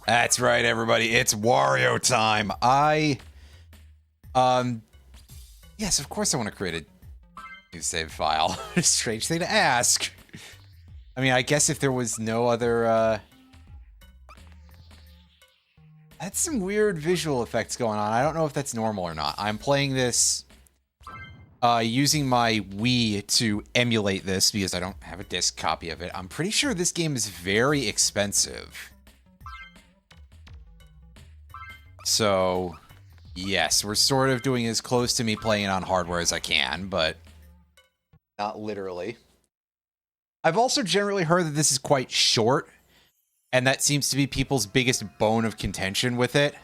That's right, everybody. It's Wario time. Yes, of course I want to create a new save file. Strange thing to ask. I mean, I guess if there was no other, that's some weird visual effects going on. I don't know if that's normal or not. I'm playing this, using my Wii to emulate this because I don't have a disc copy of it. I'm pretty sure this game is very expensive. So, yes, we're sort of doing as close to me playing it on hardware as I can, but not literally. I've also generally heard that this is quite short, and that seems to be people's biggest bone of contention with it.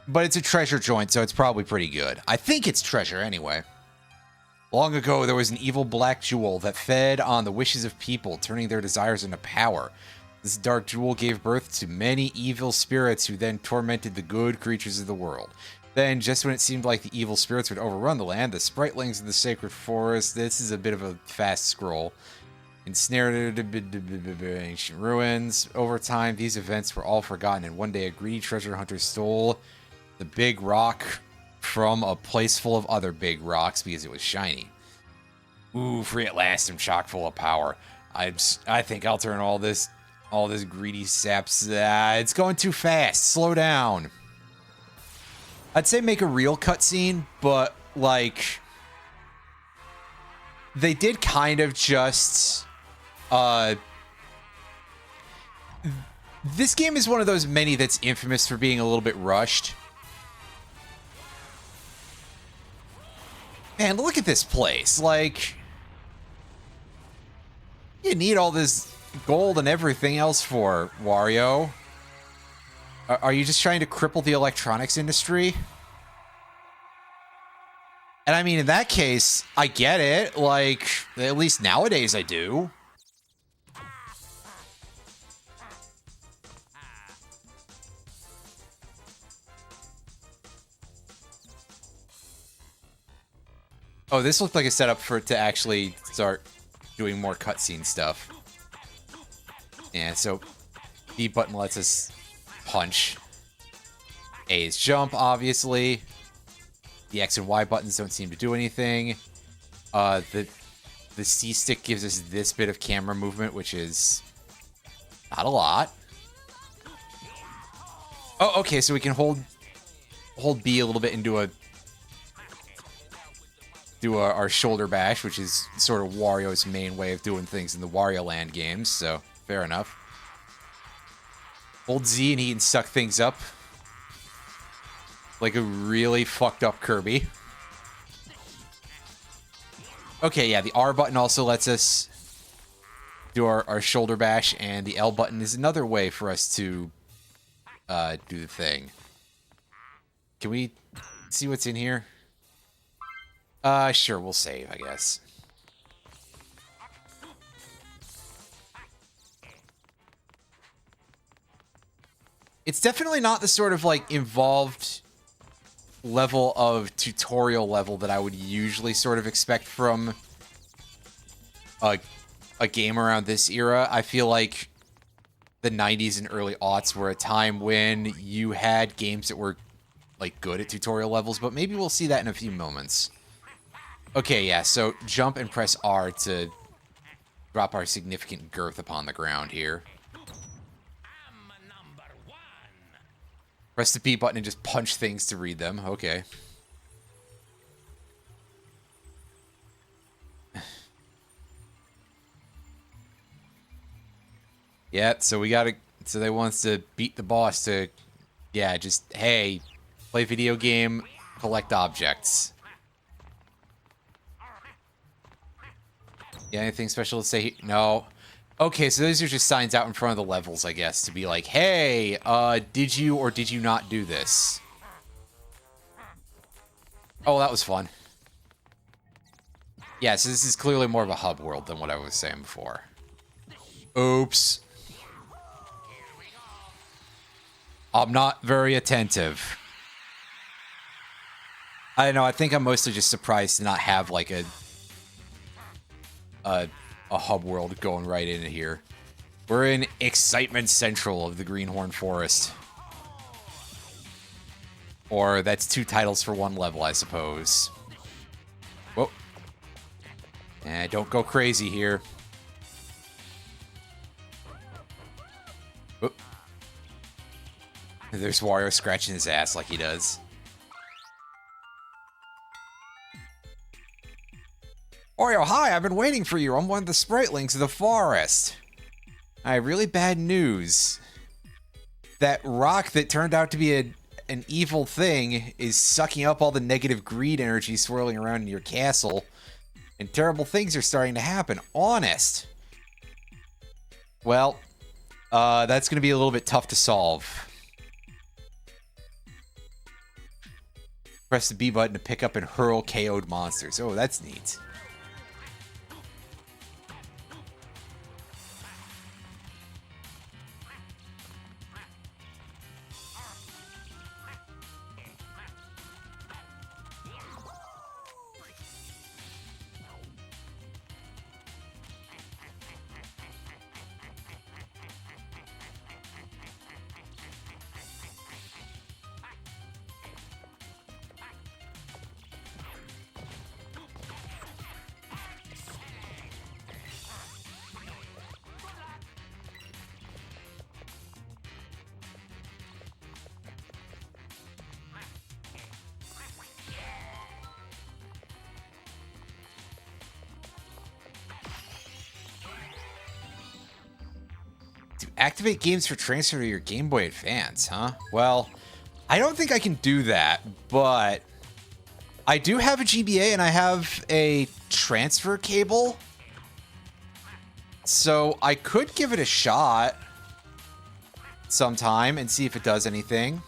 But it's a treasure joint, so it's probably pretty good. I think it's treasure anyway. Long ago, there was an evil black jewel that fed on the wishes of people, turning their desires into power. This dark jewel gave birth to many evil spirits who then tormented the good creatures of the world. Then, just when it seemed like the evil spirits would overrun the land, the spritlings of the sacred forest, this is a bit of a fast scroll, ensnared ancient ruins. Over time, these events were all forgotten, and one day a greedy treasure hunter stole the big rock from a place full of other big rocks because it was shiny. Ooh, free at last and chock full of power. I think I'll turn all this greedy saps. It's going too fast. Slow down. I'd say make a real cutscene, but like they did kind of just this game is one of those many that's infamous for being a little bit rushed. Man, look at this place. Like, you need all this gold and everything else for, Wario. Are you just trying to cripple the electronics industry? And I mean, in that case, I get it. Like, at least nowadays I do. Oh, this looked like a setup for it to actually start doing more cutscene stuff. Yeah, so B button lets us punch. A is jump, obviously. The X and Y buttons don't seem to do anything. The C stick gives us this bit of camera movement, which is not a lot. Oh, okay, so we can hold B a little bit and do our shoulder bash, which is sort of Wario's main way of doing things in the Wario Land games, so fair enough. Hold Z and he can suck things up. Like a really fucked up Kirby. Okay, yeah, the R button also lets us do our shoulder bash, and the L button is another way for us to do the thing. Can we see what's in here? Sure, we'll save, I guess. It's definitely not the sort of, like, involved level of tutorial level that I would usually sort of expect from a game around this era. I feel like the 90s and early aughts were a time when you had games that were, like, good at tutorial levels, but maybe we'll see that in a few moments. Okay, yeah, so jump and press R to drop our significant girth upon the ground here. Press the B button and just punch things to read them. Okay. Yeah, so we gotta... So they want us to beat the boss to... Yeah, just, hey, play video game, collect objects. Yeah, anything special to say? No. Okay, so those are just signs out in front of the levels, I guess, to be like, hey, did you or did you not do this? Oh, that was fun. Yeah, so this is clearly more of a hub world than what I was saying before. Oops. I'm not very attentive. I don't know, I think I'm mostly just surprised to not have, like, a hub world going right into here. We're in Excitement Central of the Greenhorn Forest. Or that's 2 titles for 1 level, I suppose. Whoa. Don't go crazy here. Whoop. There's Wario scratching his ass like he does. Wario, hi, I've been waiting for you. I'm one of the spritelings of the forest. I have really bad news. That rock that turned out to be an evil thing is sucking up all the negative greed energy swirling around in your castle. And terrible things are starting to happen. Honest. Well, that's going to be a little bit tough to solve. Press the B button to pick up and hurl KO'd monsters. Oh, that's neat. Activate games for transfer to your Game Boy Advance, huh? Well, I don't think I can do that, but I do have a GBA and I have a transfer cable. So I could give it a shot sometime and see if it does anything.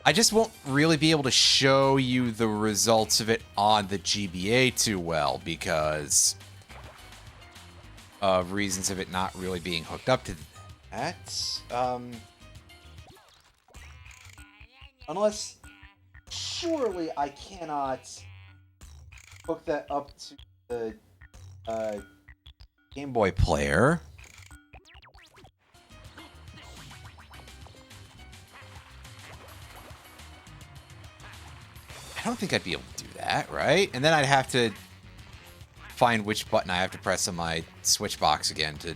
I just won't really be able to show you the results of it on the GBA too well because of reasons of it not really being hooked up to that. Unless, surely I cannot hook that up to the Game Boy player. I don't think I'd be able to do that, right? And then I'd have to find which button I have to press on my Switch box again to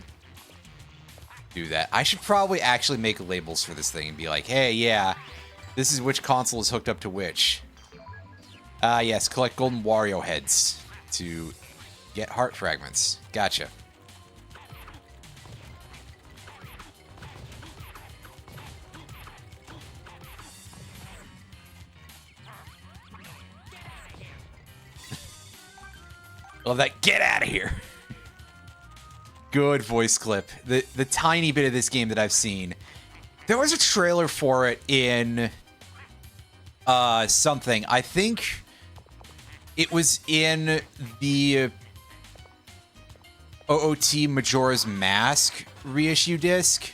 do that. I should probably actually make labels for this thing and be like, hey, yeah, this is which console is hooked up to which. Yes, collect golden Wario heads to get heart fragments. Gotcha. Love that. Get out of here. Good voice clip. The tiny bit of this game that I've seen. There was a trailer for it in something. I think it was in the OOT Majora's Mask reissue disc.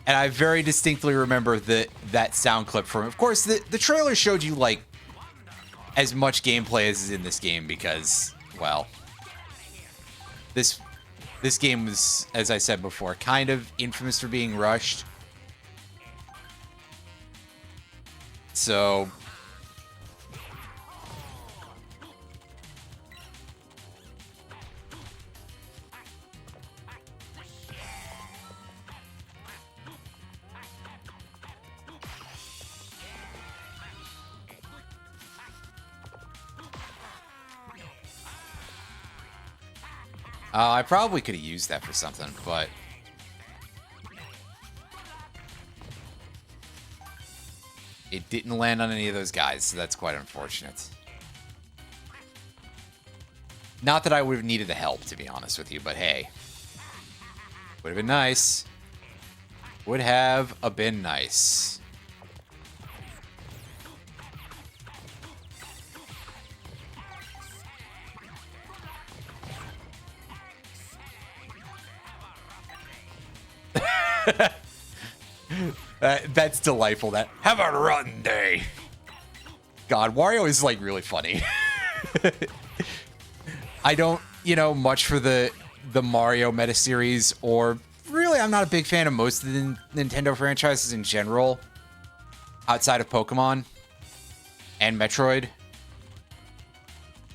And I very distinctly remember that sound clip from it. Of course, the trailer showed you like as much gameplay as is in this game because, well, this game was, as I said before, kind of infamous for being rushed. So I probably could have used that for something, but it didn't land on any of those guys, so that's quite unfortunate. Not that I would have needed the help, to be honest with you, but hey. Would have been nice. Would have been nice. That's delightful. That have a rotten day. God, Wario is like really funny. I don't, much for the Mario meta series, or really, I'm not a big fan of most of the Nintendo franchises in general. outside of Pokemon and Metroid.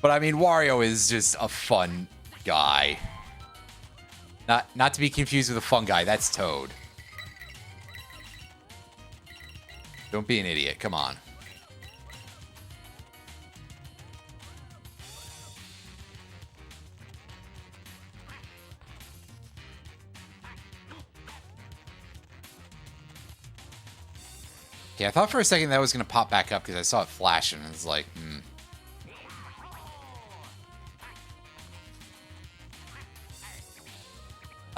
But I mean, Wario is just a fun guy. Not to be confused with a fun guy. That's Toad. Don't be an idiot. Come on. Yeah, I thought for a second that was going to pop back up because I saw it flash and it was like,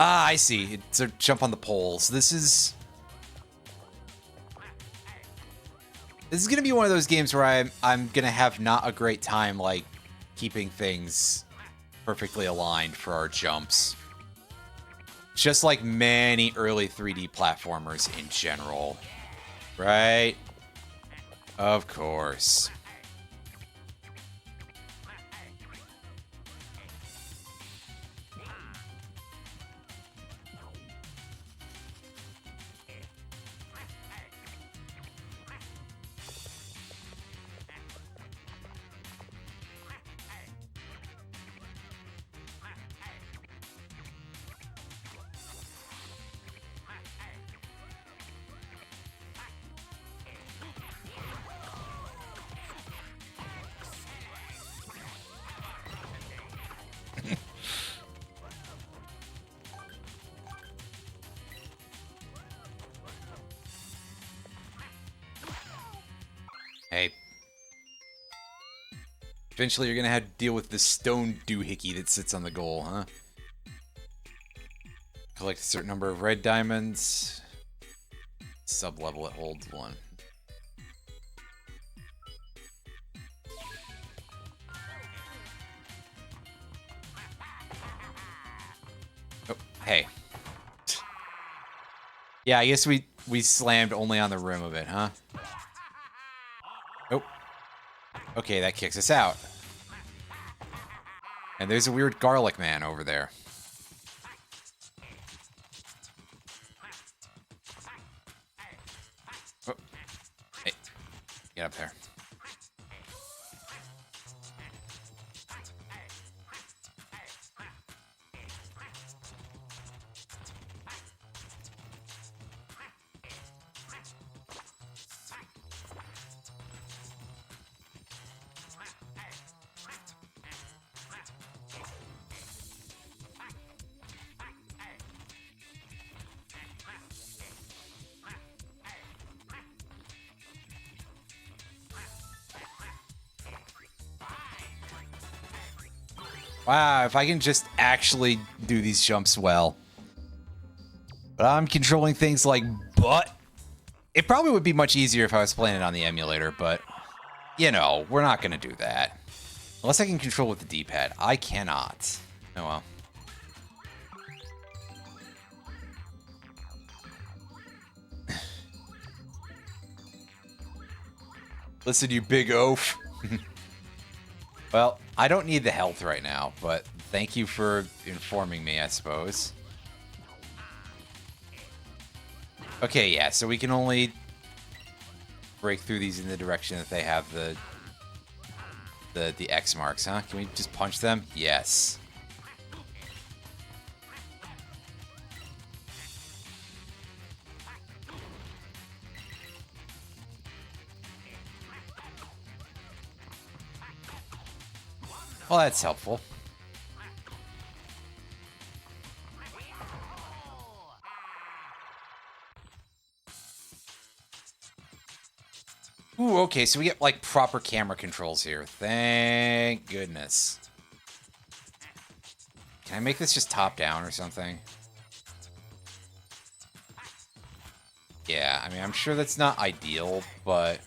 Ah, I see. It's a jump on the poles. This is gonna be one of those games where I'm gonna have not a great time like keeping things perfectly aligned for our jumps. Just like many early 3D platformers in general. Right? Of course. Hey. Eventually you're gonna have to deal with the stone doohickey that sits on the goal, huh? Collect a certain number of red diamonds. Sub-level it holds one. Oh, hey. Yeah, I guess we slammed only on the rim of it, huh? Oh. Okay, that kicks us out. And there's a weird garlic man over there. Oh. Hey, get up there. Wow, if I can just actually do these jumps well. But I'm controlling things like butt. It probably would be much easier if I was playing it on the emulator, but, you know, we're not going to do that. Unless I can control with the D-pad. I cannot. Oh well. Listen, you big oaf. Well, I don't need the health right now, but thank you for informing me, I suppose. Okay, yeah, so we can only break through these in the direction that they have the X marks, huh? Can we just punch them? Yes. Well, that's helpful. Ooh, okay, so we get, like, proper camera controls here. Thank goodness. Can I make this just top-down or something? Yeah, I mean, I'm sure that's not ideal, but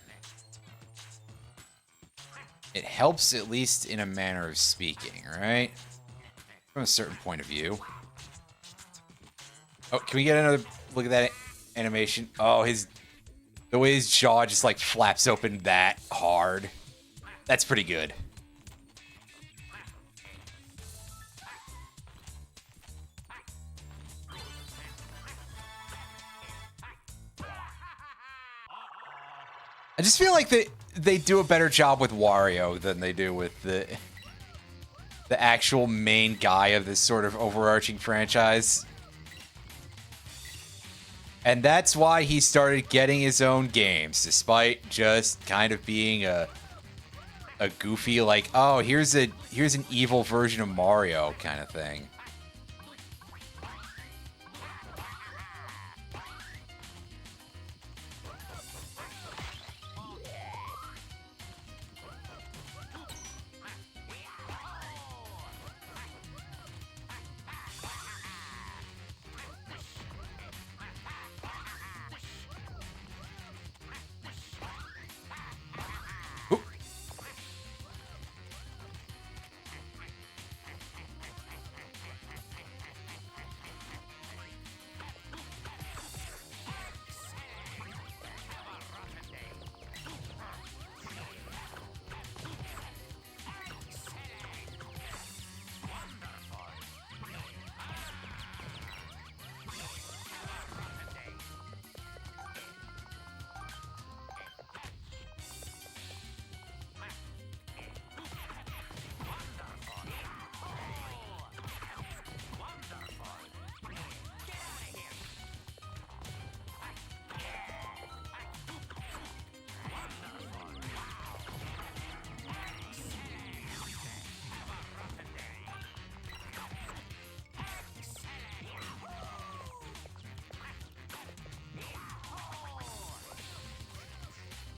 it helps at least in a manner of speaking, right? From a certain point of view. Oh, can we get another look at that animation? Oh, the way his jaw just like flaps open that hard. That's pretty good. I just feel like they do a better job with Wario than they do with the actual main guy of this sort of overarching franchise. And that's why he started getting his own games, despite just kind of being a goofy, like, oh, here's an evil version of Mario kind of thing.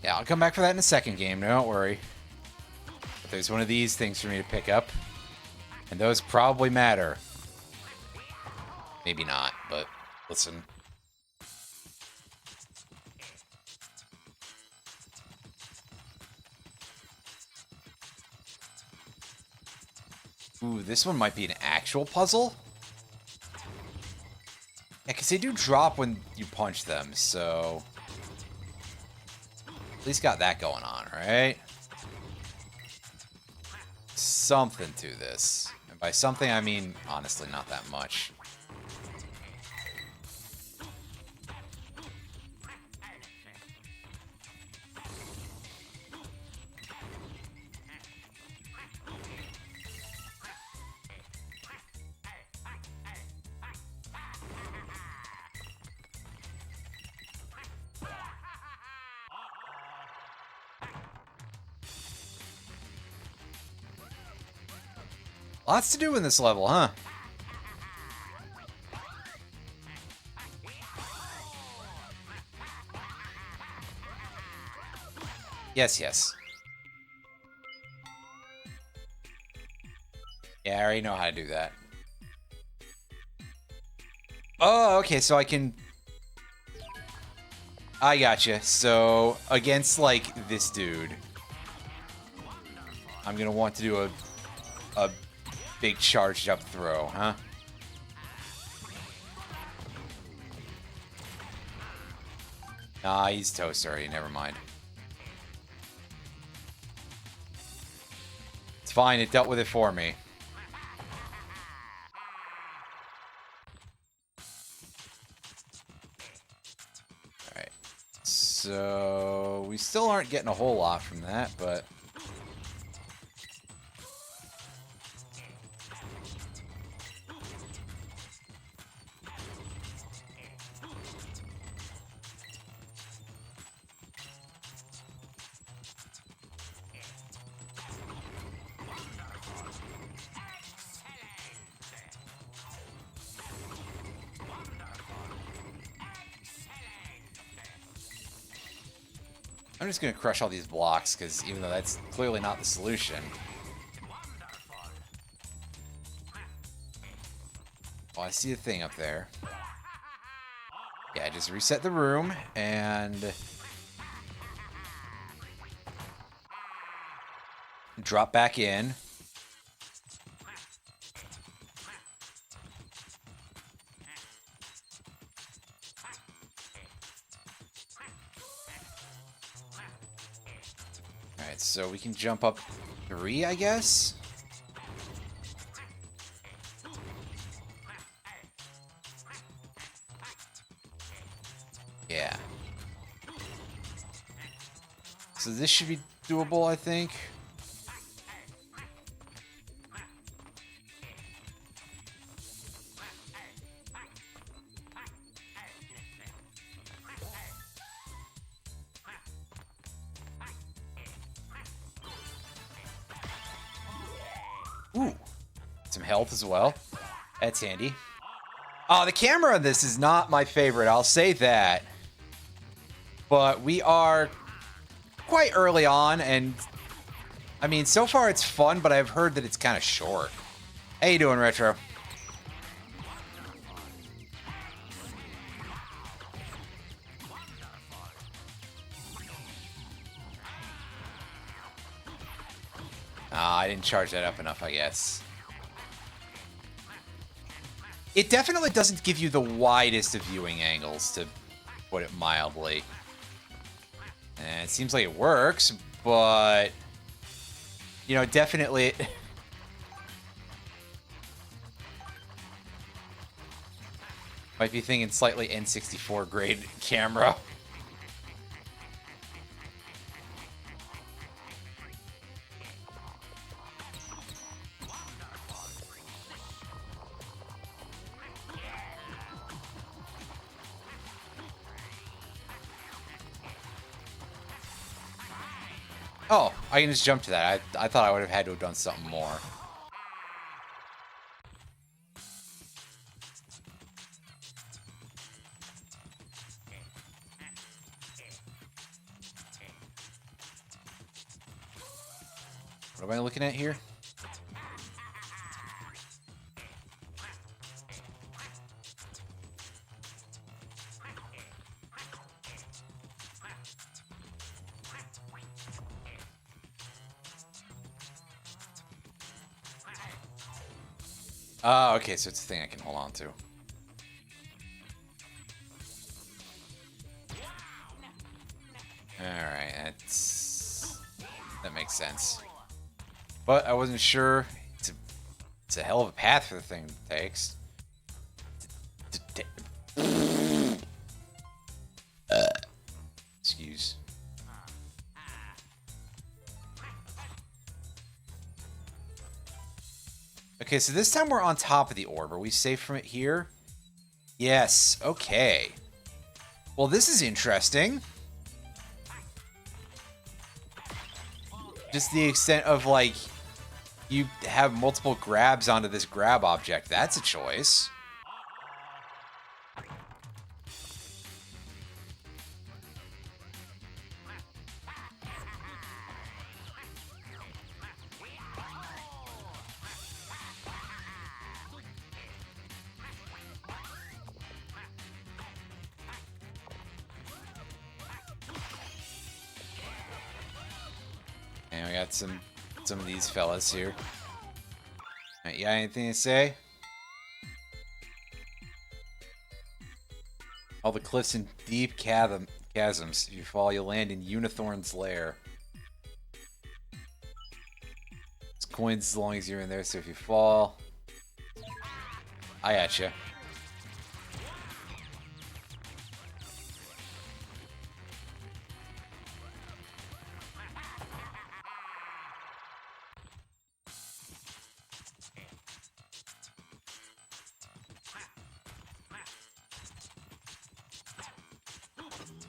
Yeah, I'll come back for that in a second game, don't worry. But there's one of these things for me to pick up. And those probably matter. Maybe not, but listen. Ooh, this one might be an actual puzzle? Yeah, because they do drop when you punch them, so... At least got that going on, right? Something to this. And by something, I mean, honestly, not that much. Lots to do in this level, huh? Yes, yes. Yeah, I already know how to do that. Oh, okay, so I can... I gotcha. So, against, like, this dude, I'm gonna want to do a big charged up throw, huh? Nah, he's toast already, never mind. It's fine, it dealt with it for me. Alright. So, we still aren't getting a whole lot from that, but... I'm just gonna crush all these blocks, because even though that's clearly not the solution. Oh, I see a thing up there. Yeah, just reset the room, and... drop back in. Alright, so we can jump up 3, I guess? Yeah. So this should be doable, I think. Ooh, some health as well. That's handy. Oh, the camera on this is not my favorite, I'll say that. But we are quite early on, and I mean, so far it's fun, but I've heard that it's kind of short. How you doing, Retro? I didn't charge that up enough, I guess. It definitely doesn't give you the widest of viewing angles, to put it mildly. And it seems like it works, but... You know, definitely... Might be thinking slightly N64 grade camera. Oh, I can just jump to that. I thought I would have had to have done something more. What am I looking at here? Oh, okay, so it's a thing I can hold on to. Alright, that makes sense. But I wasn't sure. It's a hell of a path for the thing takes. Excuse. Okay, so this time we're on top of the orb. Are we safe from it here? Yes, okay. Well, this is interesting. Just the extent of, like, you have multiple grabs onto this grab object. That's a choice. And we got some of these fellas here. Right, you got anything to say? All the cliffs in deep chasms. If you fall, you land in Unithorn's lair. It's coins as long as you're in there, so if you fall... I gotcha.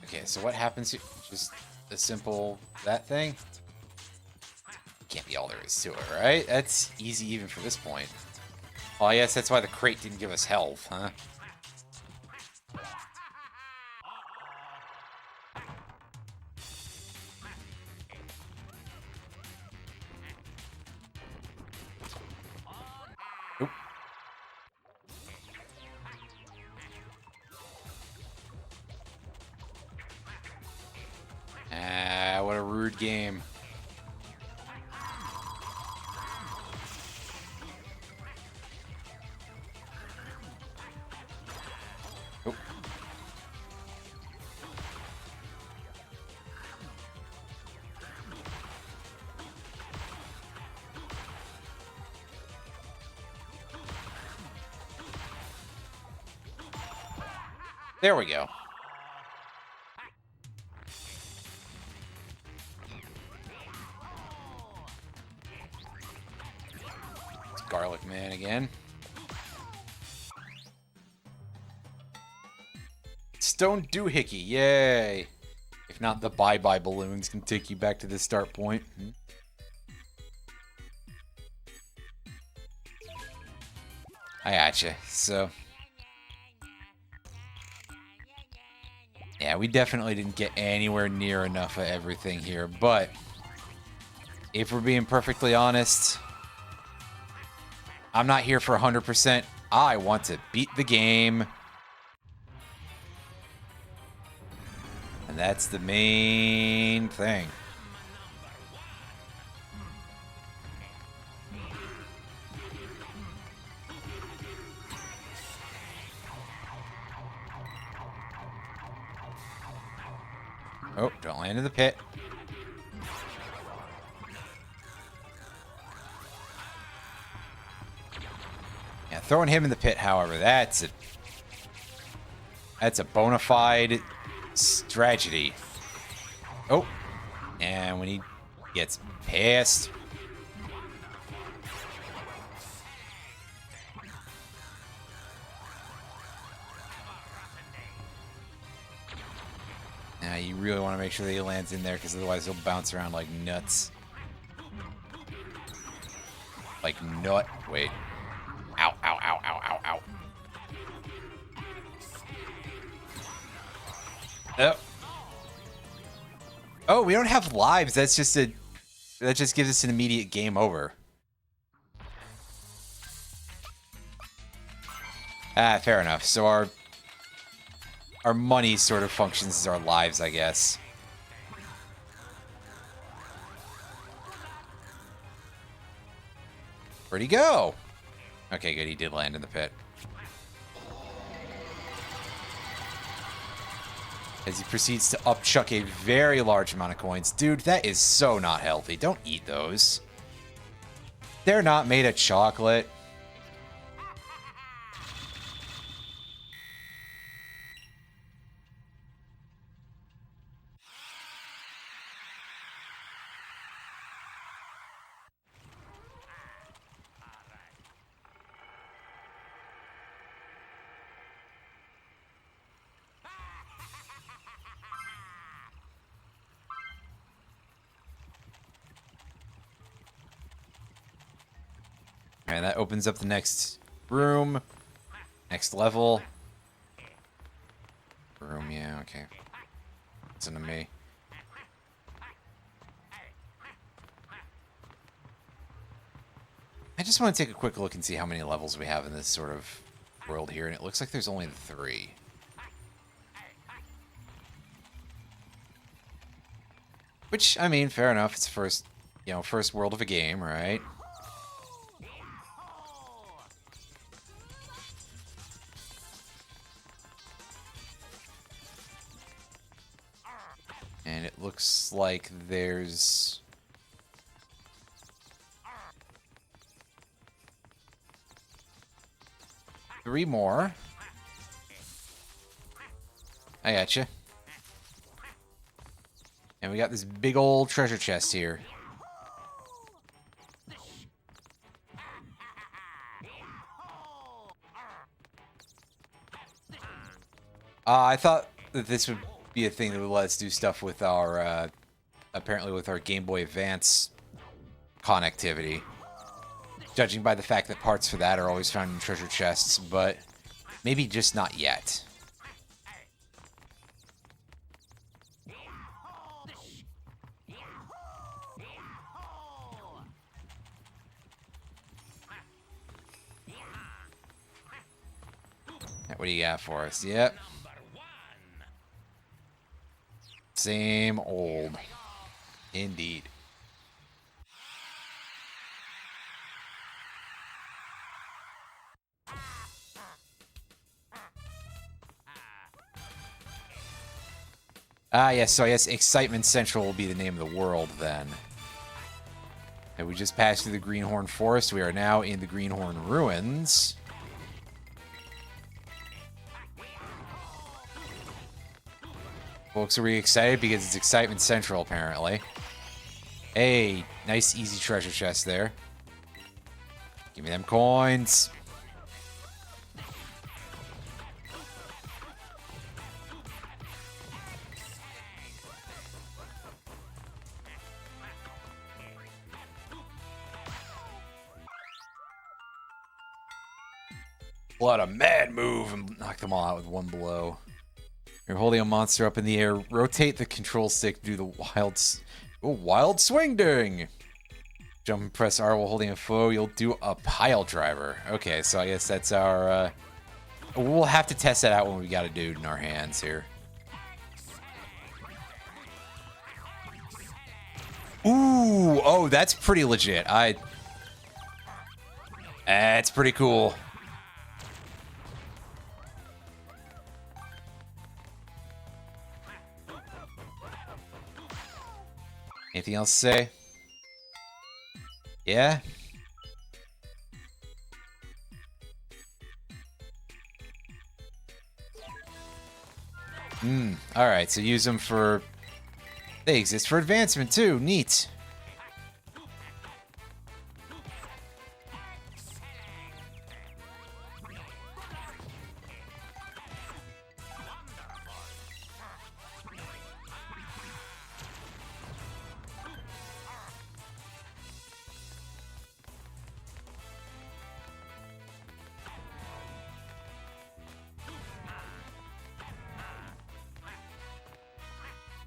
Okay, so what happens here? Just a simple that thing? Can't be all there is to it, right? That's easy even for this point. Oh, I guess that's why the crate didn't give us health, huh? Oop. Ah, what a rude game. Oop. There we go. Garlic Man again. Stone Doohickey, yay! If not, the bye-bye balloons can take you back to the start point. I gotcha. So, yeah, we definitely didn't get anywhere near enough of everything here, but if we're being perfectly honest, I'm not here for 100%. I want to beat the game. And that's the main thing. Oh, don't land in the pit. Yeah, throwing him in the pit, however, that's a bona fide tragedy. Oh, and when he gets pissed. Now you really want to make sure that he lands in there, because otherwise he'll bounce around like nuts. Like nut. Wait. Ow, ow, ow, ow, ow, ow. Oh. Oh, we don't have lives. That just gives us an immediate game over. Ah, fair enough. So our money sort of functions as our lives, I guess. Where'd he go? Okay, good. He did land in the pit. As he proceeds to upchuck a very large amount of coins. Dude, that is so not healthy. Don't eat those. They're not made of chocolate. And that opens up the next room. Next level. Room, yeah, okay. Listen to me. I just want to take a quick look and see how many levels we have in this sort of world here, and it looks like there's only 3. Which, I mean, fair enough. It's first world of a game, right? And it looks like there's... three more. I gotcha. And we got this big old treasure chest here. I thought that this would be a thing that would let us do stuff with our, apparently with our Game Boy Advance connectivity. Judging by the fact that parts for that are always found in treasure chests, but maybe just not yet. What do you got for us? Yep. Same old. Indeed. Ah, yes, so I guess Excitement Central will be the name of the world, then. And we just passed through the Greenhorn Forest. We are now in the Greenhorn Ruins. Folks, are we excited? Because it's Excitement Central, apparently. Hey, nice, easy treasure chest there. Give me them coins. What a mad move and knock them all out with one blow. You're holding a monster up in the air. Rotate the control stick to do the wild swing ding. Jump and press R while holding a foe. You'll do a pile driver. Okay, so I guess that's our... we'll have to test that out when we got a dude in our hands here. Ooh, oh, that's pretty legit. That's pretty cool. Anything else to say? Yeah? Alright, so use them for... They exist for advancement too. Neat.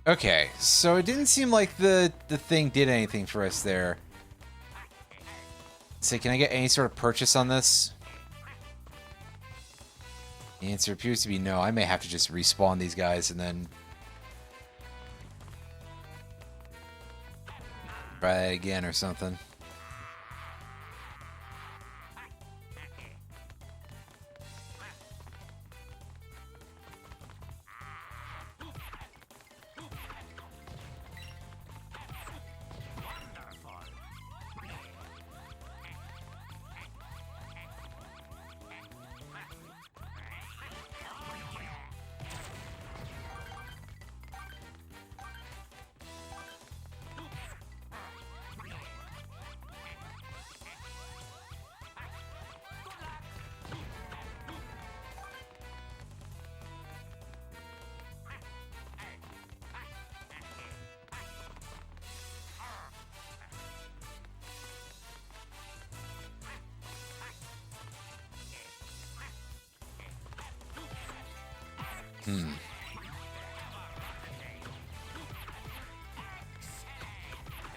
Okay, so it didn't seem like the thing did anything for us there. So can I get any sort of purchase on this? The answer appears to be no. I may have to just respawn these guys and then try that again or something.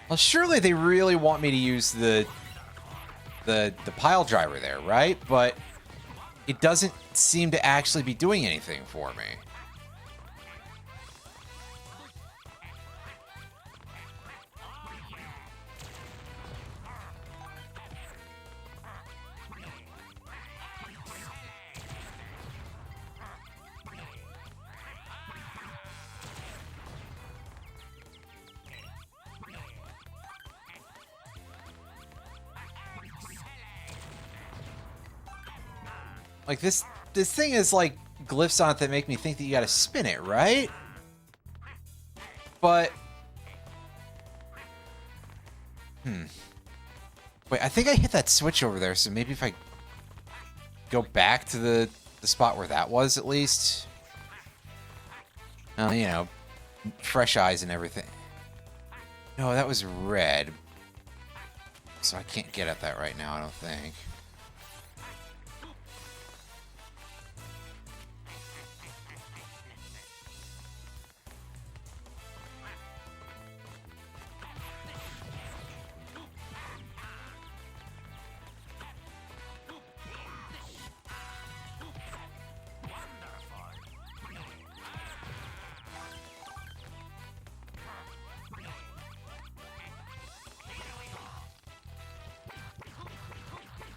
Well, surely they really want me to use the pile driver there, right? But it doesn't seem to actually be doing anything for me. Like, this thing is, like, glyphs on it that make me think that you gotta spin it, right? But... Wait, I think I hit that switch over there, so maybe if I go back to the spot where that was, at least... you know, fresh eyes and everything. No, that was red. So I can't get at that right now, I don't think.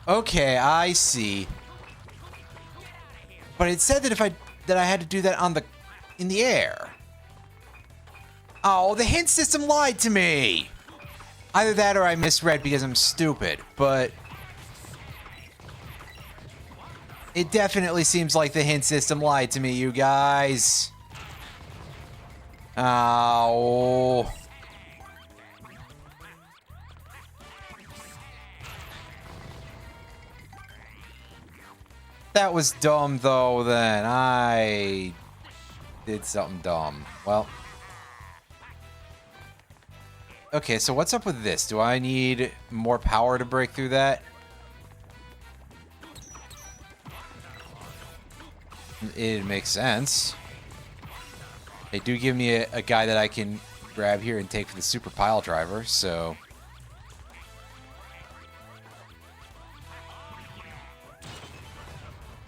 Okay, I see. But it said that I had to do that in the air. Oh, the hint system lied to me. Either that or I misread because I'm stupid, but it definitely seems like the hint system lied to me, you guys. Oh. That was dumb, though, then. I did something dumb. Well. Okay, so what's up with this? Do I need more power to break through that? It makes sense. They do give me a guy that I can grab here and take for the super pile driver, so...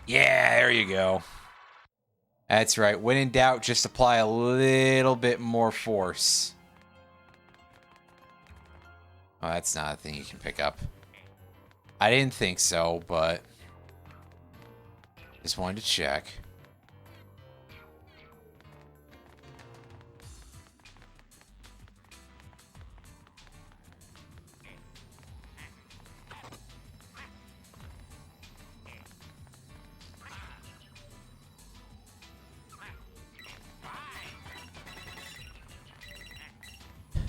Yeah, there you go. That's right. When in doubt, just apply a little bit more force. Oh, that's not a thing you can pick up. I didn't think so, but... just wanted to check.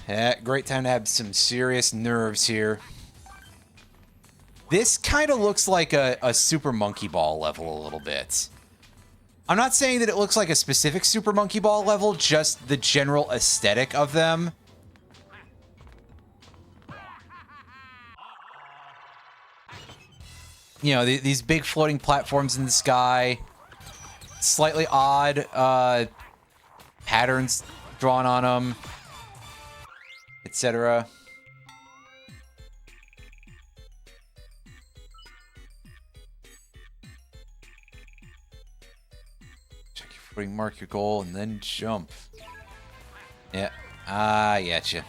Yeah, great time to have some serious nerves here. This kind of looks like a Super Monkey Ball level a little bit. I'm not saying that it looks like a specific Super Monkey Ball level, just the general aesthetic of them. You know, these big floating platforms in the sky. Slightly odd patterns drawn on them. Etc. Check your footing, mark your goal, and then jump. Yeah, I getcha.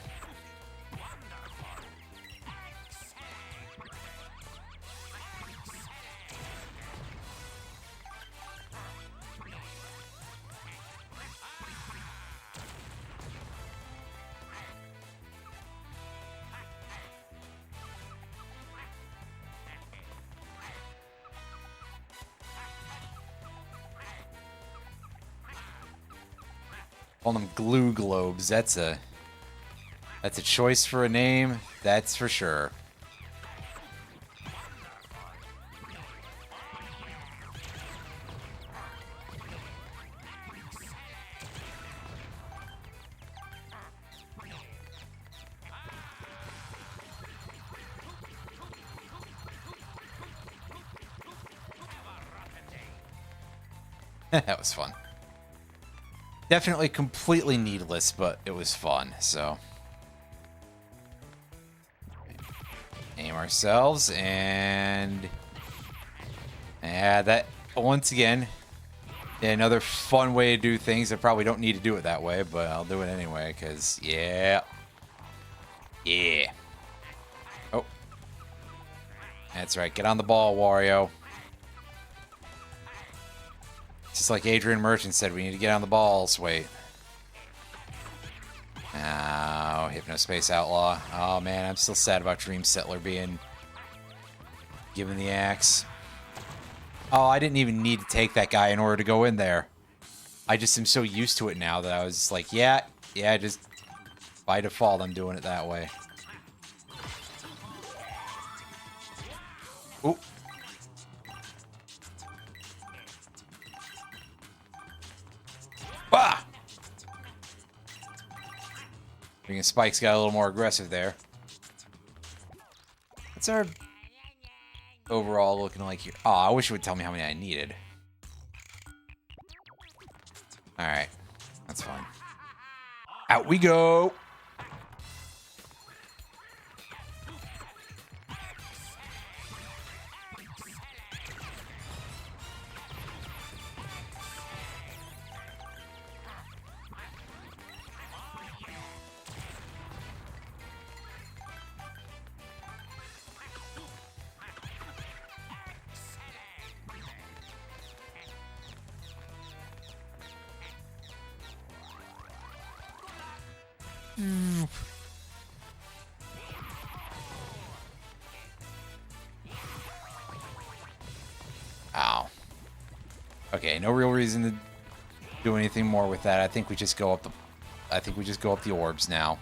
Call them glue globes. That's a choice for a name, that's for sure. That was fun. Definitely completely needless, but it was fun, so. Aim ourselves, and... yeah, that, once again, yeah, another fun way to do things. I probably don't need to do it that way, but I'll do it anyway, because, yeah. Yeah. Oh. That's right, get on the ball, Wario. Just like Adrian Merchant said, we need to get on the balls. Wait. Oh, Hypnospace Outlaw. Oh, man, I'm still sad about Dream Settler being given the axe. Oh, I didn't even need to take that guy in order to go in there. I just am so used to it now that I was just like, yeah, just by default, I'm doing it that way. Ooh. Ah! Freaking Spike's got a little more aggressive there. What's our overall looking like here? Oh, I wish it would tell me how many I needed. Alright. That's fine. Out we go! Ow. Okay, no real reason to do anything more with that. I think we just go up the orbs now.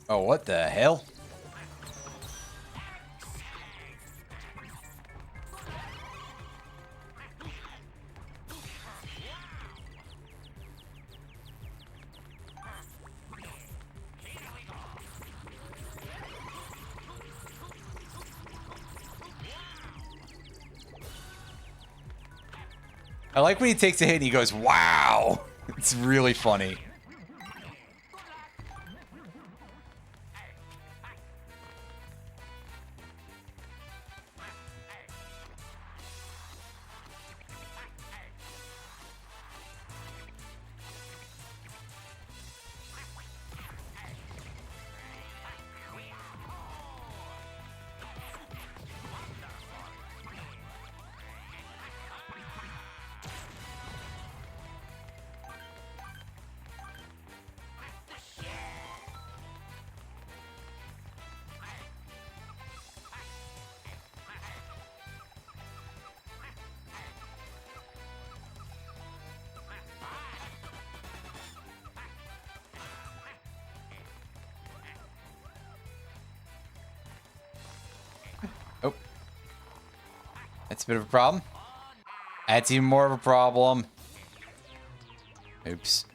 Oh, what the hell? I like when he takes a hit and he goes, wow! It's really funny. Oh. That's a bit of a problem. That's even more of a problem. Oops.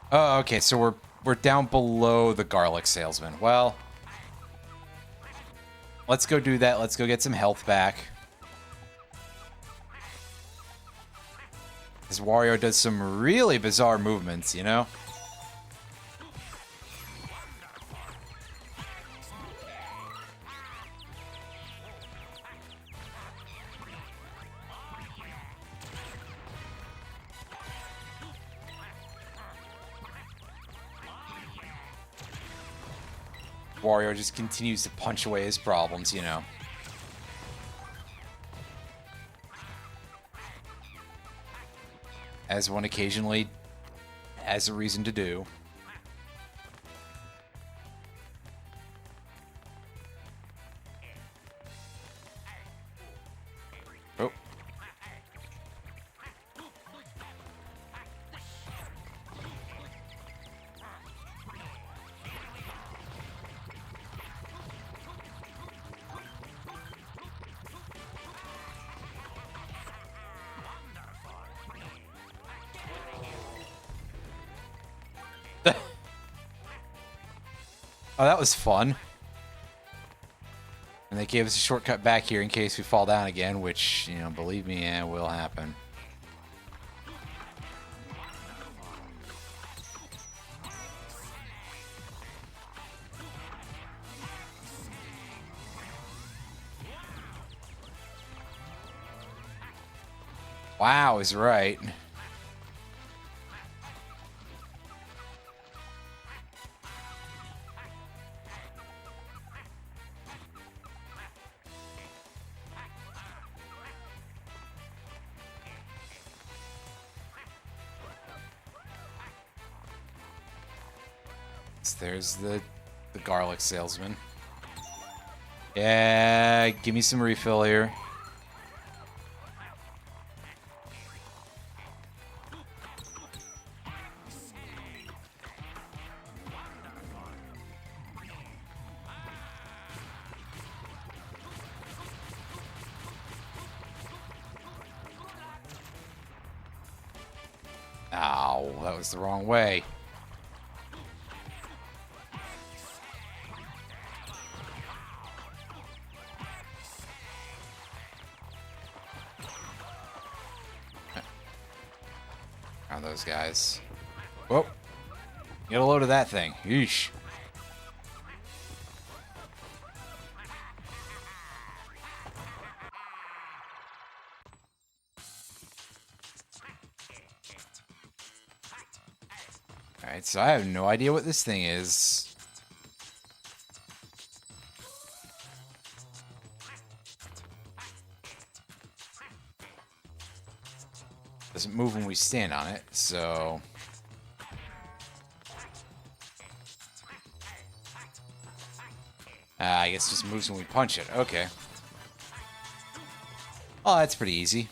Oh, okay, so we're down below the garlic salesman. Well, let's go do that. Let's go get some health back. This Wario does some really bizarre movements, you know? Wario just continues to punch away his problems, you know. As one occasionally has a reason to do. Oh. Oh, that was fun. And they gave us a shortcut back here in case we fall down again, which, you know, believe me, it will happen. Wow is right. There's the garlic salesman. Yeah, give me some refill here. Ow, that was the wrong way. Are those guys? Whoa. Get a load of that thing. Yeesh. Alright, so I have no idea what this thing is. Doesn't move when we stand on it, so... I guess it just moves when we punch it. Okay. Oh, that's pretty easy.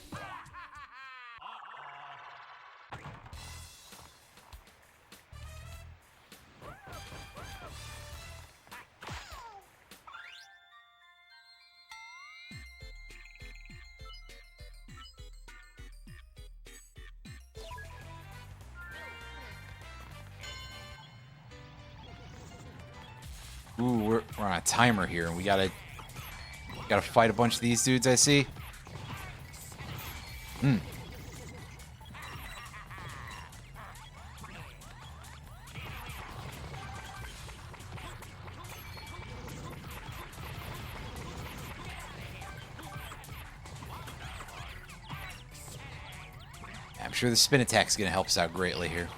Ooh, we're on a timer here, and we gotta fight a bunch of these dudes, I see. Hmm. I'm sure the spin attack's gonna help us out greatly here.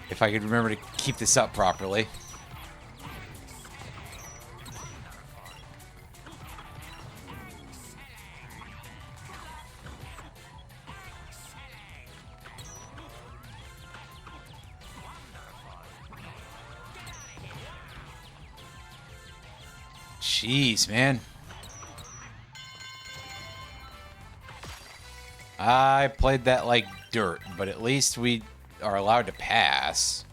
If I could remember to keep this up properly. Jeez, man. I played that like dirt, but at least we are allowed to pass.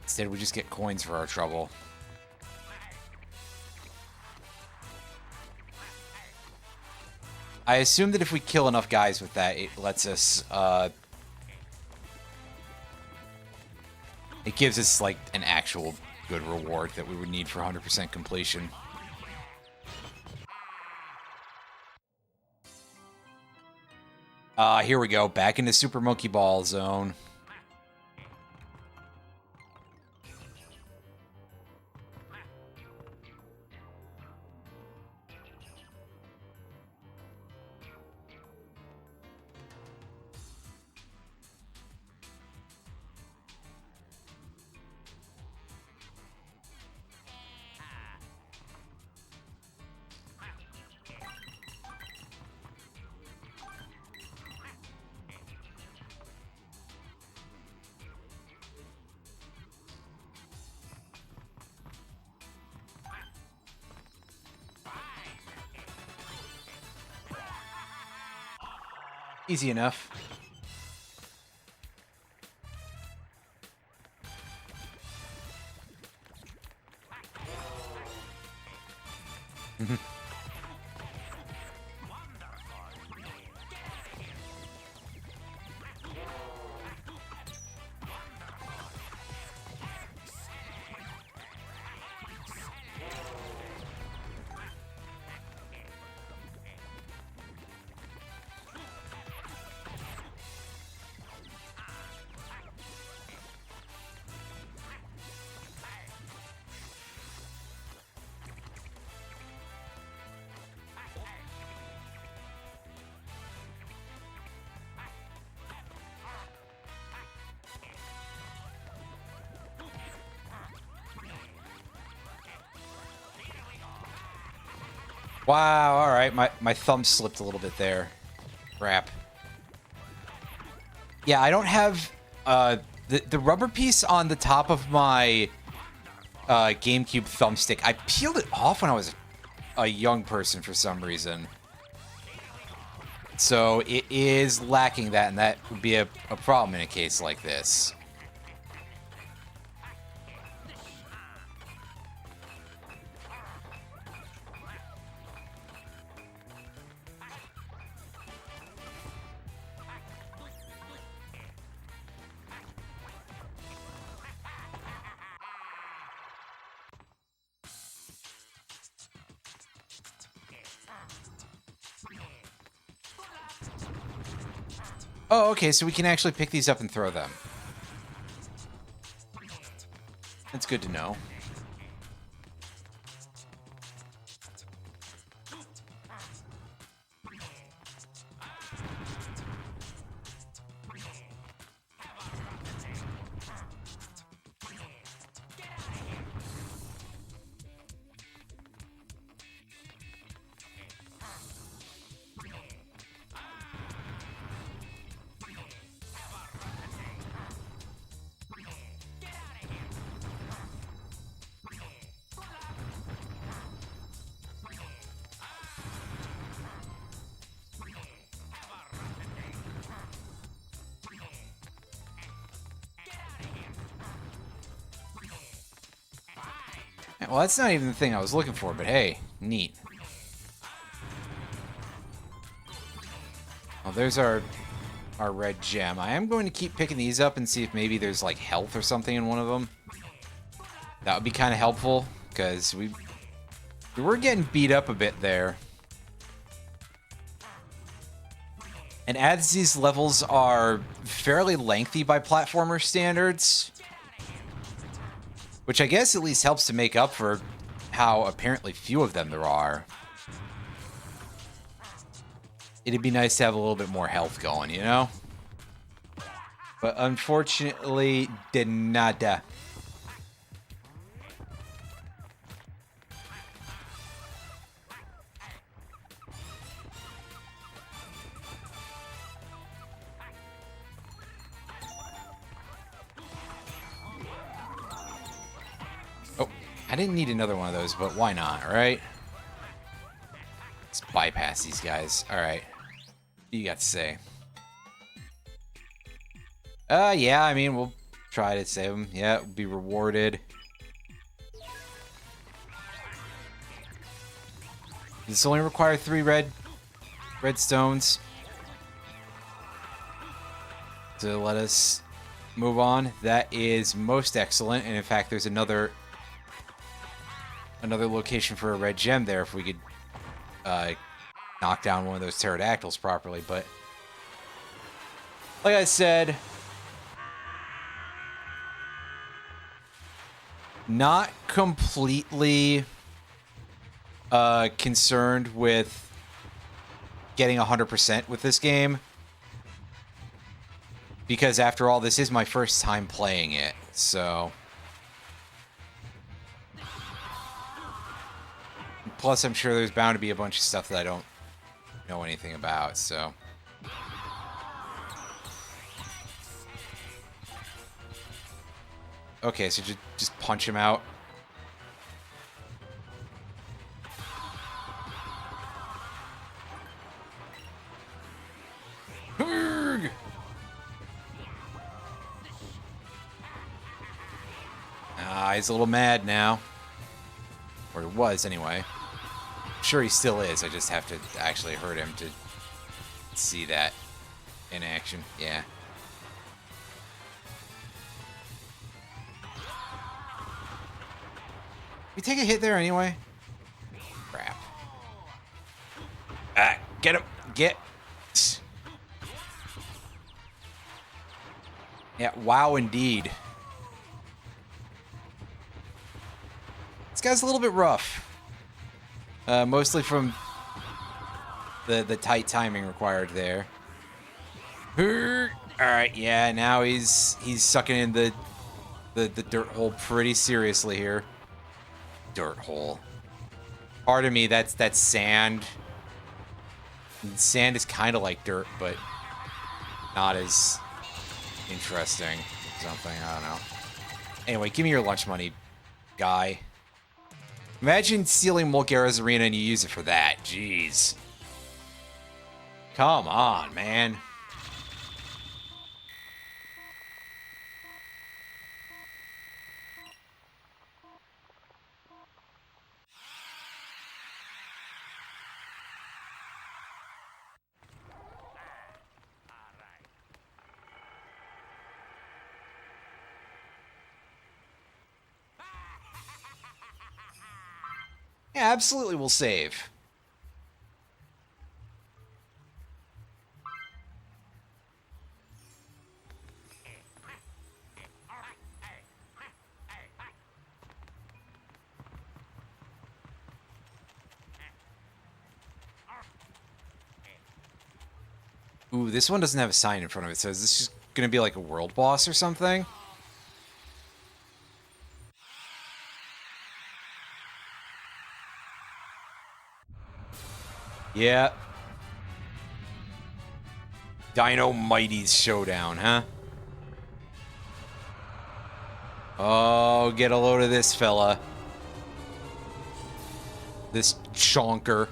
Instead, we just get coins for our trouble. I assume that if we kill enough guys with that, it lets us, it gives us, like, an actual good reward that we would need for 100% completion. Here we go. Back into Super Monkey Ball Zone. Easy enough. Wow, alright, my thumb slipped a little bit there. Crap. Yeah, I don't have, the rubber piece on the top of my, GameCube thumbstick. I peeled it off when I was a young person for some reason. So it is lacking that, and that would be a problem in a case like this. Oh, okay, so we can actually pick these up and throw them. That's good to know. Well, that's not even the thing I was looking for, but hey, neat. Well, there's our red gem. I am going to keep picking these up and see if maybe there's like health or something in one of them. That would be kind of helpful, because we were getting beat up a bit there. And as these levels are fairly lengthy by platformer standards, which I guess at least helps to make up for how apparently few of them there are, it'd be nice to have a little bit more health going, you know? But unfortunately, de nada. Oh, I didn't need another one of those, but why not, right? Let's bypass these guys. All right. What do you got to say? Yeah, I mean, we'll try to save them. Yeah, we'll be rewarded. Does this only require 3 red stones to let us move on? That is most excellent. And in fact, there's another location for a red gem there if we could knock down one of those pterodactyls properly. But like I said, not completely concerned with getting 100% with this game, because after all, this is my first time playing it, so. Plus, I'm sure there's bound to be a bunch of stuff that I don't know anything about, so. Okay, so just punch him out. He's a little mad now. Or he was, anyway. I'm sure he still is. I just have to actually hurt him to see that in action. Yeah. We take a hit there anyway? Crap. Ah, get him. Get. Yeah, wow indeed. This guy's a little bit rough. Mostly from the tight timing required there. Alright, yeah, now he's sucking in the dirt hole pretty seriously here. Dirt hole. Part of me, that's sand. And sand is kind of like dirt, but not as interesting. Something, I don't know. Anyway, give me your lunch money, guy. Imagine stealing Mulgara's arena and you use it for that. Jeez. Come on, man. Yeah, absolutely we'll save. Ooh, this one doesn't have a sign in front of it, so is this just gonna be like a world boss or something? Yeah. Dino Mighty's Showdown, huh? Oh, get a load of this fella. This chonker.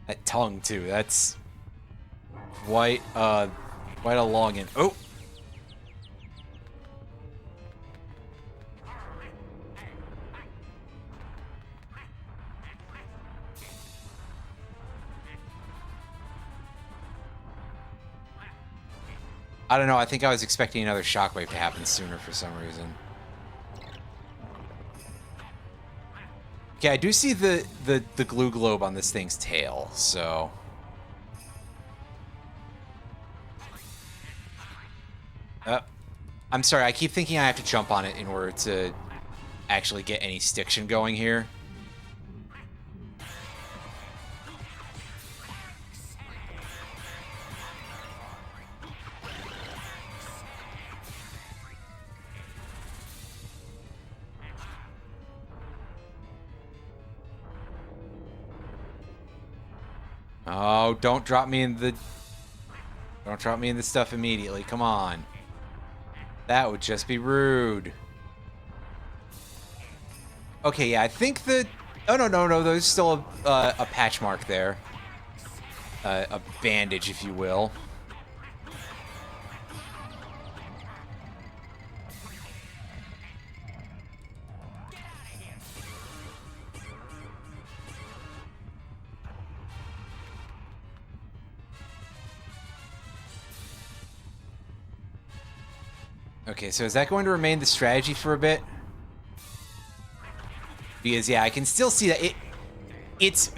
That tongue, too. That's quite a long in. Oh! I don't know. I think I was expecting another shockwave to happen sooner for some reason. Okay, I do see the glue globe on this thing's tail, so... I'm sorry, I keep thinking I have to jump on it in order to actually get any stiction going here. Oh, don't drop me in the... Don't drop me in the stuff immediately. Come on. That would just be rude. Okay, yeah, I think the... Oh, no. There's still a patch mark there. A bandage, if you will. Okay, so is that going to remain the strategy for a bit? Because, yeah, I can still see that it's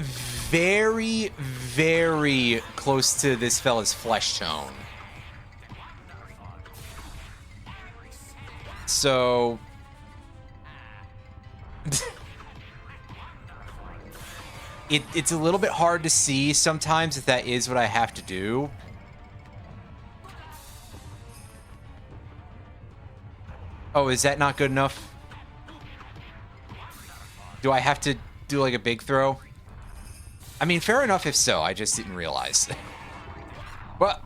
very, very close to this fella's flesh tone. So... it's a little bit hard to see sometimes if that is what I have to do. Oh, is that not good enough? Do I have to do like a big throw? I mean, fair enough if so. I just didn't realize. What?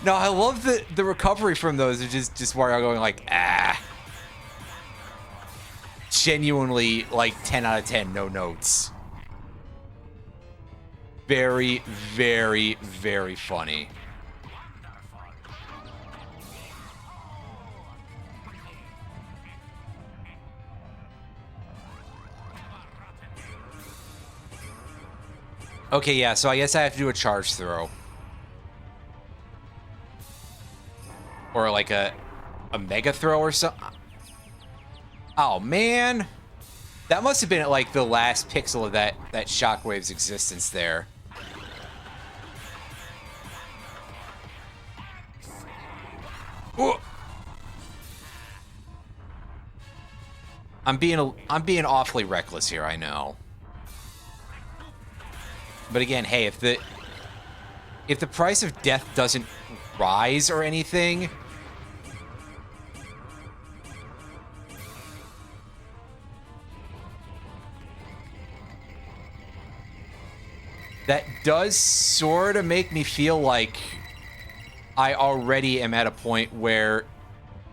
No, I love the recovery from those. It's just Wario going like, ah. Genuinely, like, 10 out of 10, no notes. Very, very, very funny. Okay, yeah, so I guess I have to do a charge throw. Or like a mega throw or something. Oh, man. That must have been at like the last pixel of that shockwave's existence there. Ooh. I'm being awfully reckless here, I know. But again, hey, if the price of death doesn't rise or anything, that does sort of make me feel like I already am at a point where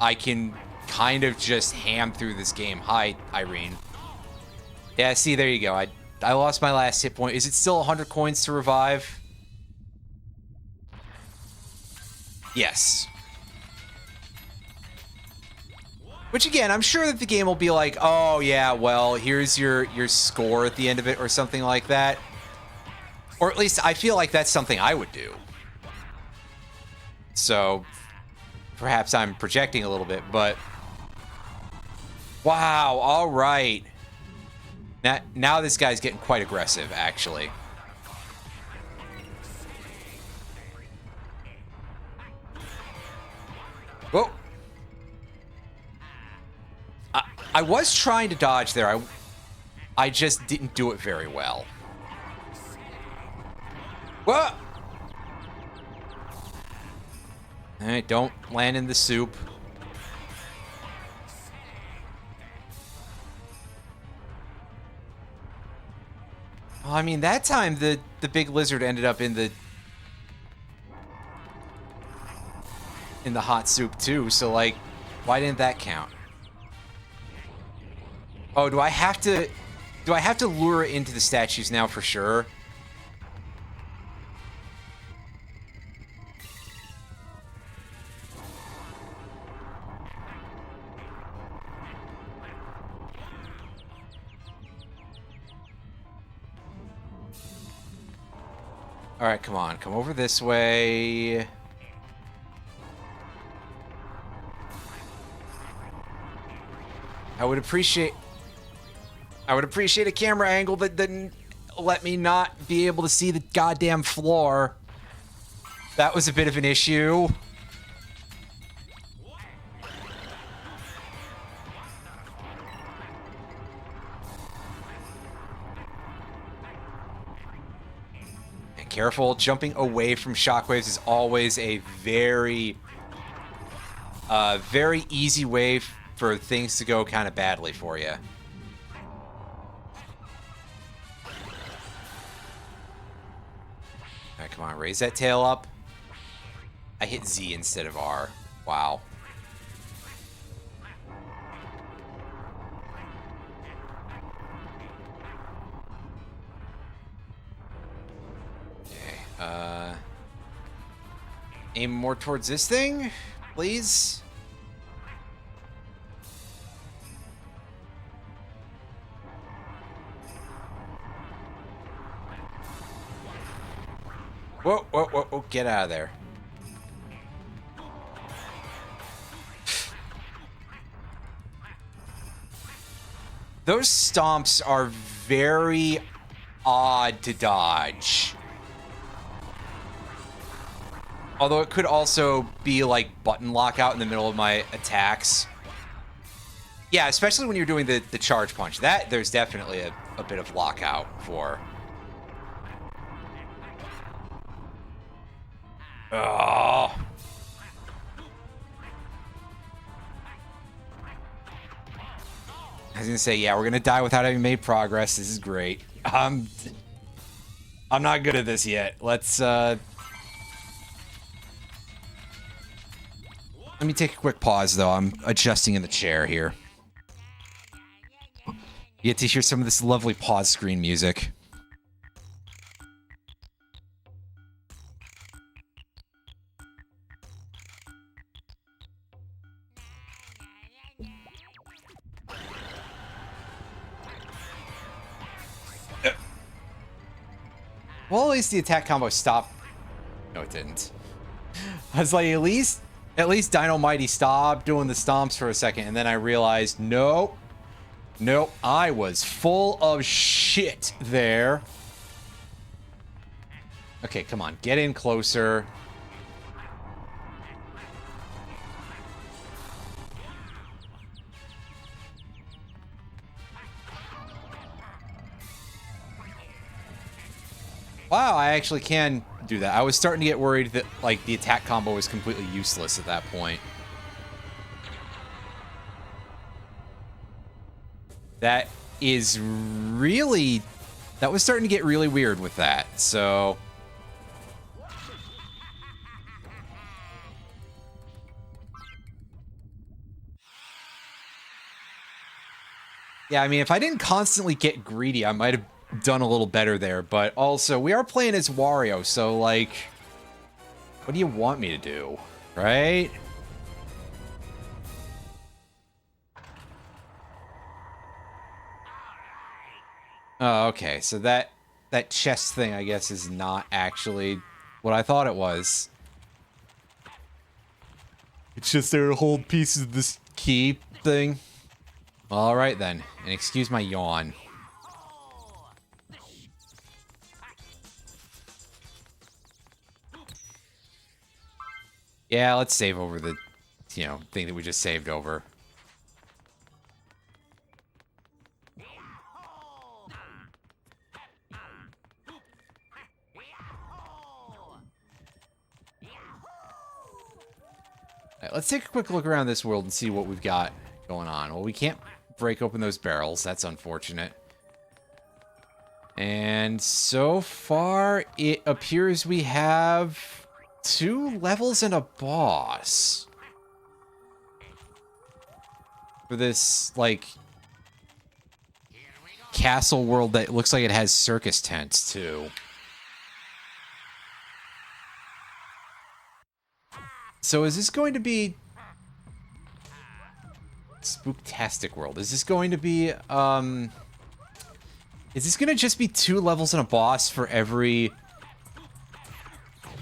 I can kind of just ham through this game. Hi, Irene. Yeah, see, there you go. I lost my last hit point. Is it still 100 coins to revive? Yes. Which, again, I'm sure that the game will be like, oh, yeah, well, here's your score at the end of it or something like that. Or at least I feel like that's something I would do. So, perhaps I'm projecting a little bit, but... Wow, all right. Now this guy's getting quite aggressive, actually. Whoa. I was trying to dodge there. I just didn't do it very well. Whoa! Alright, don't land in the soup. Well, I mean, that time the big lizard ended up in the hot soup too, so like, why didn't that count? Oh, do I have to lure it into the statues now for sure? Alright, come on. Come over this way. I would appreciate a camera angle that didn't let me not be able to see the goddamn floor. That was a bit of an issue. And careful, jumping away from shockwaves is always a very easy way for things to go kind of badly for you. Alright, come on, raise that tail up. I hit Z instead of R. Wow. Okay, aim more towards this thing, please. Whoa, whoa, whoa, whoa, get out of there. Those stomps are very odd to dodge. Although it could also be like button lockout in the middle of my attacks. Yeah, especially when you're doing the charge punch. That there's definitely a bit of lockout for. Oh. I was gonna say, yeah, we're gonna die without having made progress. This is great. I'm not good at this yet. Let's let me take a quick pause though. I'm adjusting in the chair here. You get to hear some of this lovely pause screen music. Well, at least the attack combo stopped. No, it didn't. I was like, at least Dino Mighty stopped doing the stomps for a second, and then I realized, nope. Nope, I was full of shit there. Okay, come on, get in closer. Wow, I actually can do that. I was starting to get worried that, like, the attack combo was completely useless at that point. That is really... That was starting to get really weird with that, so... Yeah, I mean, if I didn't constantly get greedy, I might have done a little better there, but also, we are playing as Wario, so, like, what do you want me to do, right? Oh, okay, so that chest thing, I guess, is not actually what I thought it was. It's just there to hold pieces of this key thing. Alright then, and excuse my yawn. Yeah, let's save over the, you know, thing that we just saved over. Alright, let's take a quick look around this world and see what we've got going on. Well, we can't break open those barrels. That's unfortunate. And so far, it appears we have 2 levels and a boss. For this, like, castle world that looks like it has circus tents, too. So is this going to be... Spooktastic world. Is this going to be, Is this going to just be 2 levels and a boss for every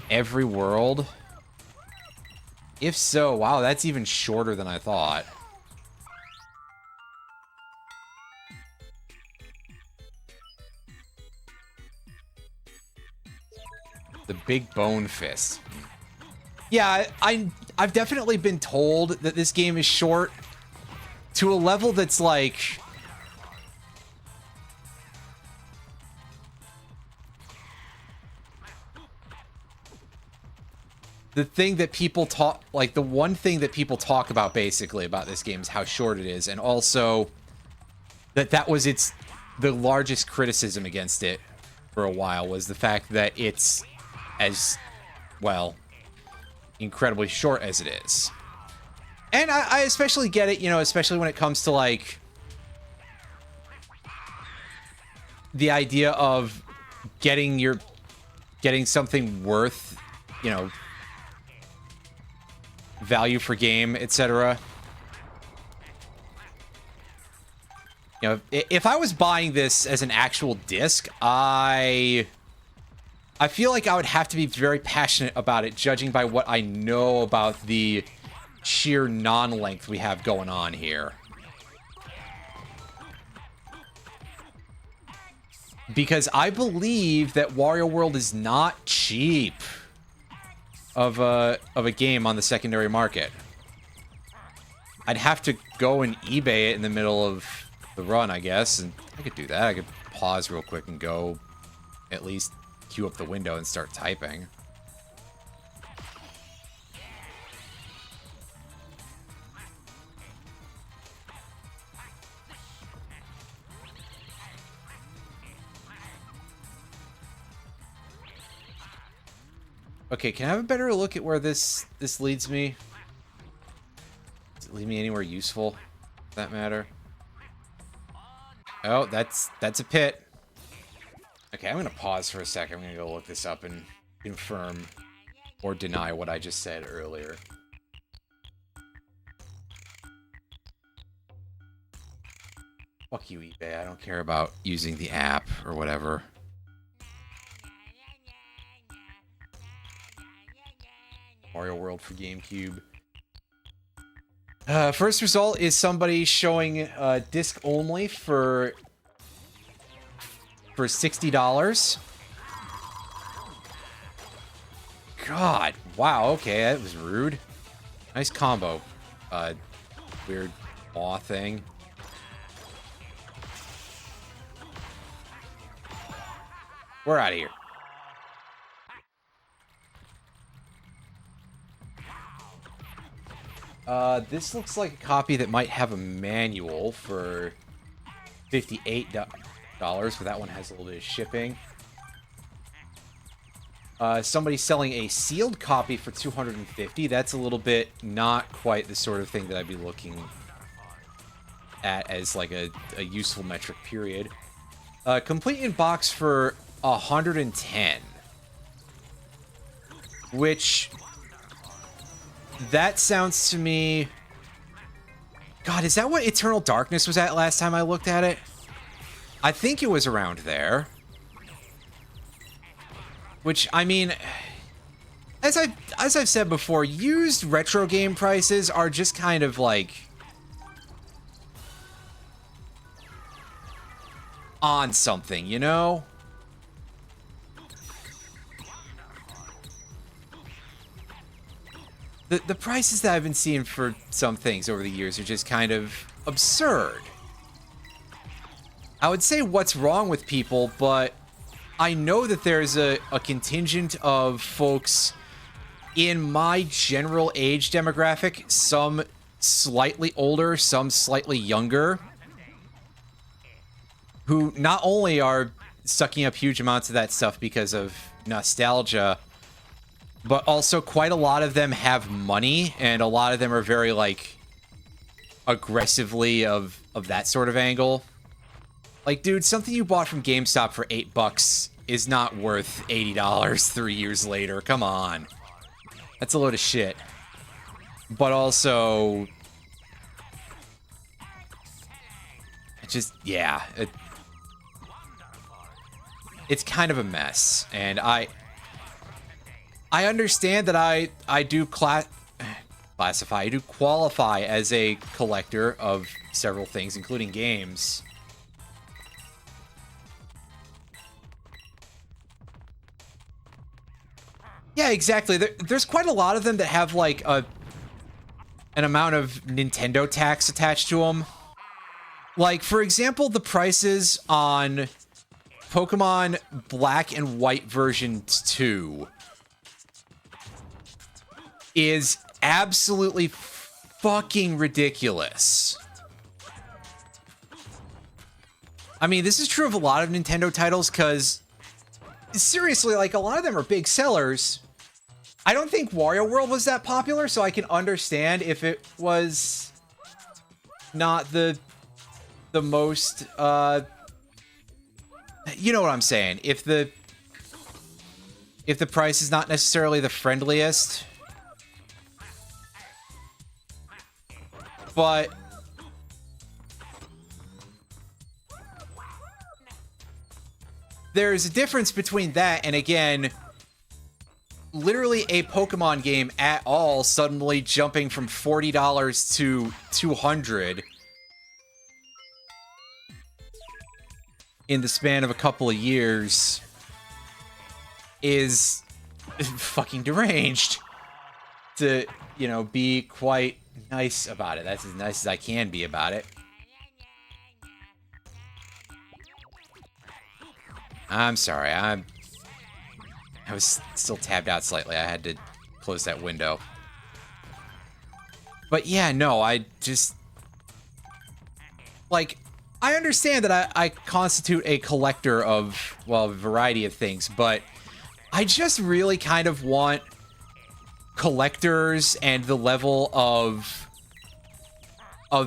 Every world? If so, wow, that's even shorter than I thought. The Big Bone Fist. Yeah, I've definitely been told that this game is short to a level that's like... The thing that people talk, like the one thing that people talk about basically about this game is how short it is, and also that was the largest criticism against it for a while was the fact that it's as, well, incredibly short as it is. And I especially get it, you know, especially when it comes to like the idea of getting something worth, you know, value for game, etc. You know, if I was buying this as an actual disc, I feel like I would have to be very passionate about it, judging by what I know about the sheer non-length we have going on here. Because I believe that Wario World is not cheap of a game on the secondary market. I'd have to go and eBay it in the middle of the run, I guess, and I could do that. I could pause real quick and go at least queue up the window and start typing. Okay, can I have a better look at where this leads me? Does it lead me anywhere useful, for that matter? Oh, that's a pit. Okay, I'm gonna pause for a second. I'm gonna go look this up and confirm or deny what I just said earlier. Fuck you, eBay. I don't care about using the app or whatever. Mario World for GameCube. First result is somebody showing disc only for $60. God, wow, okay, that was rude. Nice combo. Weird awe thing. We're out of here. This looks like a copy that might have a manual for $58, but that one has a little bit of shipping. Somebody's selling a sealed copy for $250. That's a little bit not quite the sort of thing that I'd be looking at as like a useful metric, period. Complete in box for $110. Which... that sounds to me... God, is that what Eternal Darkness was at last time I looked at it? I think it was around there. Which, I mean... As I've said before, used retro game prices are just kind of like... on something, you know? The prices that I've been seeing for some things over the years are just kind of absurd. I would say what's wrong with people, but I know that there's a contingent of folks in my general age demographic, some slightly older, some slightly younger, who not only are sucking up huge amounts of that stuff because of nostalgia, but also quite a lot of them have money, and a lot of them are very, like, aggressively of that sort of angle. Like, dude, something you bought from GameStop for $8 is not worth $80 3 years later. Come on. That's a load of shit. But also... it just, yeah. It's kind of a mess, and I understand that I do classify, I do qualify as a collector of several things, including games. Yeah, exactly. There's quite a lot of them that have like an amount of Nintendo tax attached to them. Like, for example, the prices on Pokemon Black and White version 2 is absolutely fucking ridiculous. I mean, this is true of a lot of Nintendo titles, because seriously, like, a lot of them are big sellers. I don't think Wario World was that popular, so I can understand if it was not the most, you know what I'm saying. If the price is not necessarily the friendliest. But there's a difference between that and, again, literally a Pokemon game at all suddenly jumping from $40 to $200 in the span of a couple of years is fucking deranged, to, you know, be quite nice about it. That's as nice as I can be about it. I'm sorry, I was still tabbed out slightly. I had to close that window. But yeah, no, I just... Like, I understand that I constitute a collector of, well, a variety of things, but I just really kind of want collectors and the level of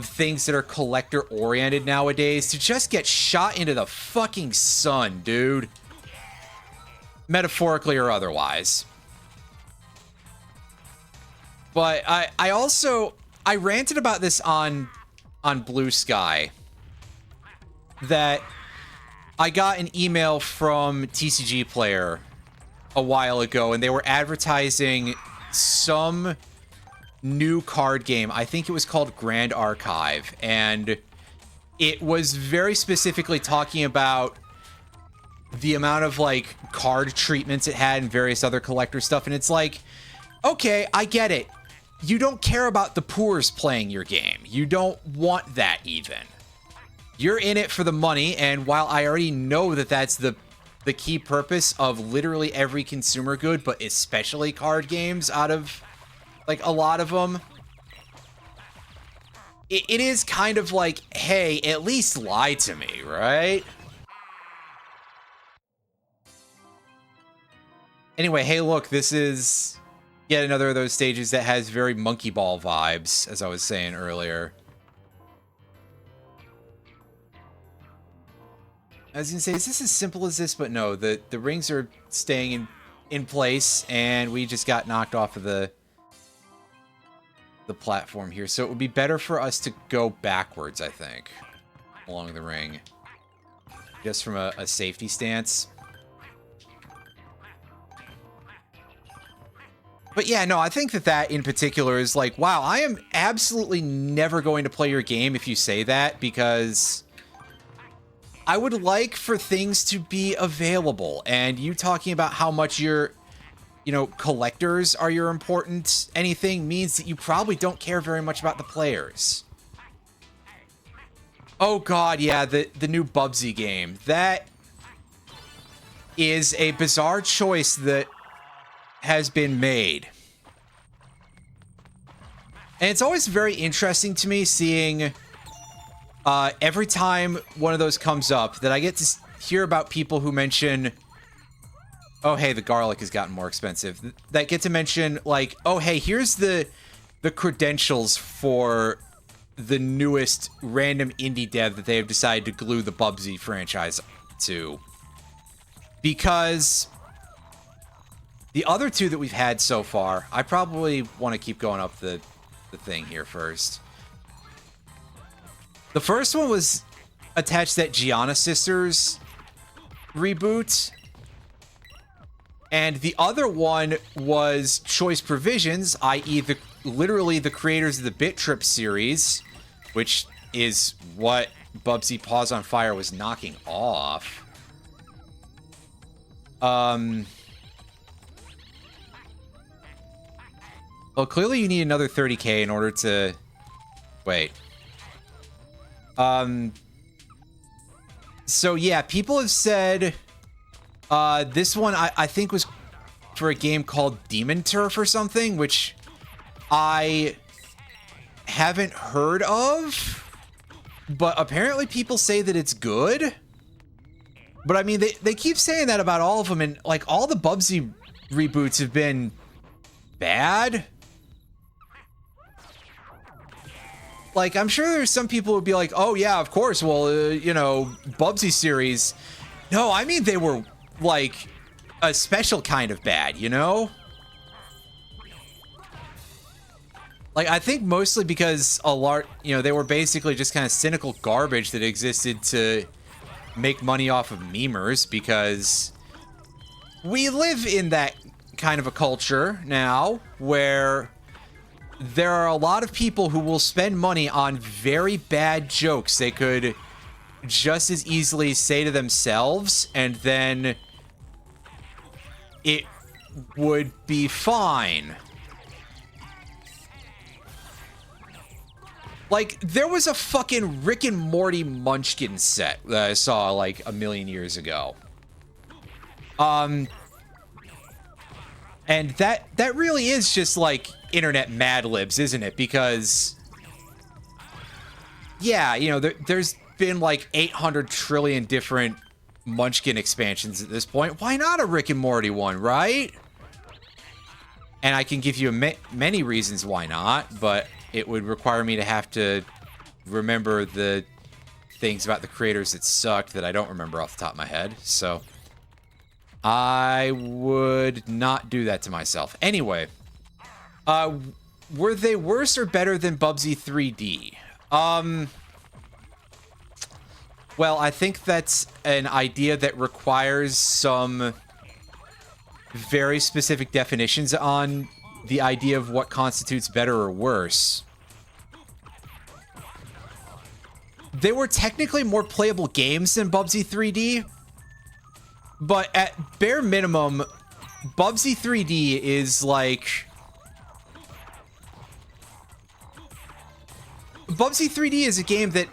things that are collector-oriented nowadays to just get shot into the fucking sun, dude. Metaphorically or otherwise. But I also... I ranted about this on Blue Sky. That I got an email from TCG Player a while ago, and they were advertising some new card game. I think it was called Grand Archive, and it was very specifically talking about the amount of, like, card treatments it had and various other collector stuff, and it's like, okay, I get it. You don't care about the poors playing your game. You don't want that, even. You're in it for the money, and while I already know that that's the key purpose of literally every consumer good, but especially card games out of, like, a lot of them, it is kind of like, hey, at least lie to me, right? Anyway, hey, look, this is yet another of those stages that has very Monkey Ball vibes, as I was saying earlier. I was gonna say, is this as simple as this? But no, the rings are staying in place, and we just got knocked off of the platform here. So it would be better for us to go backwards, I think, along the ring. Just from a safety stance. But yeah, no, I think that in particular is like, wow, I am absolutely never going to play your game if you say that, because I would like for things to be available, and you talking about how much your, you know, collectors are your important anything means that you probably don't care very much about the players. Oh god, yeah, the new Bubsy game. That is a bizarre choice that has been made. And it's always very interesting to me seeing every time one of those comes up that I get to hear about people who mention, oh, hey, the garlic has gotten more expensive. That get to mention, like, oh, hey, here's the credentials for the newest random indie dev that they have decided to glue the Bubsy franchise to. Because the other two that we've had so far, I probably want to keep going up the thing here first. The first one was attached to that Gianna Sisters reboot. And the other one was Choice Provisions, i.e. literally the creators of the Bit Trip series, which is what Bubsy Paws on Fire was knocking off. Well, clearly you need another 30k in order to... Wait. So yeah, people have said this one I think was for a game called Demon Turf or something, which I haven't heard of, but apparently people say that it's good. But I mean, they keep saying that about all of them, and like all the Bubsy reboots have been bad. Like, I'm sure there's some people who would be like, oh yeah, of course, well, you know, Bubsy series. No, I mean, they were like a special kind of bad, you know? Like, I think mostly because you know, they were basically just kind of cynical garbage that existed to make money off of memers, because we live in that kind of a culture now where there are a lot of people who will spend money on very bad jokes they could just as easily say to themselves, and then it would be fine. Like, there was a fucking Rick and Morty Munchkin set that I saw like a million years ago. And that really is just like internet Mad Libs, isn't it? Because, yeah, you know, there's been like 800 trillion different Munchkin expansions at this point. Why not a Rick and Morty one, right? And I can give you many reasons why not, but it would require me to have to remember the things about the creators that sucked that I don't remember off the top of my head. So I would not do that to myself. Anyway, were they worse or better than Bubsy 3D? Well, I think that's an idea that requires some very specific definitions on the idea of what constitutes better or worse. They were technically more playable games than Bubsy 3D, but at bare minimum, Bubsy 3D is like... Bubsy 3D is a game that,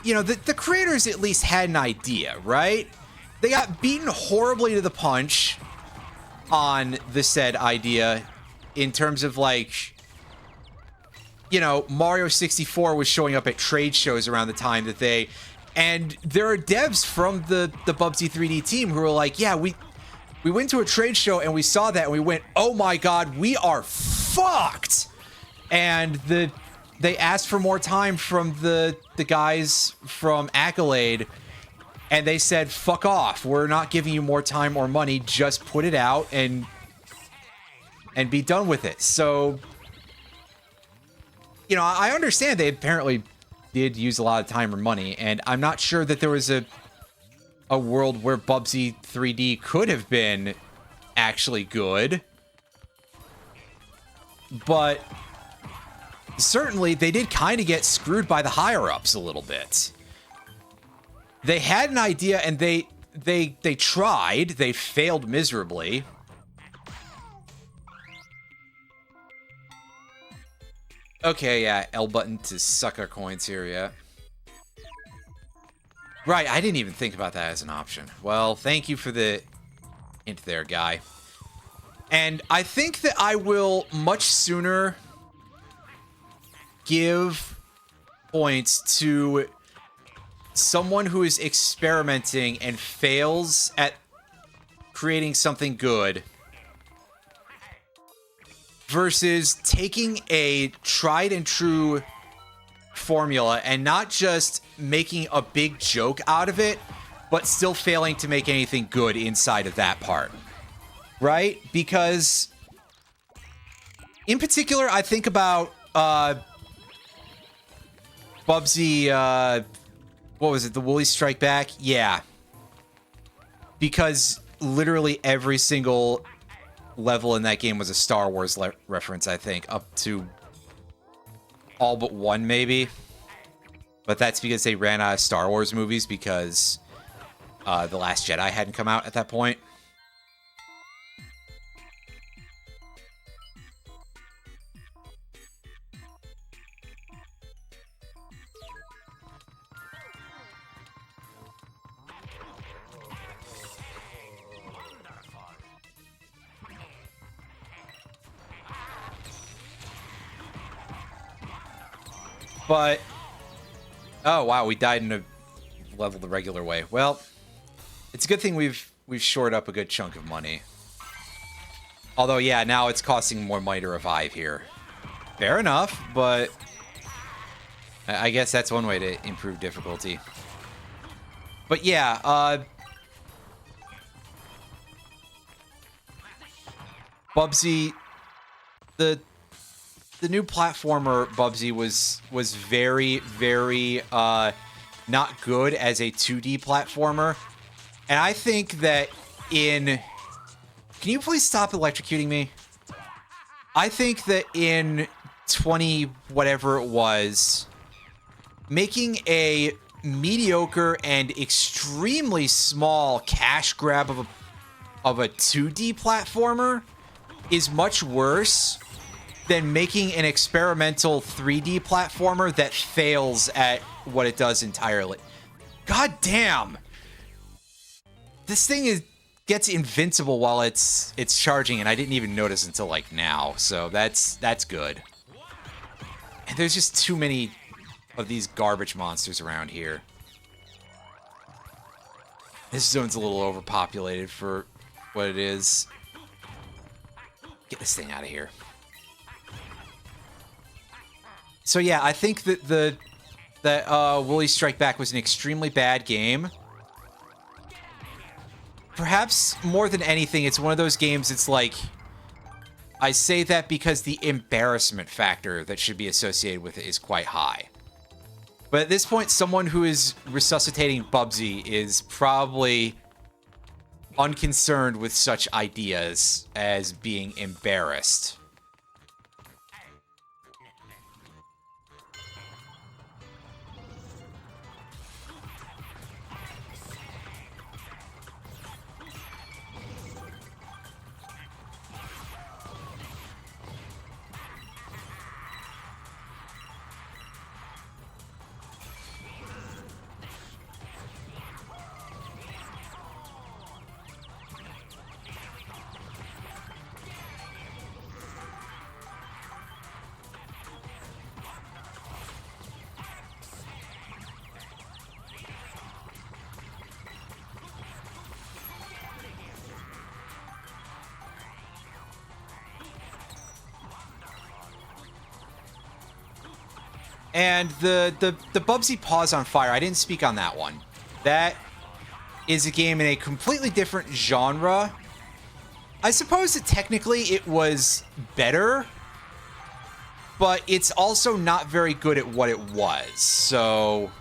you know, the creators at least had an idea, right? They got beaten horribly to the punch on the said idea in terms of, like, you know, Mario 64 was showing up at trade shows around the time that they... And there are devs from the Bubsy 3D team who were like, yeah, we went to a trade show and we saw that and we went, oh my god, we are fucked! And they asked for more time from the guys from Accolade, and they said, fuck off, we're not giving you more time or money, just put it out and be done with it. So, you know, I understand they apparently did use a lot of time or money, and I'm not sure that there was a world where Bubsy 3D could have been actually good. But certainly they did kind of get screwed by the higher-ups a little bit. They had an idea and they tried, they failed miserably. Okay, yeah, L button to suck our coins here, yeah. Right, I didn't even think about that as an option. Well, thank you for the hint there, guy. And I think that I will much sooner give points to someone who is experimenting and fails at creating something good versus taking a tried and true formula and not just making a big joke out of it, but still failing to make anything good inside of that part. Right? Because in particular, I think about Bubsy, what was it, the Woolly Strike Back? Yeah. Because literally every single level in that game was a Star Wars reference, I think, up to all but one, maybe. But that's because they ran out of Star Wars movies because The Last Jedi hadn't come out at that point. But, oh wow, we died in a level the regular way. Well, it's a good thing we've shored up a good chunk of money. Although, yeah, now it's costing more money to revive here. Fair enough, but I guess that's one way to improve difficulty. But yeah, Bubsy, the new platformer Bubsy was very, very not good as a 2D platformer. And I think that in... Can you please stop electrocuting me? I think that in 20 whatever it was, making a mediocre and extremely small cash grab of a 2D platformer is much worse than making an experimental 3D platformer that fails at what it does entirely. God damn! This thing gets invincible while it's charging, and I didn't even notice until like now, so that's good. And there's just too many of these garbage monsters around here. This zone's a little overpopulated for what it is. Get this thing out of here. So yeah, I think that Woolly Strike Back was an extremely bad game. Perhaps more than anything, it's one of those games, it's like, I say that because the embarrassment factor that should be associated with it is quite high. But at this point, someone who is resuscitating Bubsy is probably unconcerned with such ideas as being embarrassed. And the Bubsy Paws on Fire, I didn't speak on that one. That is a game in a completely different genre. I suppose that technically it was better, but it's also not very good at what it was. So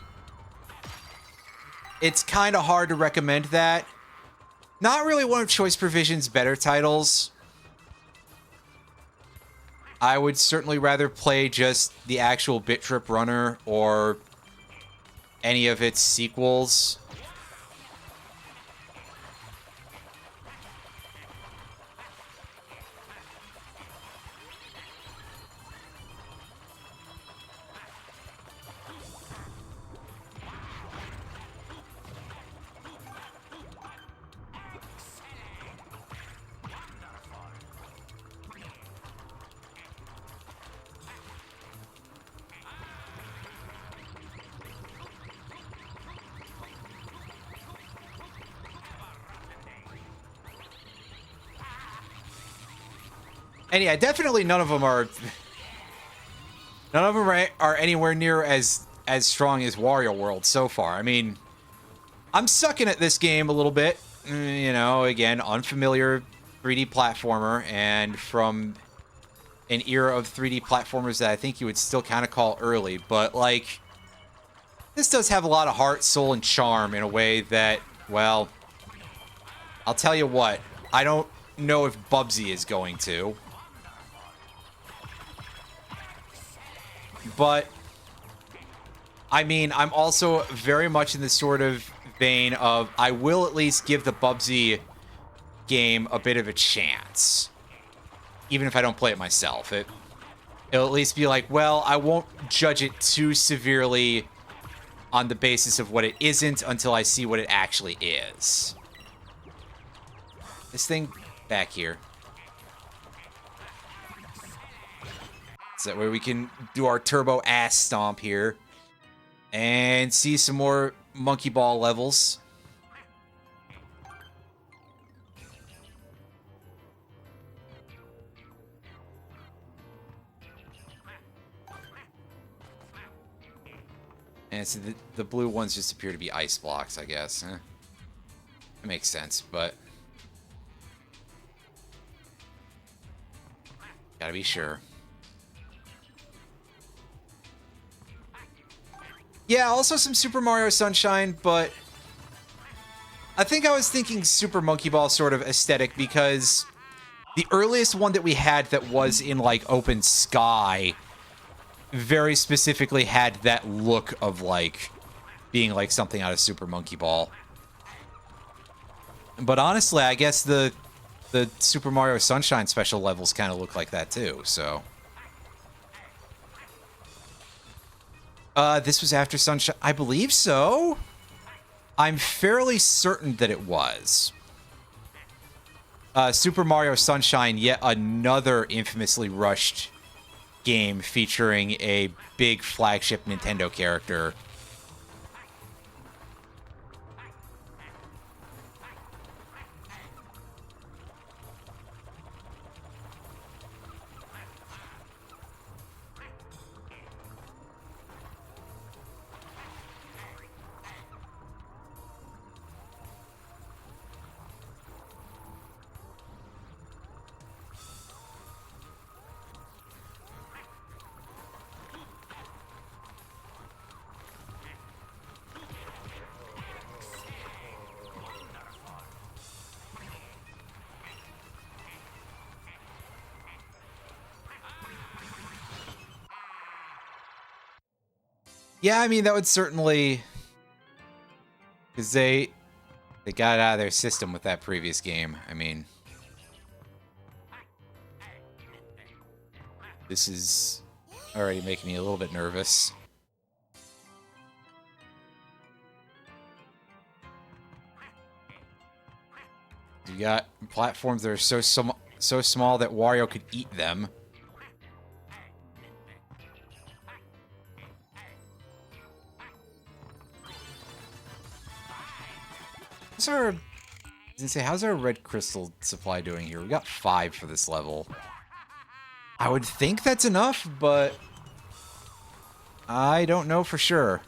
it's kind of hard to recommend that. Not really one of Choice Provision's better titles. I would certainly rather play just the actual Bit Trip Runner or any of its sequels. And yeah, definitely none of them are anywhere near as strong as Wario World so far. I mean, I'm sucking at this game a little bit. You know, again, unfamiliar 3D platformer, and from an era of 3D platformers that I think you would still kind of call early, but like, this does have a lot of heart, soul, and charm in a way that, well, I'll tell you what. I don't know if Bubsy is going to. But, I mean, I'm also very much in the sort of vein of I will at least give the Bubsy game a bit of a chance. Even if I don't play it myself. It'll at least be like, well, I won't judge it too severely on the basis of what it isn't until I see what it actually is. This thing back here. Is that where we can do our turbo ass stomp here and see some more monkey ball levels? And so the blue ones just appear to be ice blocks, I guess. It makes sense, but gotta be sure. Yeah, also some Super Mario Sunshine, but I think I was thinking Super Monkey Ball sort of aesthetic because the earliest one that we had that was in, like, open sky very specifically had that look of, like, being like something out of Super Monkey Ball. But honestly, I guess the Super Mario Sunshine special levels kind of look like that too, so. This was after Sunshine. I believe so. I'm fairly certain that it was. Super Mario Sunshine, yet another infamously rushed game featuring a big flagship Nintendo character. Yeah, I mean, that would certainly... Because they got it out of their system with that previous game. I mean... This is already making me a little bit nervous. You got platforms that are so small that Wario could eat them. How's our red crystal supply doing here? We got 5 for this level. I would think that's enough, but I don't know for sure.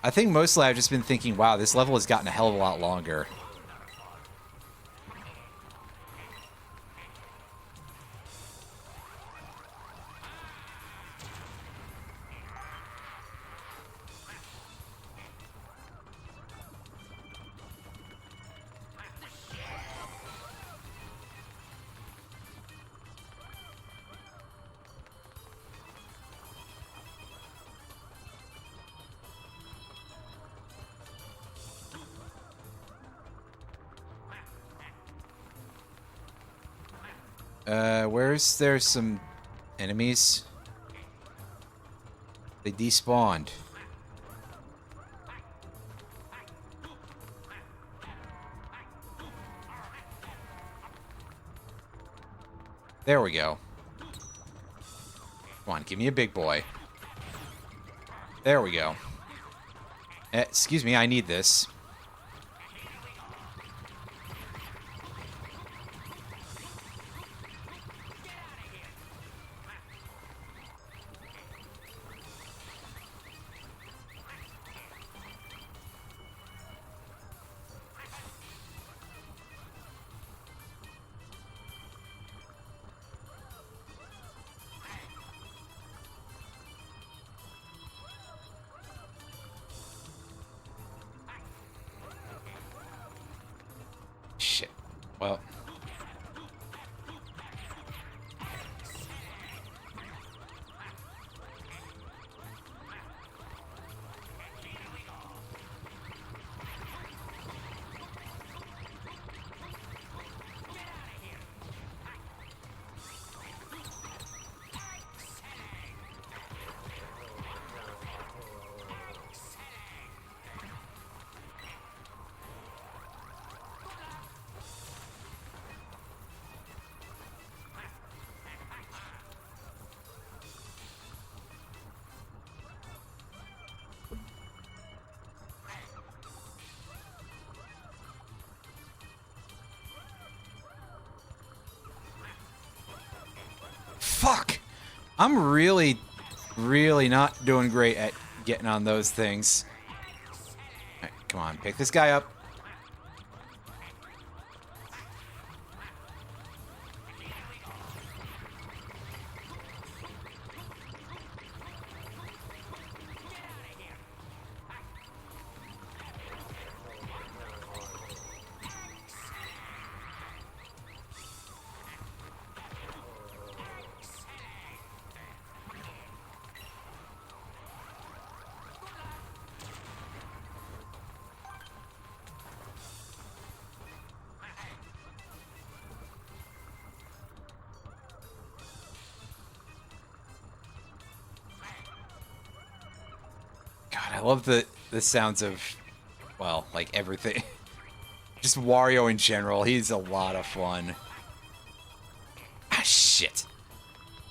I think mostly I've just been thinking, wow, this level has gotten a hell of a lot longer. Where's there some enemies? They despawned. There we go. Come on, give me a big boy. There we go. Excuse me, I need this. Well. Fuck! I'm really not doing great at getting on those things. Alright, come on, pick this guy up. God, I love the sounds of, well, like everything. Just Wario in general. He's a lot of fun. Ah, shit.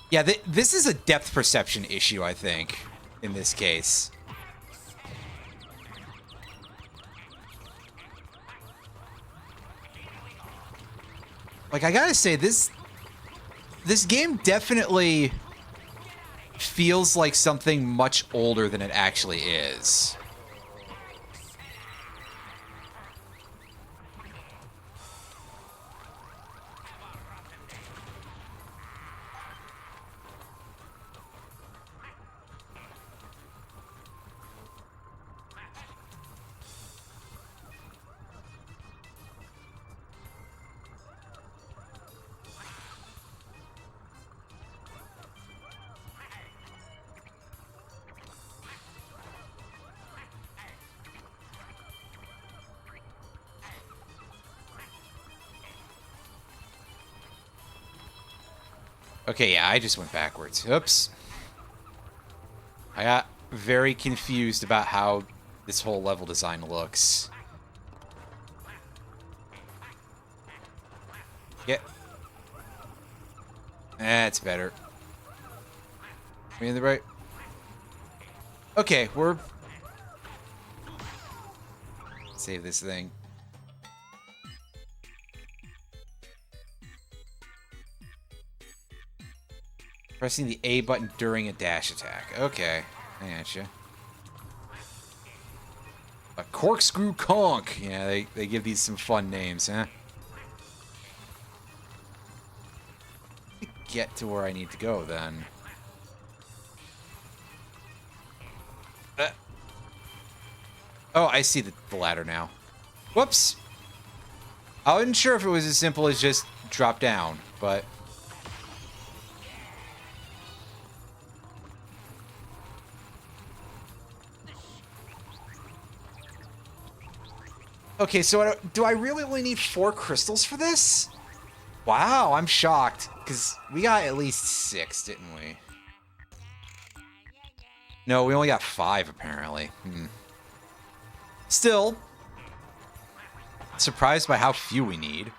Yeah, this is a depth perception issue, I think, in this case. Like, I gotta say, this game definitely feels like something much older than it actually is. Okay, yeah, I just went backwards. Oops. I got very confused about how this whole level design looks. Yeah. That's better. Are we in the right? Okay, we're... Save this thing. Pressing the A button during a dash attack. Okay, I gotcha. A corkscrew conk. Yeah, they give these some fun names, huh? Get to where I need to go, then. Oh, I see the ladder now. Whoops. I wasn't sure if it was as simple as just drop down, but... Okay, so do I really only need 4 crystals for this? Wow, I'm shocked. Because we got at least 6, didn't we? No, we only got 5, apparently. Still, surprised by how few we need.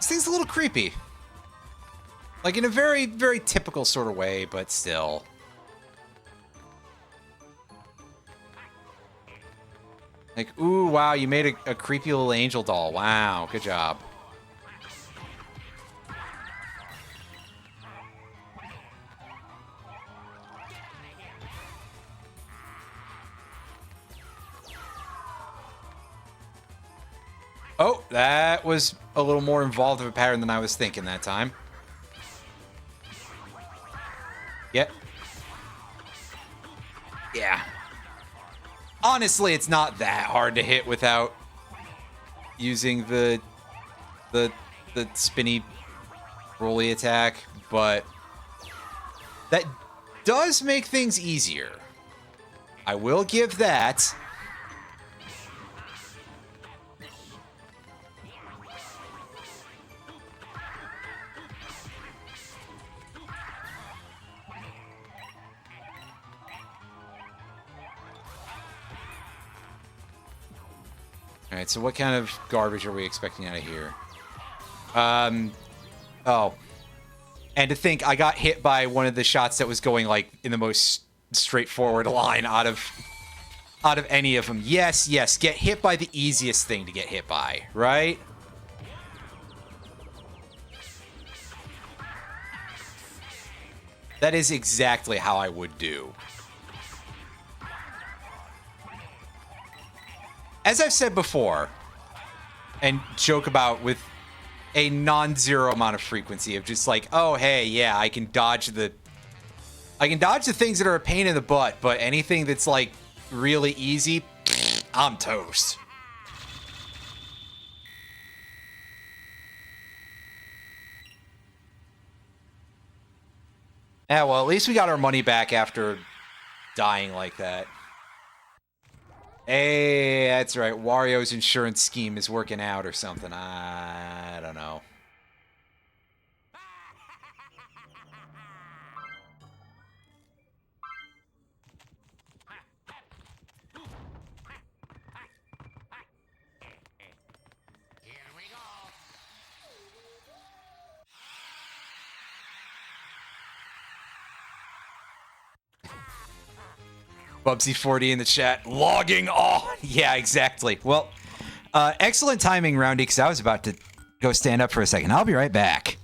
This thing's a little creepy. Like, in a very, very typical sort of way, but still. Like, ooh, wow, you made a creepy little angel doll. Wow, good job. Oh, that was a little more involved of a pattern than I was thinking that time. Yep. Yeah. Honestly, it's not that hard to hit without using the spinny rolly attack, but that does make things easier. I will give that. All right, so what kind of garbage are we expecting out of here? Oh. And to think I got hit by one of the shots that was going, like, in the most straightforward line out of any of them. Yes, yes, get hit by the easiest thing to get hit by, right? That is exactly how I would do. As I've said before, and joke about with a non-zero amount of frequency of just like, oh, hey, yeah, I can dodge the things that are a pain in the butt, but anything that's, like, really easy, I'm toast. Yeah, well, at least we got our money back after dying like that. Hey, that's right. Wario's insurance scheme is working out or something. I don't know. Bubsy40 in the chat, logging on. Yeah, exactly. Well, excellent timing, Roundy, because I was about to go stand up for a second. I'll be right back.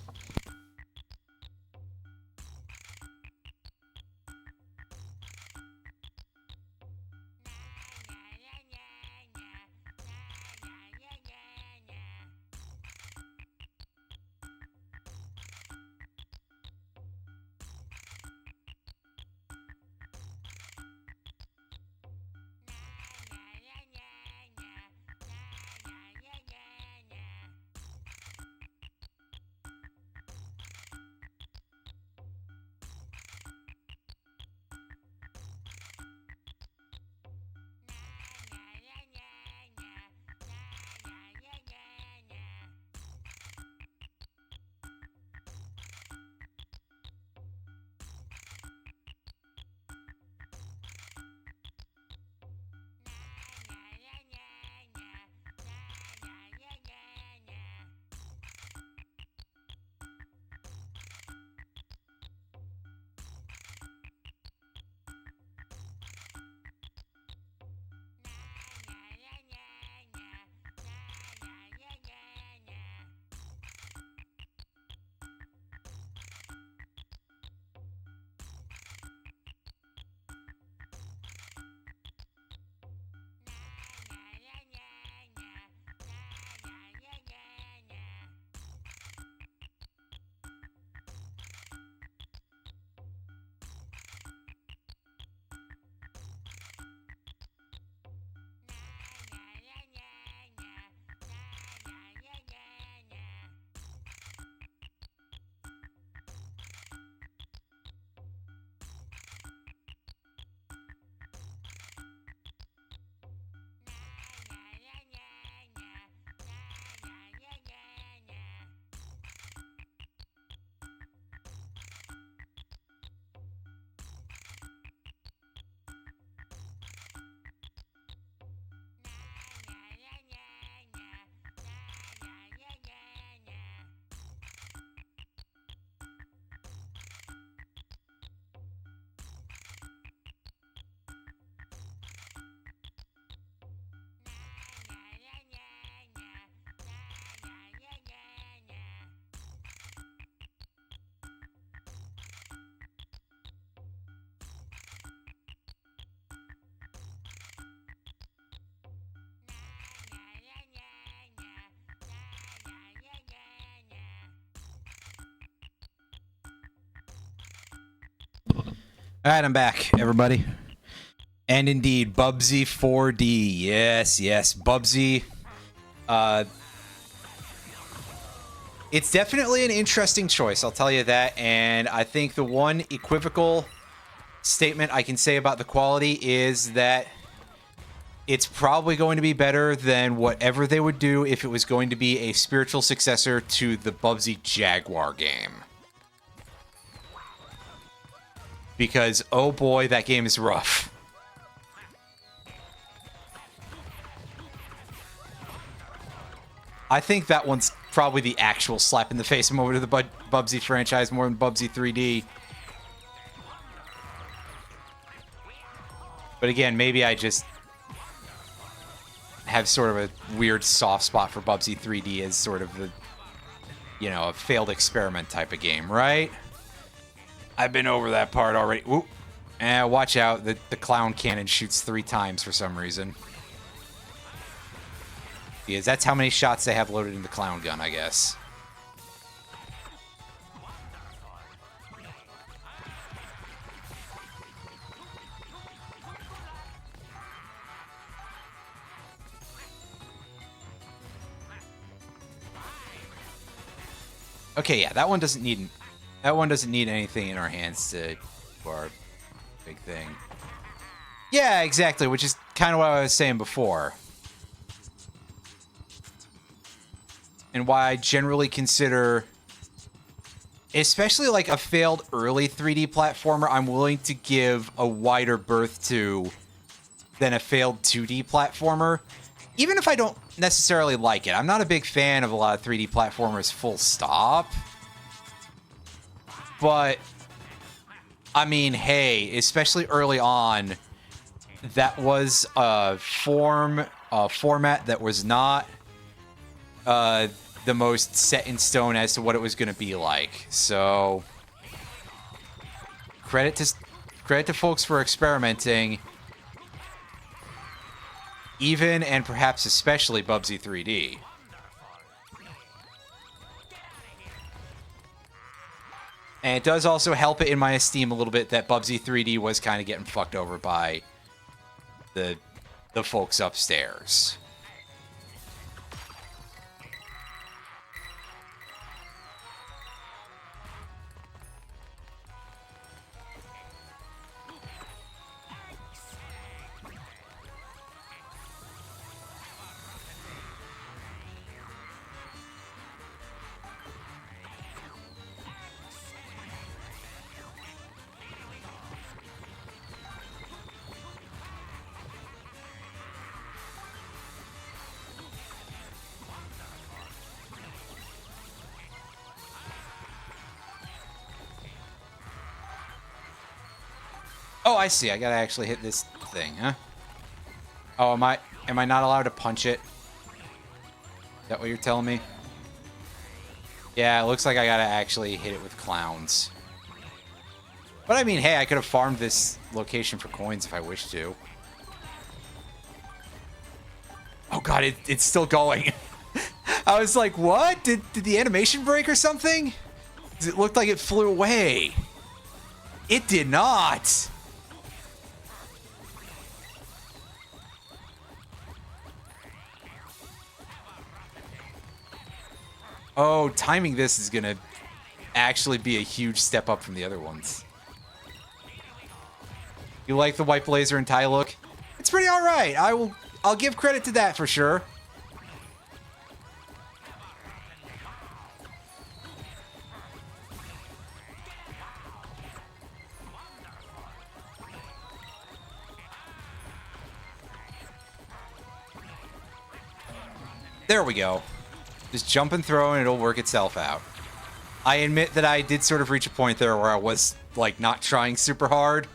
All right, I'm back, everybody. And indeed, Bubsy 4D. Yes, yes, Bubsy. It's definitely an interesting choice, I'll tell you that. And I think the one equivocal statement I can say about the quality is that it's probably going to be better than whatever they would do if it was going to be a spiritual successor to the Bubsy Jaguar game. Because, oh boy, that game is rough. I think that one's probably the actual slap in the face moment of the Bubsy franchise more than Bubsy 3D. But again, maybe I just have sort of a weird soft spot for Bubsy 3D as sort of the, you know, a failed experiment type of game, right? I've been over that part already. Ooh. Watch out. The clown cannon shoots 3 times for some reason. Because that's how many shots they have loaded in the clown gun, I guess. Okay, yeah, that one doesn't need anything in our hands to do our big thing. Yeah, exactly, which is kind of what I was saying before. And why I generally consider, especially like a failed early 3D platformer, I'm willing to give a wider berth to than a failed 2D platformer. Even if I don't necessarily like it. I'm not a big fan of a lot of 3D platformers full stop. But, I mean, hey, especially early on, that was a format that was not the most set in stone as to what it was going to be like. So, credit to folks for experimenting. Even and perhaps especially Bubsy 3D. And it does also help it in my esteem a little bit that Bubsy 3D was kind of getting fucked over by the folks upstairs. Oh, I see. I gotta actually hit this thing, huh? Oh, am I not allowed to punch it? Is that what you're telling me? Yeah, it looks like I gotta actually hit it with clowns. But I mean, hey, I could have farmed this location for coins if I wished to. Oh god, it's still going. I was like, what? Did the animation break or something? 'Cause it looked like it flew away. It did not. Oh, timing this is gonna actually be a huge step up from the other ones. You like the white blazer and tie look? It's pretty alright. I'll give credit to that for sure. There we go. Just jump and throw and it'll work itself out. I admit that I did sort of reach a point there where I was, like, not trying super hard.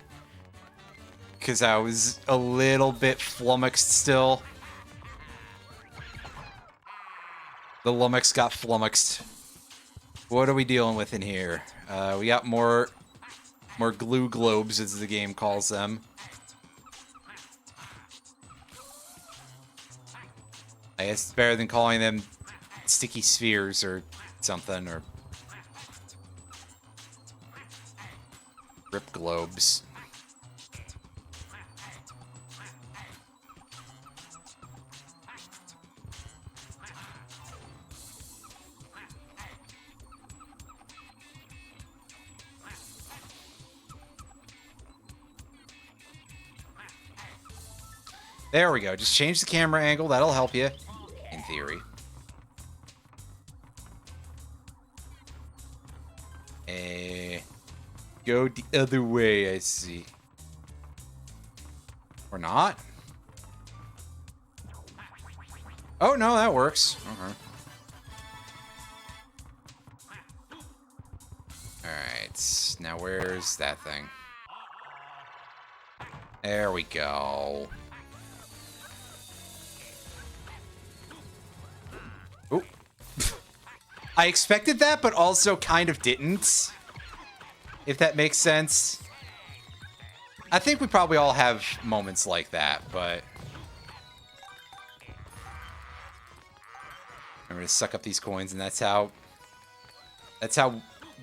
Because I was a little bit flummoxed still. The lummox got flummoxed. What are we dealing with in here? We got more glue globes, as the game calls them. I guess it's better than calling them sticky spheres or something, or rip globes. There we go. Just change the camera angle. That'll help you, in theory. Go the other way, I see. Or not? Oh, no, that works. Okay. Alright, now where's that thing? There we go. Oop. I expected that, but also kind of didn't. If that makes sense. I think we probably all have moments like that, but... I'm gonna suck up these coins, and that's how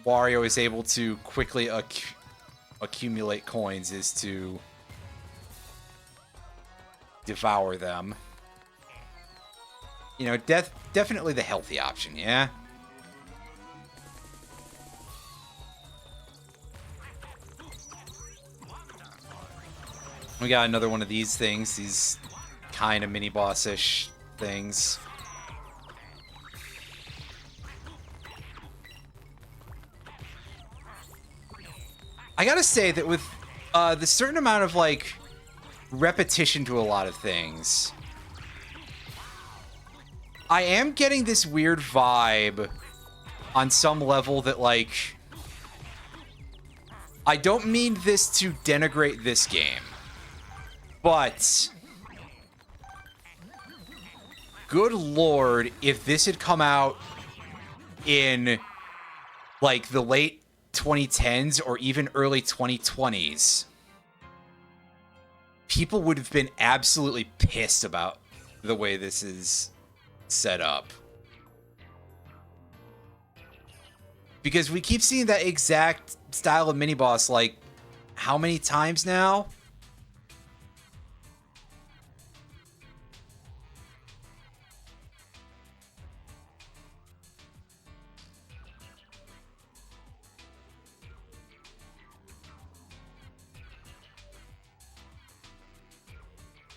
Wario is able to quickly accumulate coins, is to devour them. You know, definitely the healthy option, yeah? We got another one of these things, these kind of mini-boss-ish things. I gotta say that with the certain amount of, like, repetition to a lot of things, I am getting this weird vibe on some level that, like, I don't mean this to denigrate this game, but good lord, if this had come out in, like, the late 2010s or even early 2020s, people would have been absolutely pissed about the way this is set up. Because we keep seeing that exact style of mini-boss, like, how many times now?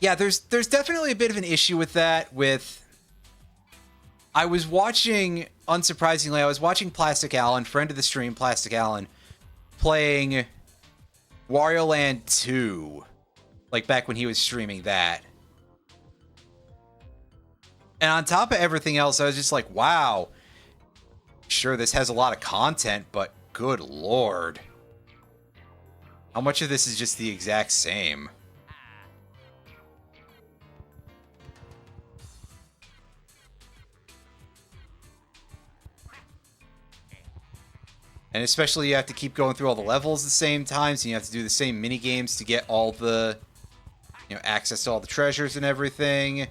Yeah, there's definitely a bit of an issue with that. I was watching, unsurprisingly, I was watching Plastic Alan, friend of the stream, Plastic Alan, playing Wario Land 2, like back when he was streaming that. And on top of everything else, I was just like, wow, sure, this has a lot of content, but good lord. How much of this is just the exact same? And especially you have to keep going through all the levels at the same time, so you have to do the same mini games to get all the, you know, access to all the treasures and everything.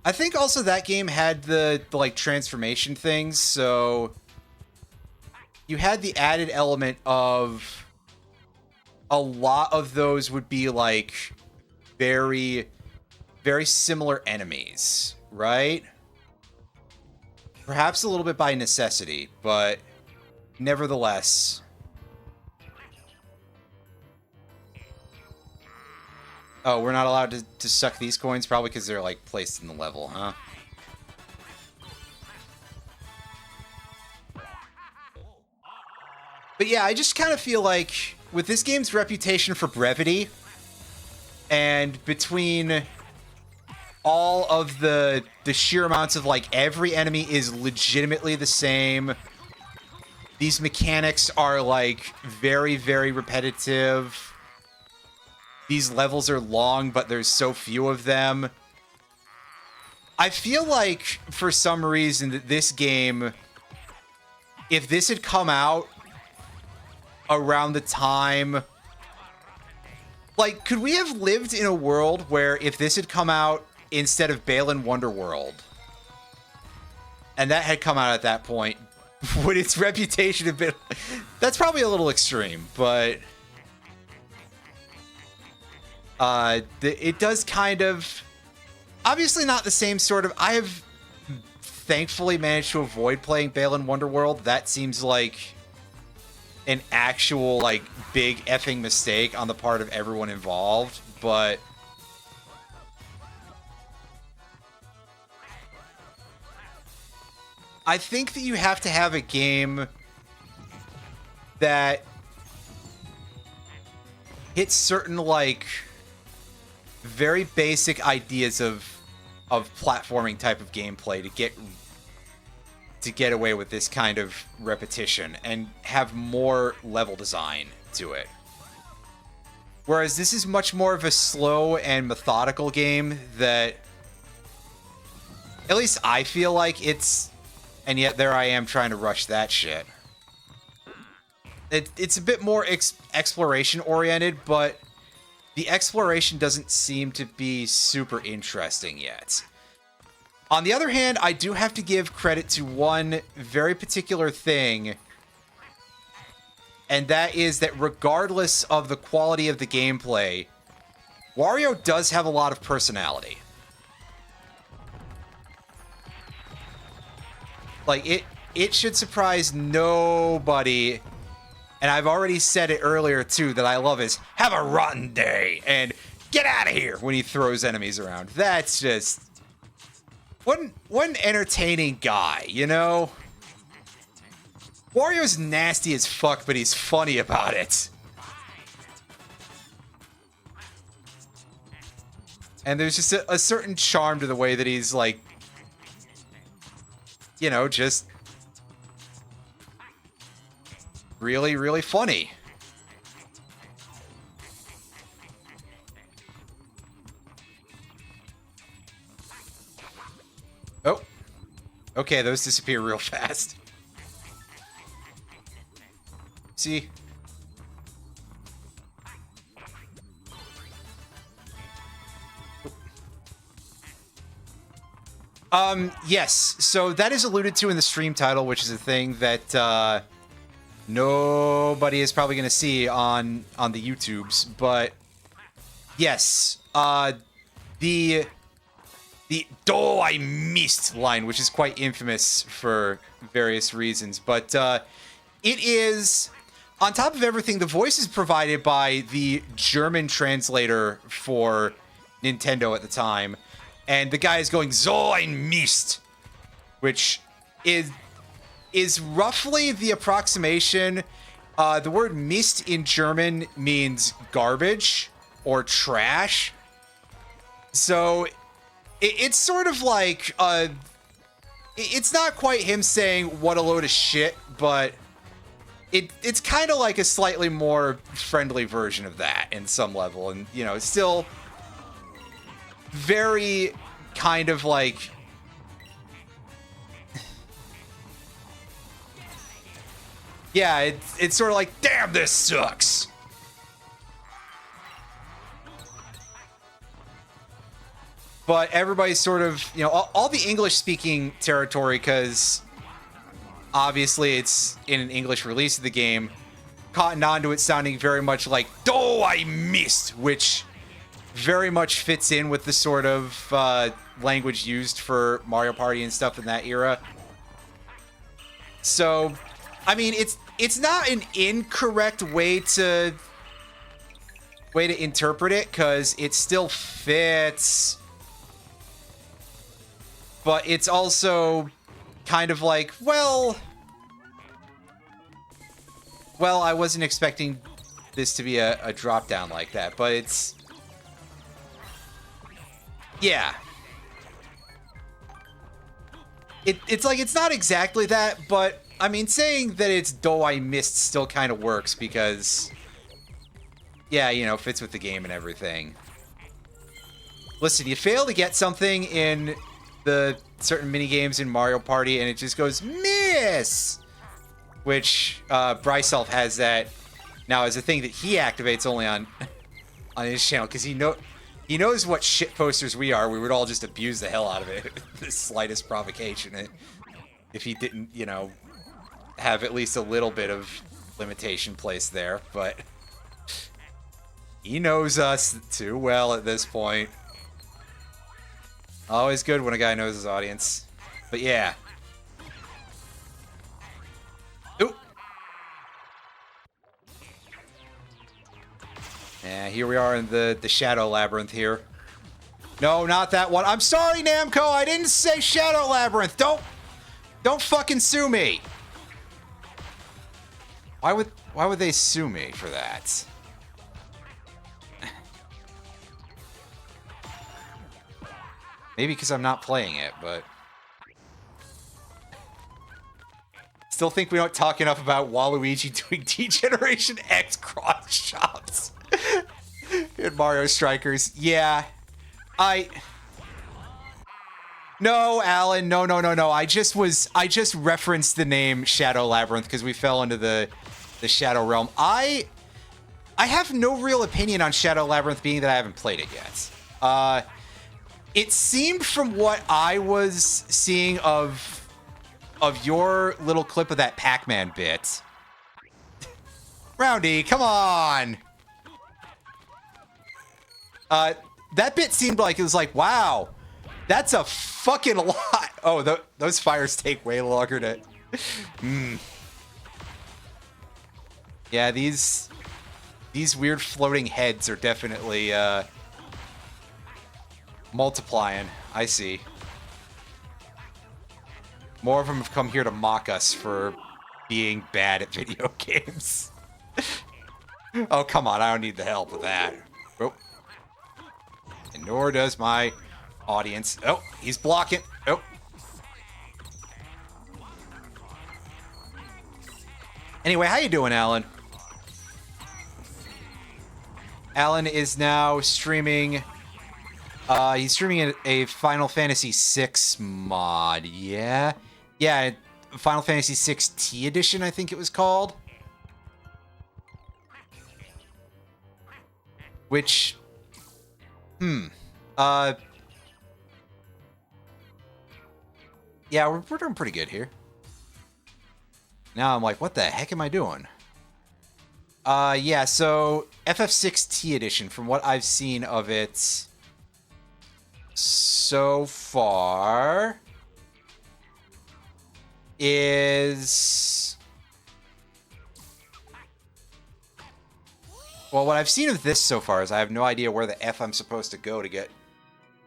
I think also that game had the like transformation things, so you had the added element of a lot of those would be like very similar enemies, right? Perhaps a little bit by necessity, but nevertheless. Oh, we're not allowed to suck these coins? Probably because they're, like, placed in the level, huh? But yeah, I just kind of feel like, with this game's reputation for brevity, and between all of the sheer amounts of, like, every enemy is legitimately the same, these mechanics are, like, very repetitive. These levels are long, but there's so few of them. I feel like, for some reason, that this game, if this had come out around the time... Like, could we have lived in a world where if this had come out instead of Balan Wonderworld, and that had come out at that point, would its reputation have been... That's probably a little extreme, but... it does kind of... Obviously not the same sort of... I have thankfully managed to avoid playing Balan Wonderworld. That seems like an actual, like, big effing mistake on the part of everyone involved, but I think that you have to have a game that hits certain, like, very basic ideas of platforming type of gameplay to get away with this kind of repetition and have more level design to it. Whereas this is much more of a slow and methodical game that, at least I feel like it's, and yet there I am trying to rush that shit. It's a bit more exploration oriented, but the exploration doesn't seem to be super interesting yet. On the other hand, I do have to give credit to one very particular thing, and that is that regardless of the quality of the gameplay, Wario does have a lot of personality. Like, it should surprise nobody. And I've already said it earlier, too, that I love his "have a rotten day" and "get out of here" when he throws enemies around. That's just... One entertaining guy, you know? Wario's nasty as fuck, but he's funny about it. And there's just a certain charm to the way that he's, like... You know, just... really, really funny. Oh. Okay, those disappear real fast. See? Yes. So that is alluded to in the stream title, which is a thing that, nobody is probably going to see on the YouTubes, but yes, the "Oh, I missed" line, which is quite infamous for various reasons, but it is, on top of everything, the voice is provided by the German translator for Nintendo at the time, and the guy is going "So ein Mist," which is roughly the approximation. The word Mist in German means garbage or trash. So it's sort of like, it's not quite him saying "what a load of shit," but it's kind of like a slightly more friendly version of that in some level. And, you know, it's still very kind of like... Yeah, it's sort of like, "Damn, this sucks." But everybody's sort of, you know, all the English-speaking territory, because obviously it's in an English release of the game, cottoned onto it sounding very much like "Oh, I missed," which very much fits in with the sort of language used for Mario Party and stuff in that era. So... I mean, it's not an incorrect way to interpret it, because it still fits, but it's also kind of like, well, I wasn't expecting this to be a drop down like that, but it's, yeah, it's like, it's not exactly that, but I mean, saying that it's "Do I missed" still kind of works, because, yeah, you know, fits with the game and everything. Listen, you fail to get something in the certain minigames in Mario Party, and it just goes "miss," which Bryself has that now as a thing that he activates only on his channel, because he knows what shit posters we are. We would all just abuse the hell out of it, the slightest provocation. If he didn't, you know, have at least a little bit of limitation placed there, but he knows us too well at this point. Always good when a guy knows his audience. But yeah. Ooh. Yeah, here we are in the Shadow Labyrinth here. No, not that one. I'm sorry, Namco. I didn't say Shadow Labyrinth. Don't fucking sue me. Why would they sue me for that? Maybe because I'm not playing it, but still think we don't talk enough about Waluigi doing D-Generation X cross shops in Mario Strikers. Yeah, No, Alan, no. I just referenced the name Shadow Labyrinth because we fell into the Shadow Realm. I have no real opinion on Shadow Labyrinth, being that I haven't played it yet. It seemed from what I was seeing of your little clip of that Pac-Man bit. Roundy, come on. That bit seemed like it was like, wow, that's a fucking lot. Oh, those fires take way longer to... Yeah, these weird floating heads are definitely multiplying. I see. More of them have come here to mock us for being bad at video games. Oh, come on. I don't need the help with that. Oh. And nor does my audience. Oh, he's blocking. Oh. Anyway, how you doing, Alan? Alan is now streaming... he's streaming a Final Fantasy VI mod, yeah? Yeah, Final Fantasy VI T Edition, I think it was called. Which... Yeah, we're doing pretty good here. Now I'm like, what the heck am I doing? Yeah, so FF6 T Edition, from what I've seen of it so far, is... Well, what I've seen of this so far is I have no idea where the F I'm supposed to go to get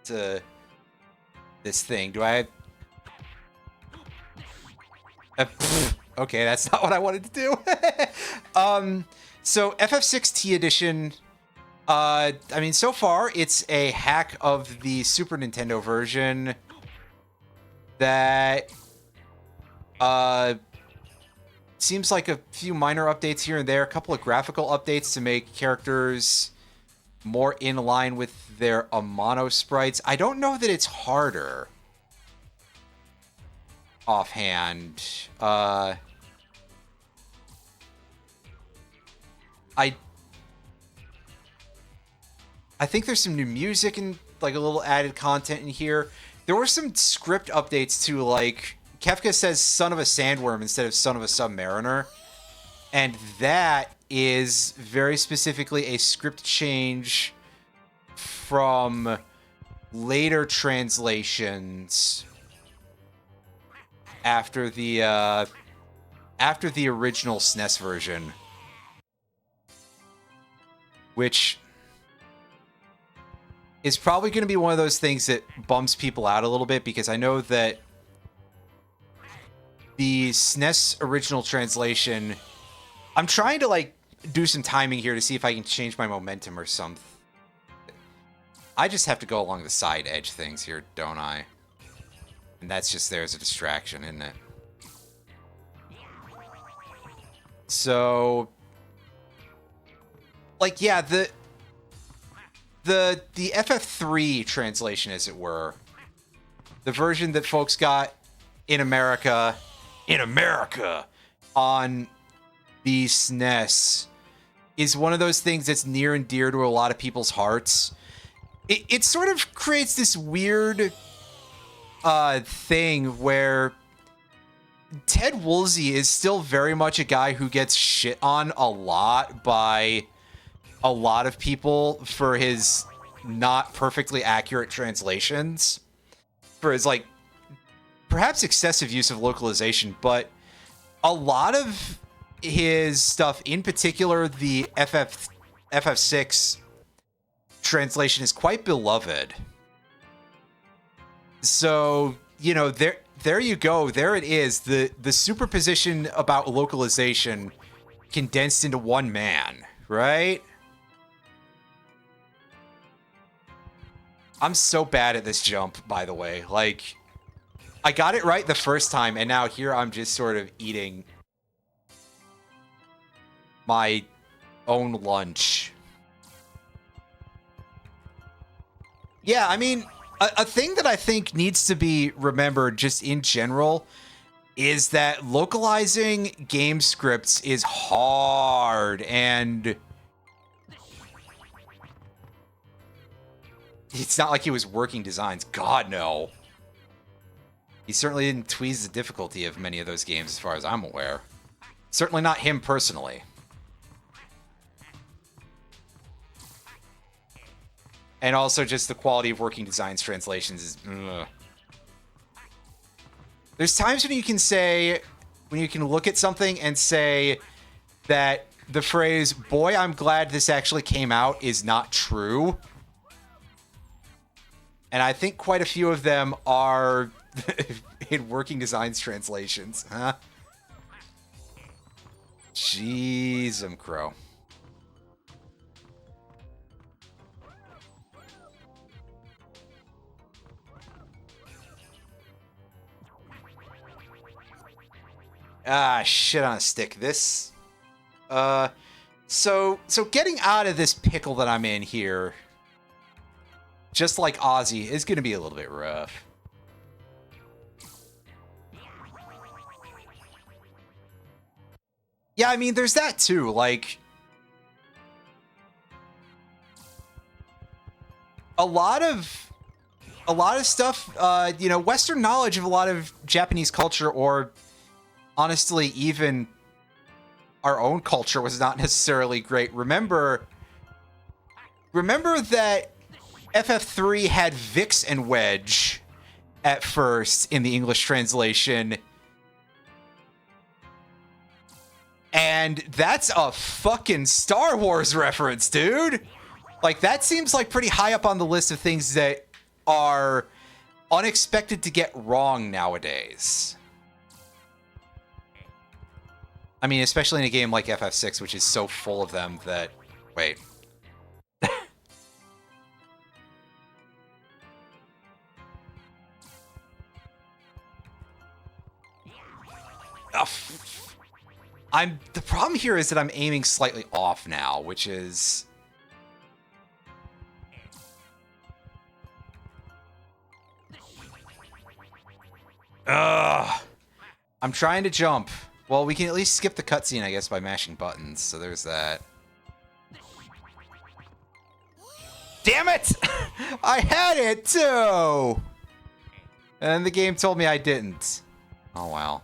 to this thing. Do I... Okay, that's not what I wanted to do. So FF6 T Edition, I mean, so far it's a hack of the Super Nintendo version that seems like a few minor updates here and there, a couple of graphical updates to make characters more in line with their Amano sprites. I don't know that it's harder offhand. I think there's some new music and like a little added content in here. There were some script updates too, like Kefka says son of a sandworm instead of son of a submariner. And that is very specifically a script change from later translations after the original SNES version, which is probably going to be one of those things that bums people out a little bit, because I know that the SNES original translation, I'm trying to like do some timing here to see if I can change my momentum or something. I just have to go along the side edge things here, don't I? And that's just there as a distraction, isn't it? So, like, yeah, the FF3 translation, as it were, the version that folks got in America on the SNES, is one of those things that's near and dear to a lot of people's hearts. It sort of creates this weird thing where Ted Woolsey is still very much a guy who gets shit on a lot by a lot of people for his not perfectly accurate translations, for his like perhaps excessive use of localization, but a lot of his stuff, in particular the FF6 translation, is quite beloved. So, you know, there you go. There it is. The superposition about localization condensed into one man, right? I'm so bad at this jump, by the way. Like, I got it right the first time, and now here I'm just sort of eating my own lunch. Yeah, I mean, a thing that I think needs to be remembered just in general is that localizing game scripts is hard, and it's not like he was working designs. God, no. He certainly didn't tweeze the difficulty of many of those games as far as I'm aware. Certainly not him personally. And also just the quality of working designs translations is... ugh. There's times when you can say... when you can look at something and say that the phrase, boy, I'm glad this actually came out, is not true. And I think quite a few of them are in working designs translations. Huh? Jeez, crow. Ah, shit on a stick. This... So getting out of this pickle that I'm in here, just like Ozzy, is going to be a little bit rough. Yeah, I mean, there's that too. Like, a lot of stuff, you know, Western knowledge of a lot of Japanese culture, or honestly, even our own culture, was not necessarily great. Remember that FF3 had Vix and Wedge at first in the English translation. And that's a fucking Star Wars reference, dude. Like, that seems like pretty high up on the list of things that are unexpected to get wrong nowadays. I mean, especially in a game like FF6, which is so full of them that... Wait. The problem here is that I'm aiming slightly off now, which is... Ugh. I'm trying to jump. Well, we can at least skip the cutscene, I guess, by mashing buttons, so there's that. Damn it! I had it, too! And the game told me I didn't. Oh, well.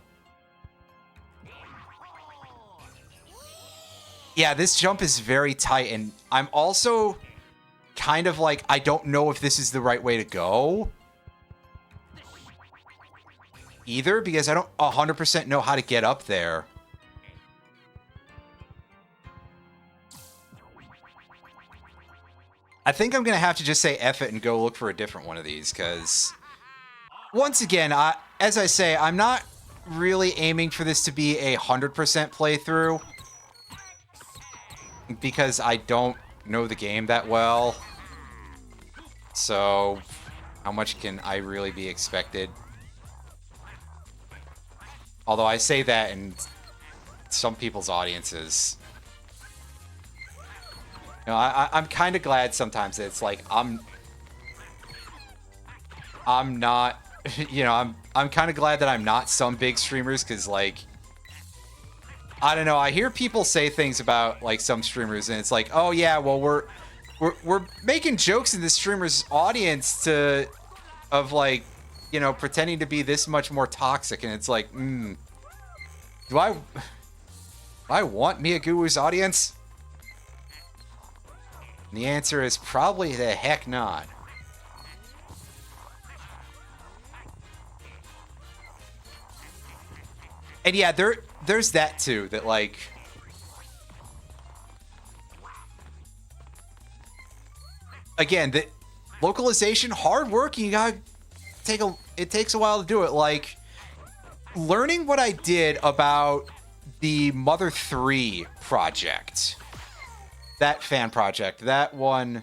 Yeah, this jump is very tight, and I'm also kind of like, I don't know if this is the right way to go either, because I don't 100% know how to get up there. I think I'm going to have to just say F it and go look for a different one of these, because once again, as I say, I'm not really aiming for this to be a 100% playthrough, because I don't know the game that well. So, how much can I really be expected? Although I say that in some people's audiences. You know, I'm kind of glad sometimes that it's like, I'm not, you know, I'm kind of glad that I'm not some big streamers, because, like, I don't know, I hear people say things about, like, some streamers, and it's like, oh yeah, well, we're making jokes in the streamer's audience of, like, you know, pretending to be this much more toxic, and it's like, do I want Miyagu's audience? And the answer is probably the heck not. And yeah, there's that too, that like, again, the localization, hard work, you gotta it takes a while to do it. Like, learning what I did about the Mother 3 project, that fan project, that one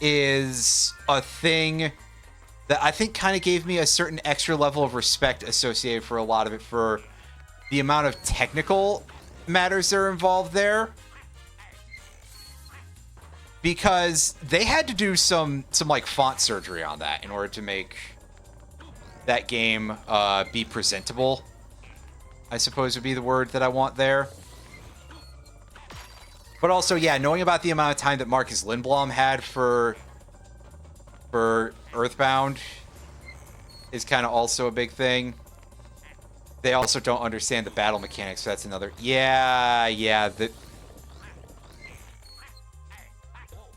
is a thing that I think kind of gave me a certain extra level of respect associated for a lot of it, for the amount of technical matters that are involved there. Because they had to do some like font surgery on that in order to make that game be presentable, I suppose would be the word that I want there. But also, yeah, knowing about the amount of time that Marcus Lindblom had for Earthbound is kind of also a big thing. They also don't understand the battle mechanics, so that's another... Yeah,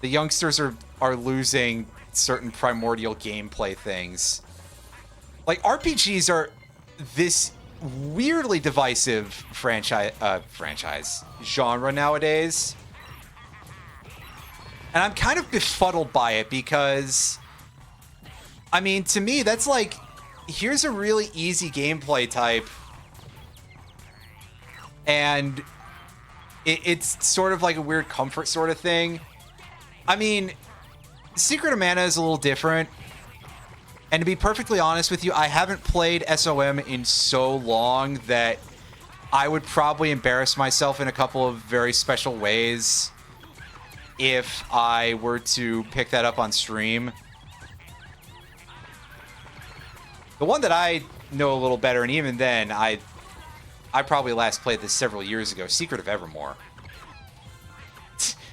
the youngsters are losing certain primordial gameplay things. Like, RPGs are this weirdly divisive franchise genre nowadays. And I'm kind of befuddled by it because, I mean, to me, that's like, here's a really easy gameplay type. And it's sort of like a weird comfort sort of thing. I mean, Secret of Mana is a little different. And to be perfectly honest with you, I haven't played SOM in so long that I would probably embarrass myself in a couple of very special ways if I were to pick that up on stream. The one that I know a little better, and even then, I probably last played this several years ago, Secret of Evermore.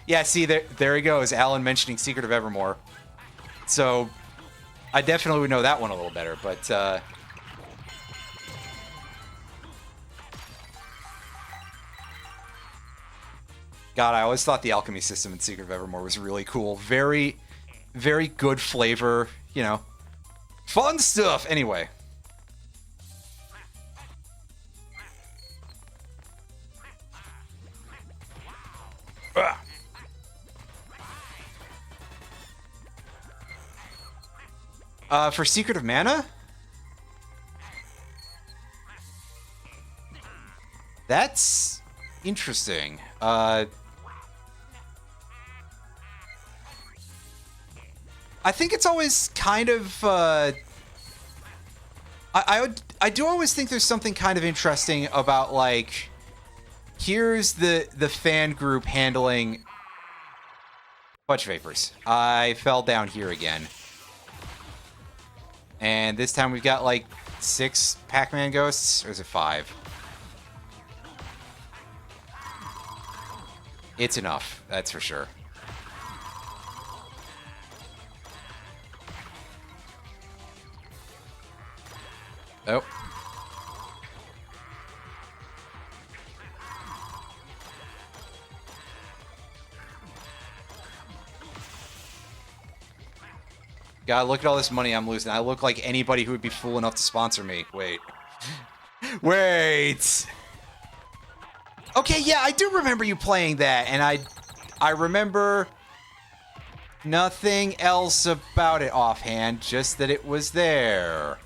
Yeah, see, there he goes, Alan mentioning Secret of Evermore. So, I definitely would know that one a little better, but, God, I always thought the alchemy system in Secret of Evermore was really cool. Very, very good flavor, you know. Fun stuff! Anyway. Ugh. For Secret of Mana? That's interesting. I think it's always kind of, I do always think there's something kind of interesting about, like, here's the fan group handling fudge vapors. I fell down here again. And this time we've got, like, 6 Pac-Man ghosts? Or is it 5? It's enough, that's for sure. Oh. God, look at all this money I'm losing. I look like anybody who would be fool enough to sponsor me. Wait. Wait! Okay, yeah, I do remember you playing that, and I remember nothing else about it offhand, just that it was there.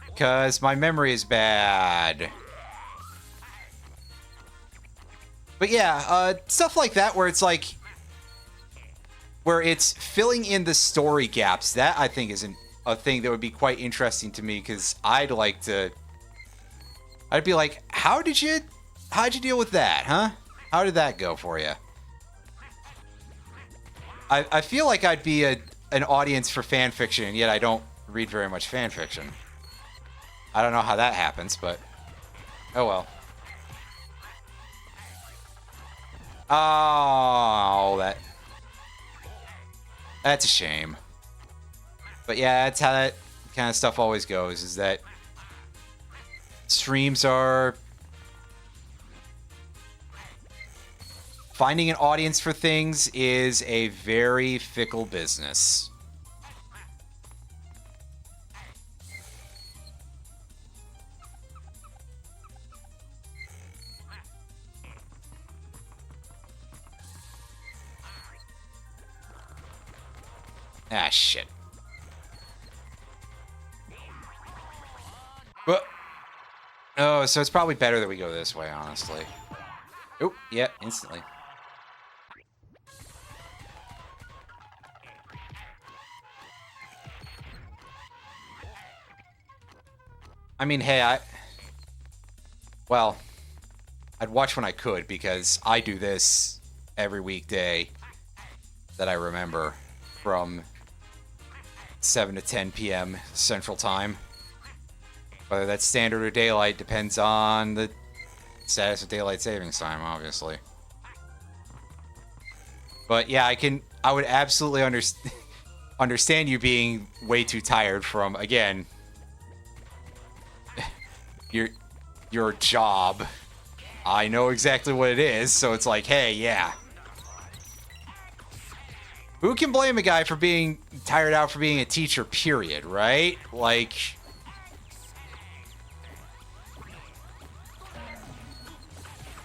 Because my memory is bad. But yeah, stuff like that where it's like, where it's filling in the story gaps, that I think is a thing that would be quite interesting to me, because I'd be like, how'd you deal with that, huh? How did that go for you? I feel like I'd be an audience for fan fiction, and yet I don't read very much fan fiction. I don't know how that happens, but oh well. Oh, that's a shame. But yeah, that's how that kind of stuff always goes, is that streams are finding an audience for things is a very fickle business. Ah, shit. But, oh, so it's probably better that we go this way, honestly. Oh, yeah, instantly. I mean, hey, well, I'd watch when I could, because I do this every weekday that I remember from 7 to 10 p.m. Central Time. Whether that's standard or daylight depends on the status of daylight savings time, obviously. But yeah, I would absolutely understand you being way too tired from, again, your job. I know exactly what it is, so it's like, hey, yeah. Who can blame a guy for being tired out for being a teacher, period, right? Like,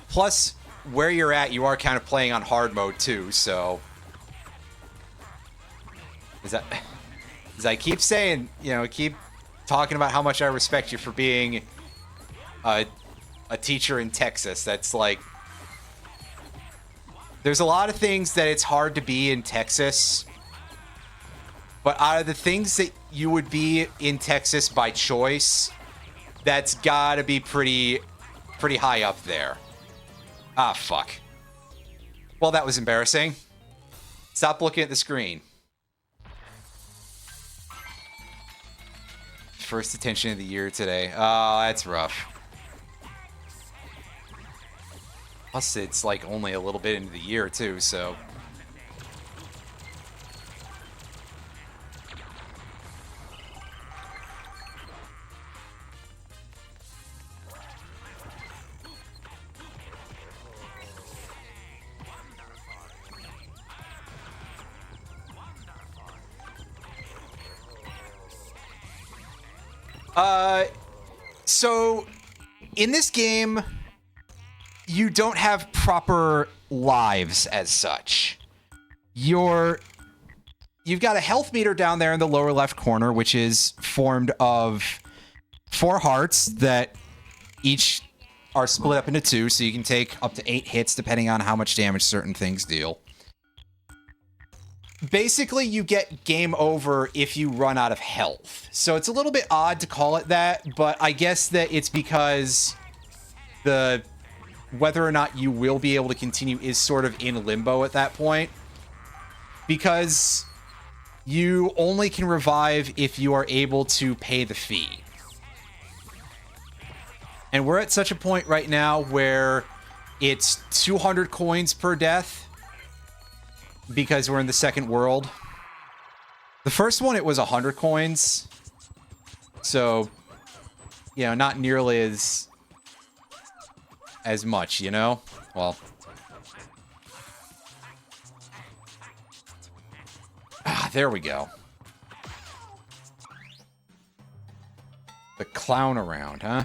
plus, where you're at, you are kind of playing on hard mode, too, so... As I keep saying, you know, keep talking about how much I respect you for being a teacher in Texas. That's like... There's a lot of things that it's hard to be in Texas, but out of the things that you would be in Texas by choice, that's gotta be pretty high up there. Ah, fuck. Well, that was embarrassing. Stop looking at the screen. First detention of the year today. Oh, that's rough. Plus, it's like only a little bit into the year, too, so... So, in this game, you don't have proper lives as such. You've got a health meter down there in the lower left corner, which is formed of 4 hearts that each are split up into 2, so you can take up to 8 hits depending on how much damage certain things deal. Basically, you get game over if you run out of health. So it's a little bit odd to call it that, but I guess that it's because whether or not you will be able to continue is sort of in limbo at that point. Because you only can revive if you are able to pay the fee. And we're at such a point right now where it's 200 coins per death. Because we're in the second world. The first one, it was 100 coins. So, you know, not nearly as much, you know? Well. Ah, there we go. The clown around, huh?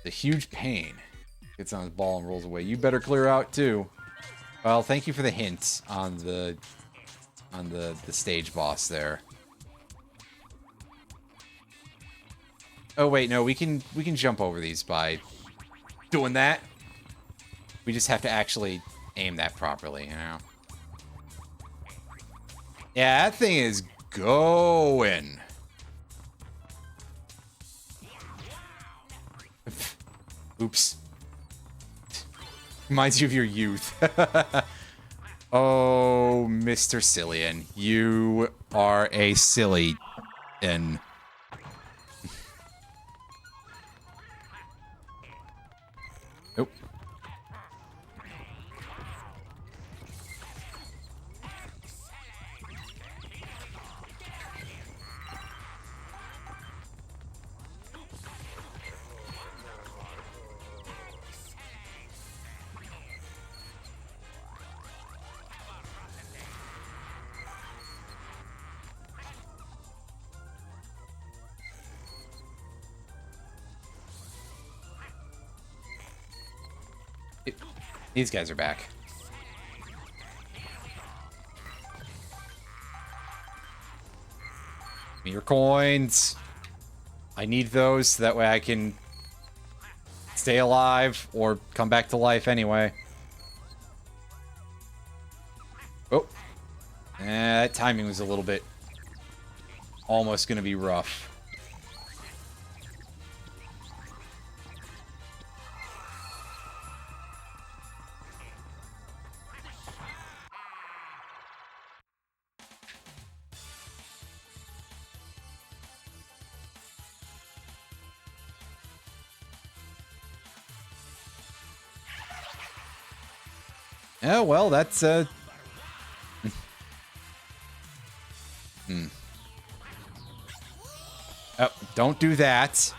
The huge pain. Gets on his ball and rolls away. You better clear out, too. Well, thank you for the hint on the stage boss there. Oh wait, no, we can jump over these by doing that. We just have to actually aim that properly, you know. Yeah, that thing is going. Oops. Reminds you of your youth. Oh, Mr. Cillian. You are a silly and nope. These guys are back. Give me your coins. I need those so that way I can stay alive or come back to life anyway. Oh. That timing was a little bit almost going to be rough. Oh, well, that's, Oh, don't do that.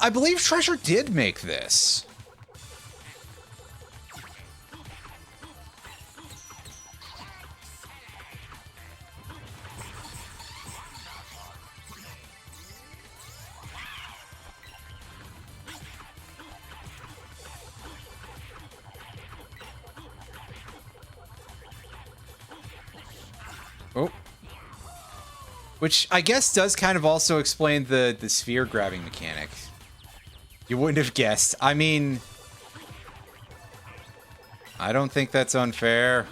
I believe Treasure did make this. Oh. Which I guess does kind of also explain the sphere grabbing mechanic. You wouldn't have guessed. I mean, I don't think that's unfair.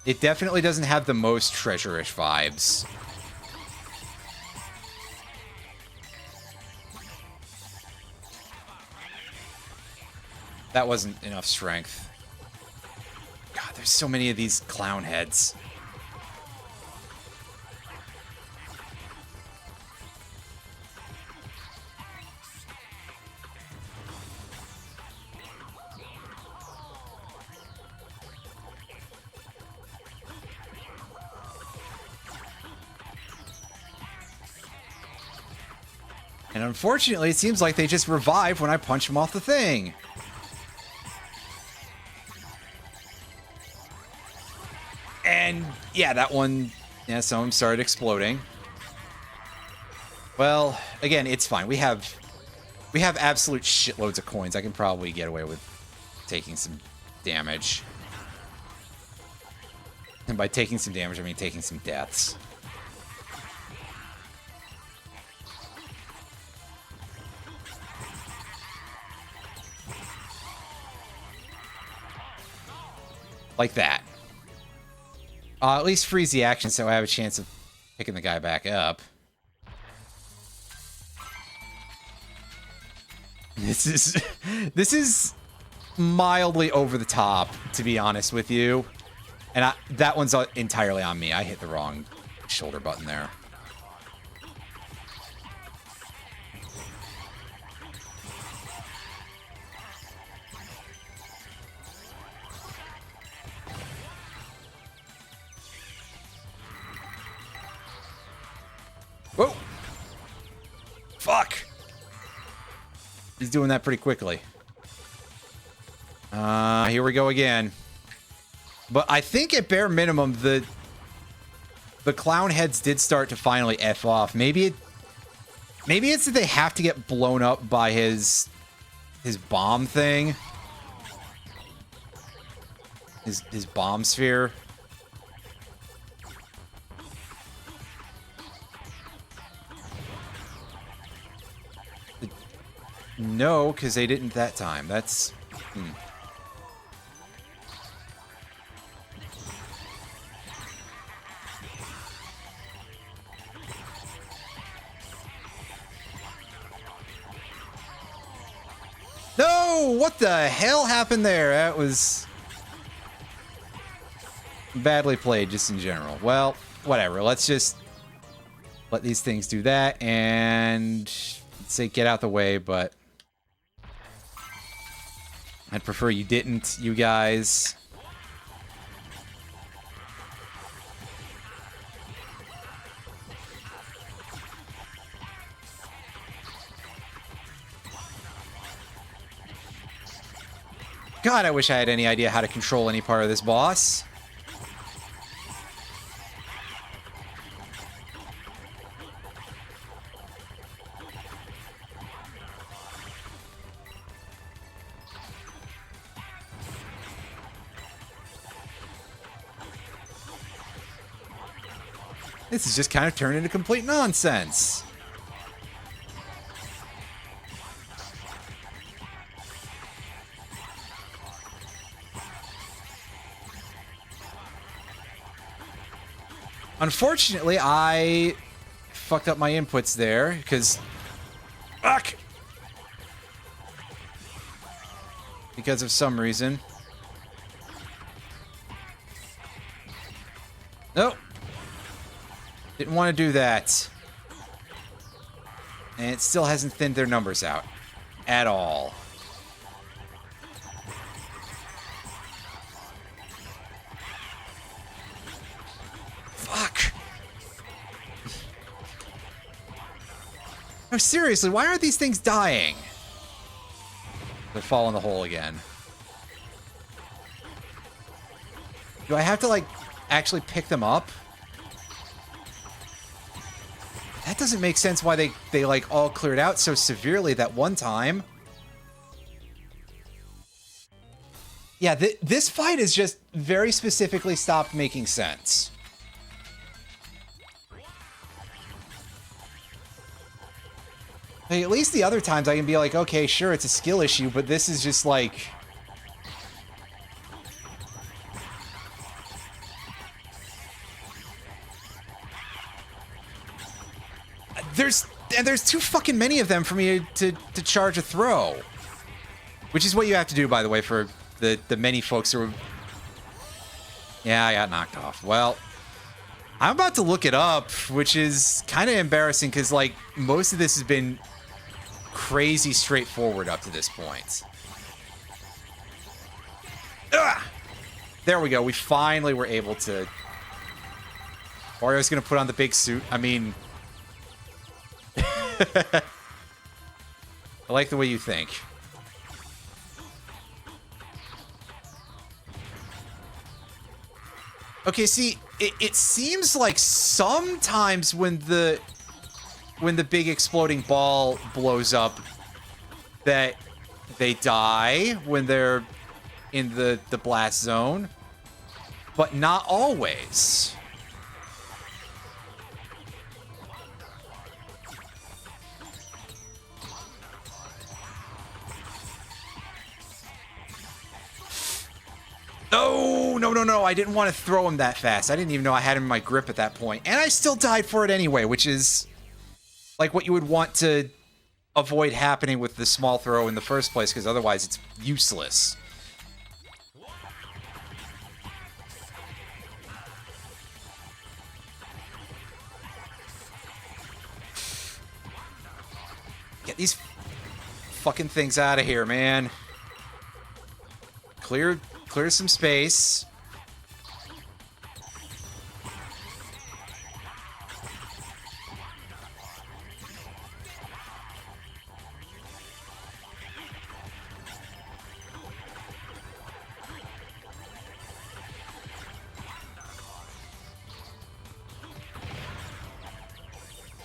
It definitely doesn't have the most treasure-ish vibes. That wasn't enough strength. God, there's so many of these clown heads. And unfortunately, it seems like they just revive when I punch them off the thing. And yeah, that one, yeah, some of them started exploding. Well, again, it's fine. We have absolute shitloads of coins. I can probably get away with taking some damage. And by taking some damage, I mean taking some deaths. Like that. At least freeze the action so I have a chance of picking the guy back up. This is mildly over the top, to be honest with you. And that one's entirely on me. I hit the wrong shoulder button there. Whoa! Fuck! He's doing that pretty quickly. Here we go again. But I think at bare minimum, the clown heads did start to finally F off. Maybe it's that they have to get blown up by his bomb thing. His bomb sphere. No, because they didn't that time. That's... No! What the hell happened there? That was... badly played, just in general. Well, whatever. Let's just let these things do that and say get out the way, but I'd prefer you didn't, you guys. God, I wish I had any idea how to control any part of this boss. This is just kind of turned into complete nonsense. Unfortunately, I fucked up my inputs there, because... Fuck! Because of some reason. Nope. Didn't want to do that. And it still hasn't thinned their numbers out. At all. Fuck. No, seriously, why aren't these things dying? They fall in the hole again. Do I have to, like, actually pick them up? That doesn't make sense why they like, all cleared out so severely that one time. Yeah, this fight is just very specifically stopped making sense. Like, at least the other times I can be like, okay, sure, it's a skill issue, but this is just like... There's too fucking many of them for me to charge a throw. Which is what you have to do, by the way, for the many folks who are... Yeah, I got knocked off. Well, I'm about to look it up, which is kind of embarrassing because, like, most of this has been crazy straightforward up to this point. Ugh! There we go. We finally were able to... Wario's gonna put on the big suit. I mean... I like the way you think. Okay, see, it seems like sometimes when the big exploding ball blows up, that they die when they're in the blast zone, but not always. No, I didn't want to throw him that fast. I didn't even know I had him in my grip at that point. And I still died for it anyway, which is like what you would want to avoid happening with the small throw in the first place, because otherwise it's useless. Get these fucking things out of here, man. Clear some space.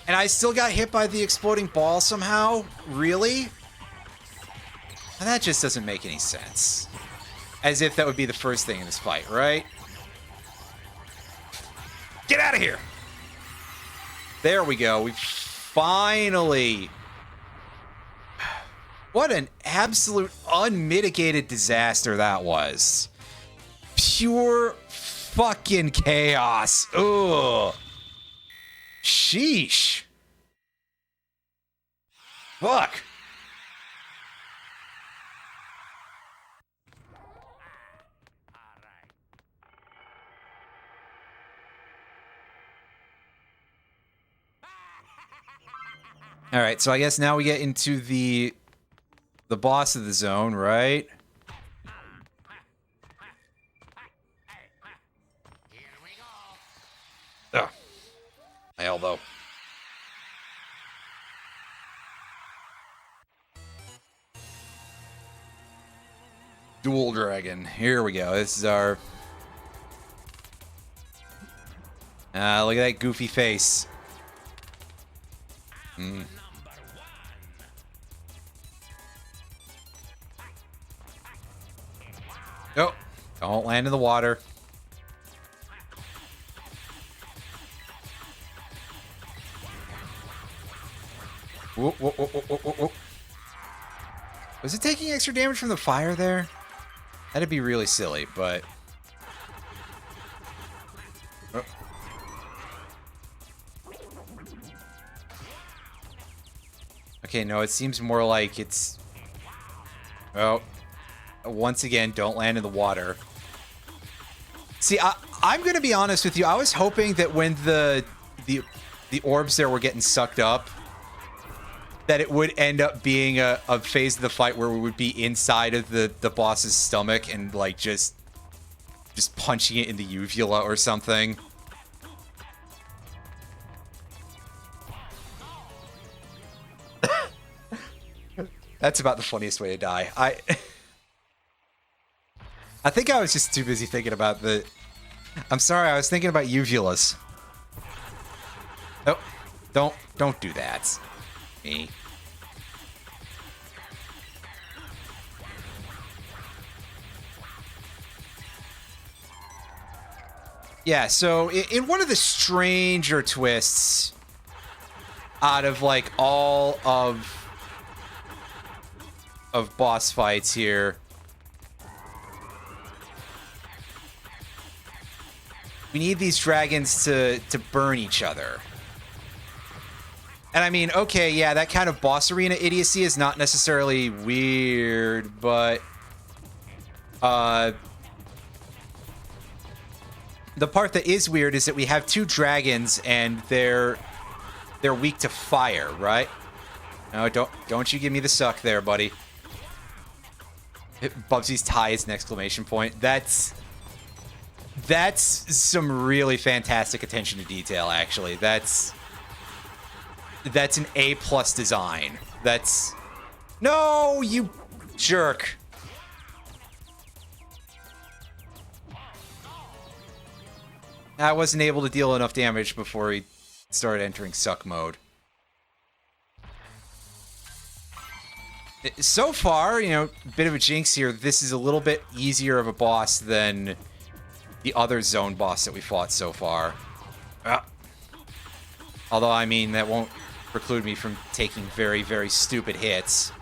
And I still got hit by the exploding ball somehow? Really? And that just doesn't make any sense. As if that would be the first thing in this fight, right? Get out of here! There we go. We finally... What an absolute unmitigated disaster that was. Pure fucking chaos. Ugh. Sheesh. Fuck. All right, so I guess now we get into the boss of the zone, right? Ugh. My elbow. Dual Dragon. Here we go. This is our... look at that goofy face. Oh, don't land in the water. Whoa, whoa, whoa, whoa, whoa, whoa. Was it taking extra damage from the fire there? That'd be really silly, but... Oh. Okay, no, it seems more like it's... Oh. Once again, don't land in the water. See, I'm going to be honest with you. I was hoping that when the orbs there were getting sucked up, that it would end up being a phase of the fight where we would be inside of the boss's stomach and, like, just punching it in the uvula or something. That's about the funniest way to die. I think I was just too busy thinking about the... I'm sorry, I was thinking about uvulas. Oh, don't do that. Me. Yeah, so in one of the stranger twists out of, like, all of boss fights here, we need these dragons to burn each other. And I mean, okay, yeah, that kind of boss arena idiocy is not necessarily weird, but the part that is weird is that we have two dragons and they're weak to fire, right? No, don't you give me the suck there, buddy. Bubsy's tie is an exclamation point. That's some really fantastic attention to detail, actually. That's an A+ design. That's... No, you jerk. I wasn't able to deal enough damage before he started entering suck mode. So far, you know, bit of a jinx here. This is a little bit easier of a boss than the other zone boss that we fought so far. Although, I mean, that won't preclude me from taking very, very stupid hits.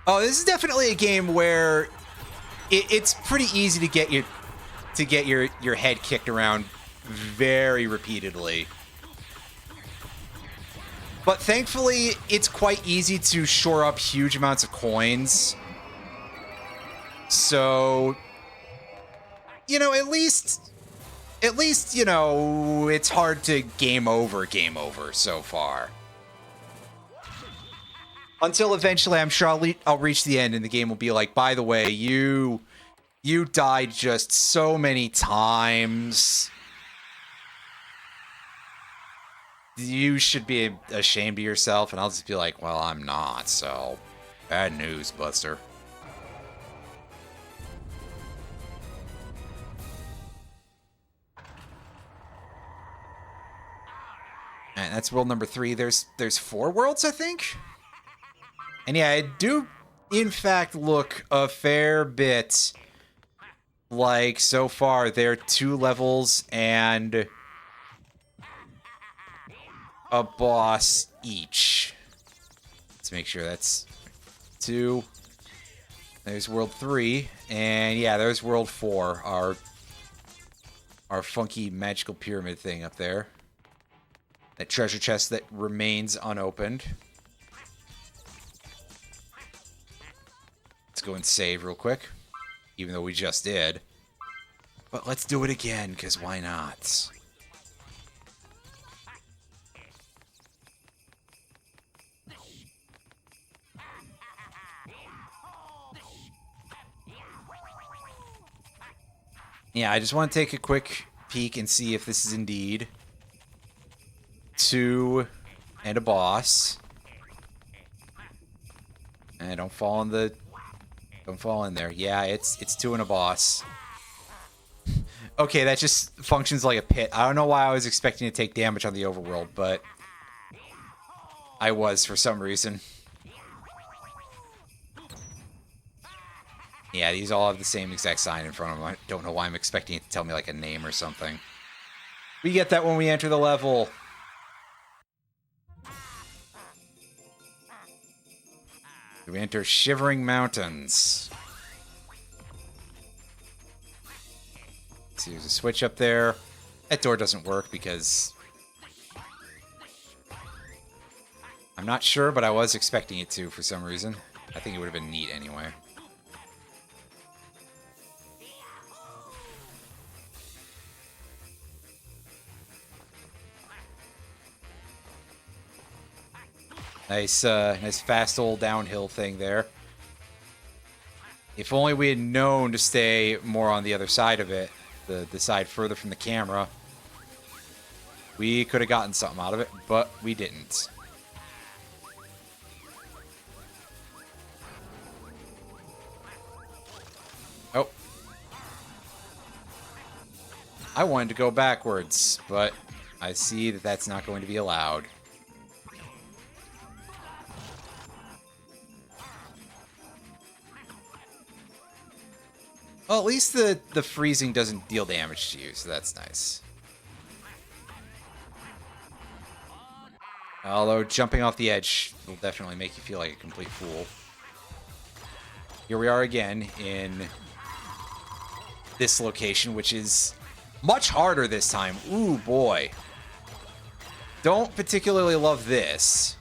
Oh, this is definitely a game where it's pretty easy to get your head kicked around very repeatedly. But thankfully, it's quite easy to shore up huge amounts of coins. So, you know, at least, you know, it's hard to game over so far. Until eventually, I'm sure I'll reach the end and the game will be like, by the way, you died just so many times. You should be ashamed of yourself. And I'll just be like, well, I'm not, so bad news, Buster. And that's world number 3. There's 4 worlds, I think? And yeah, it do, in fact, look a fair bit like, so far, there are 2 levels and a boss each. Let's make sure that's 2. There's world 3. And yeah, there's world 4, our funky magical pyramid thing up there. That treasure chest that remains unopened. Let's go and save real quick, even though we just did. But let's do it again, because why not? Yeah, I just want to take a quick peek and see if this is indeed 2 and a boss. And don't fall in there. Yeah, it's 2 and a boss. Okay, that just functions like a pit. I don't know why I was expecting to take damage on the overworld, but I was for some reason. Yeah, these all have the same exact sign in front of them. I don't know why I'm expecting it to tell me like a name or something. We get that when we enter the level. We enter Shivering Mountains. See, there's a switch up there. That door doesn't work because... I'm not sure, but I was expecting it to for some reason. I think it would have been neat anyway. Nice, nice fast old downhill thing there. If only we had known to stay more on the other side of it, the side further from the camera, we could have gotten something out of it, but we didn't. Oh. I wanted to go backwards, but I see that that's not going to be allowed. Well, at least the freezing doesn't deal damage to you, so that's nice. Although jumping off the edge will definitely make you feel like a complete fool. Here we are again in this location, which is much harder this time. Ooh, boy. Don't particularly love this.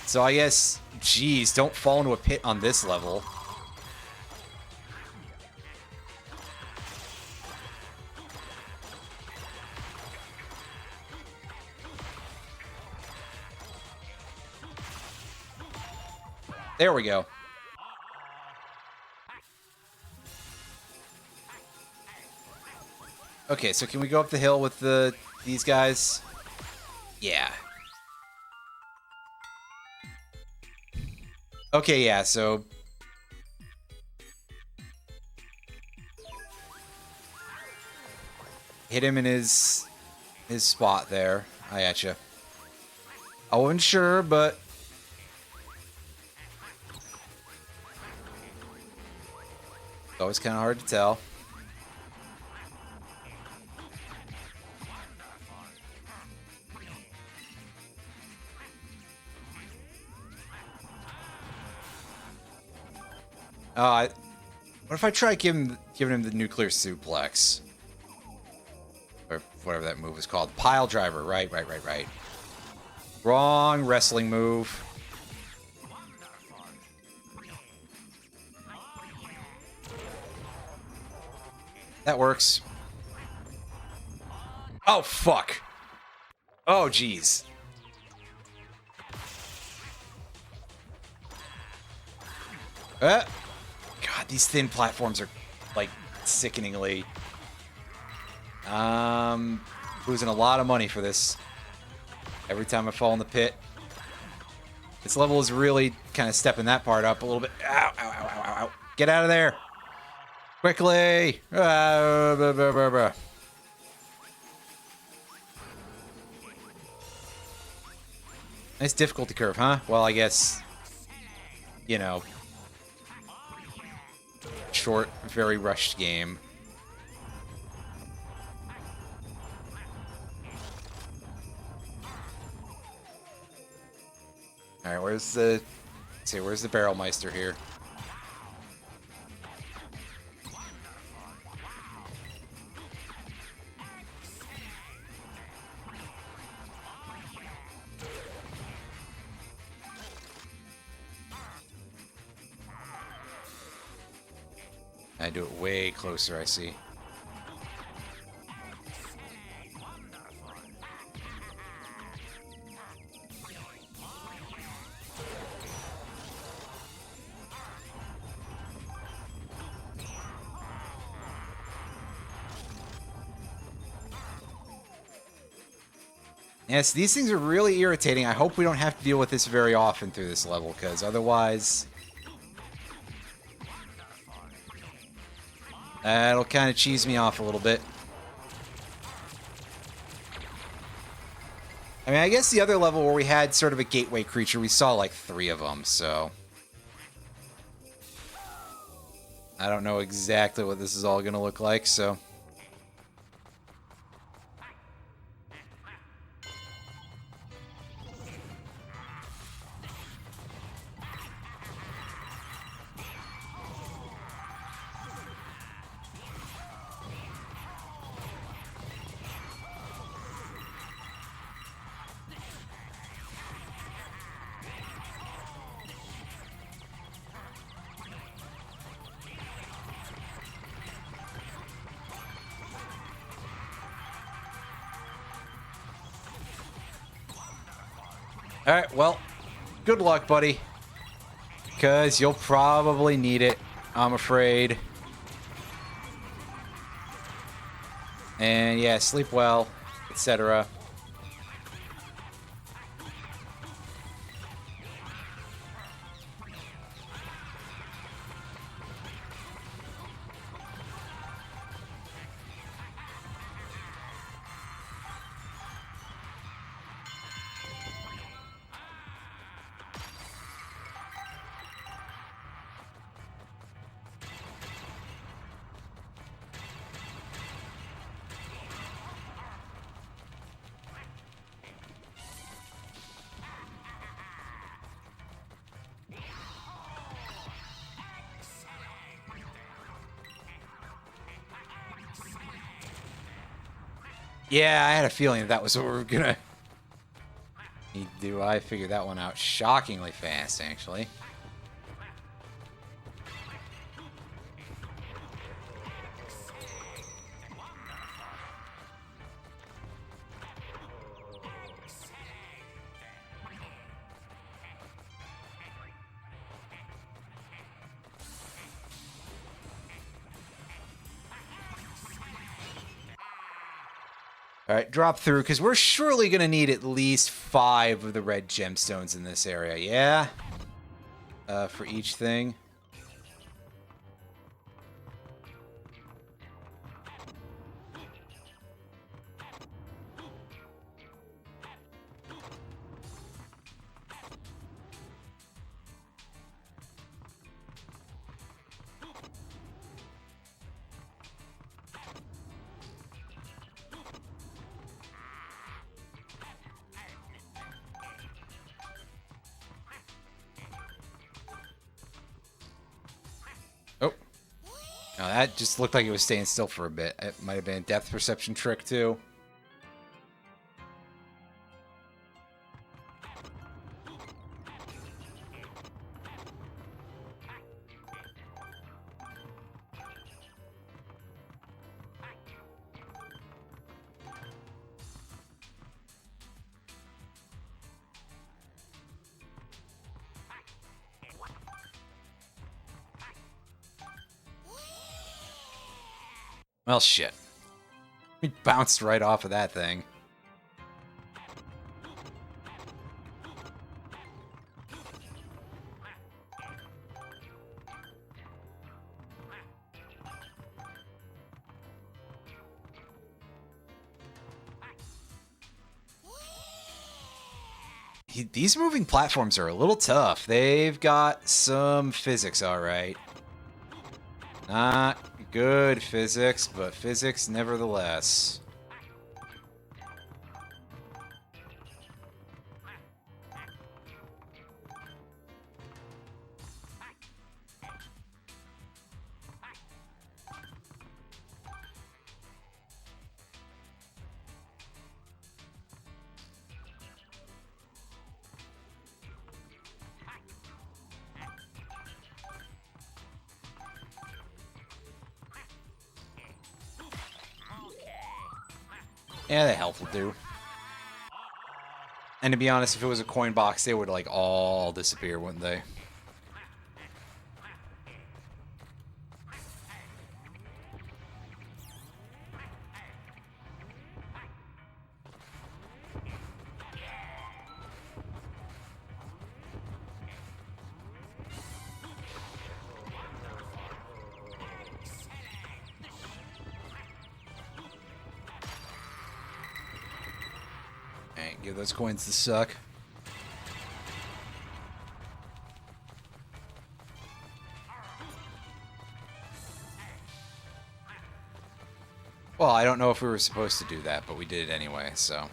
So I guess, geez, don't fall into a pit on this level. There we go. Okay, so can we go up the hill with these guys? Yeah. Okay, yeah, so... hit him in his spot there. I gotcha. I wasn't sure, but... it's always kind of hard to tell. What if I try giving him the nuclear suplex? Or whatever that move is called. Pile driver. Right. Wrong wrestling move. That works. Oh, fuck. Oh, jeez. God, these thin platforms are, like, sickeningly... losing a lot of money for this. Every time I fall in the pit. This level is really kind of stepping that part up a little bit. Ow, ow, ow, ow, ow. Get out of there. Quickly. Nice difficulty curve, huh? Well, I guess, you know, short, very rushed game. All right, where's the... let's see, where's the Barrel Meister here? I do it way closer, I see. Yes, these things are really irritating. I hope we don't have to deal with this very often through this level, because otherwise... that'll kind of cheese me off a little bit. I mean, I guess the other level where we had sort of a gateway creature, we saw like 3 of them, so... I don't know exactly what this is all going to look like, so... Alright, well, good luck, buddy. Because you'll probably need it, I'm afraid. And yeah, sleep well, etc. Yeah, I had a feeling that was what we were gonna need to do. I figured that one out shockingly fast, actually. All right, drop through, because we're surely going to need at least 5 of the red gemstones in this area, yeah? For each thing. Oh. Now that just looked like it was staying still for a bit. It might have been a depth perception trick, too. Well, shit. We bounced right off of that thing. These moving platforms are a little tough. They've got some physics, all right. Not good physics, but physics nevertheless. Yeah, the health will do. And to be honest, if it was a coin box, they would like all disappear, wouldn't they? Give those coins the suck. Well, I don't know if we were supposed to do that, but we did it anyway, so...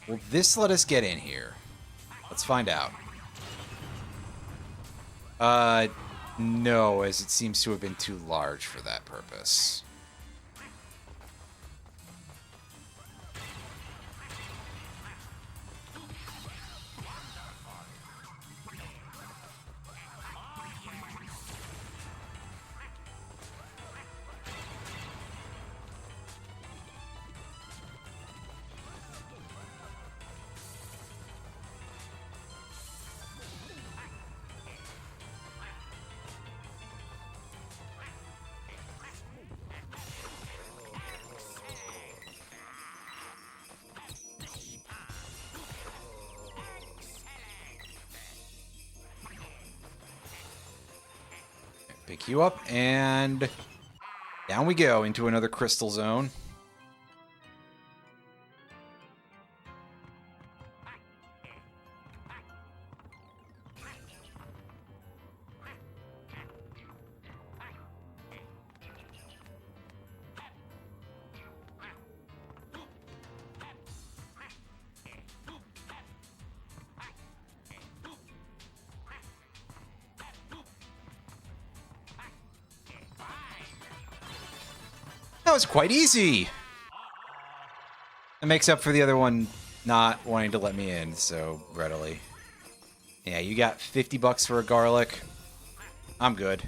Will this let us get in here? Let's find out. No, as it seems to have been too large for that purpose. Pick you up, and down we go into another crystal zone. That was quite easy. It makes up for the other one not wanting to let me in so readily. Yeah, you got 50 bucks for a garlic. I'm good.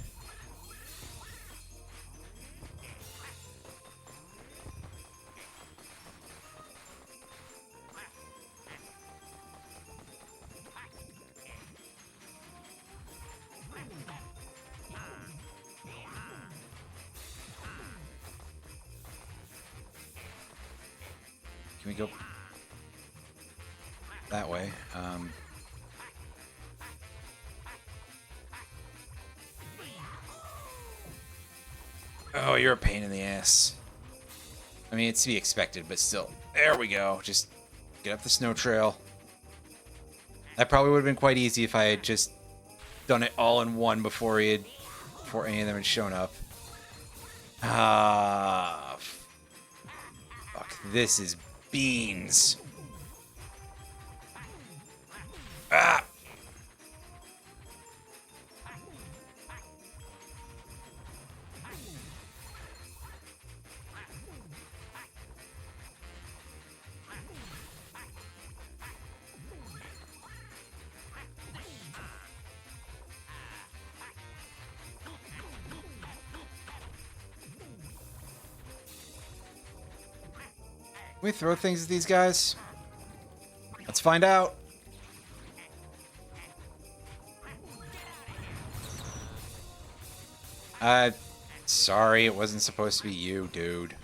Can we go that way? Oh, you're a pain in the ass. I mean, it's to be expected, but still. There we go. Just get up the snow trail. That probably would have been quite easy if I had just done it all in one before any of them had shown up. Ah, fuck. This is beans. Ah! Can we throw things at these guys? Let's find out. Sorry, it wasn't supposed to be you, dude.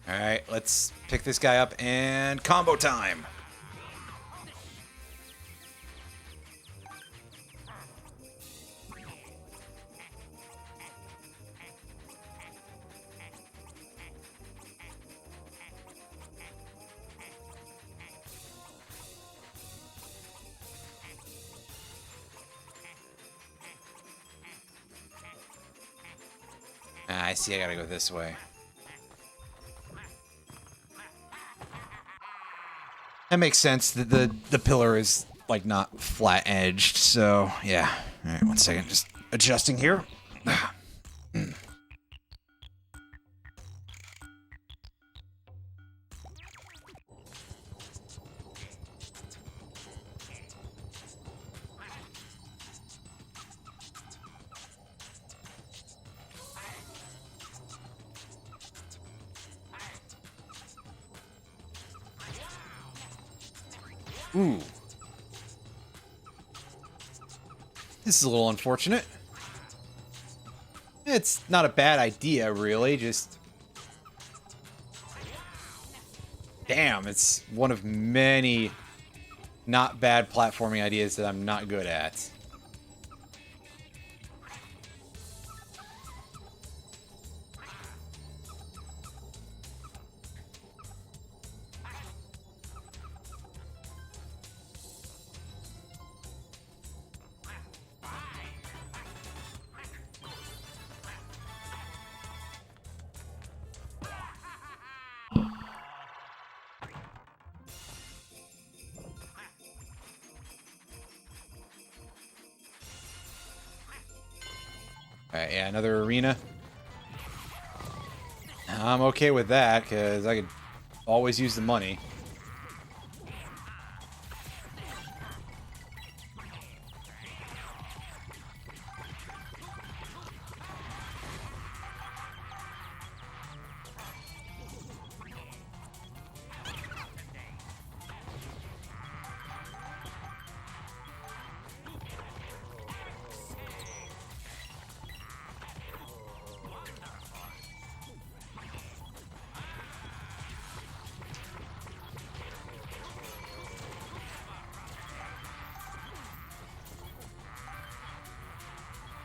Alright, let's pick this guy up and combo time! Ah, I see, I gotta go this way. That makes sense. The pillar is like not flat edged, so yeah. All right, 1 second, just adjusting here. Ooh. This is a little unfortunate. It's not a bad idea, really, just... Damn, it's one of many not bad platforming ideas that I'm not good at. Alright, yeah, another arena. I'm okay with that, because I could always use the money.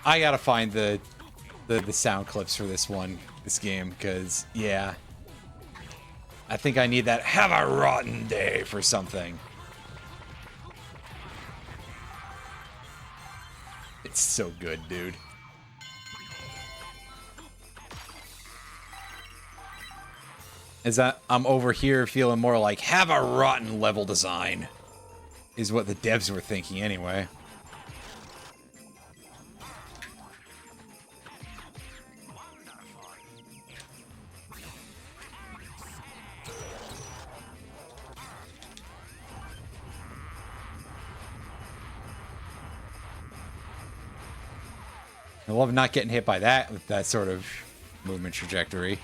I gotta find the sound clips for this game, because, yeah. I think I need that "have a rotten day" for something. It's so good, dude. As I'm over here feeling more like "have a rotten level design" is what the devs were thinking anyway. I love not getting hit by that with that sort of movement trajectory.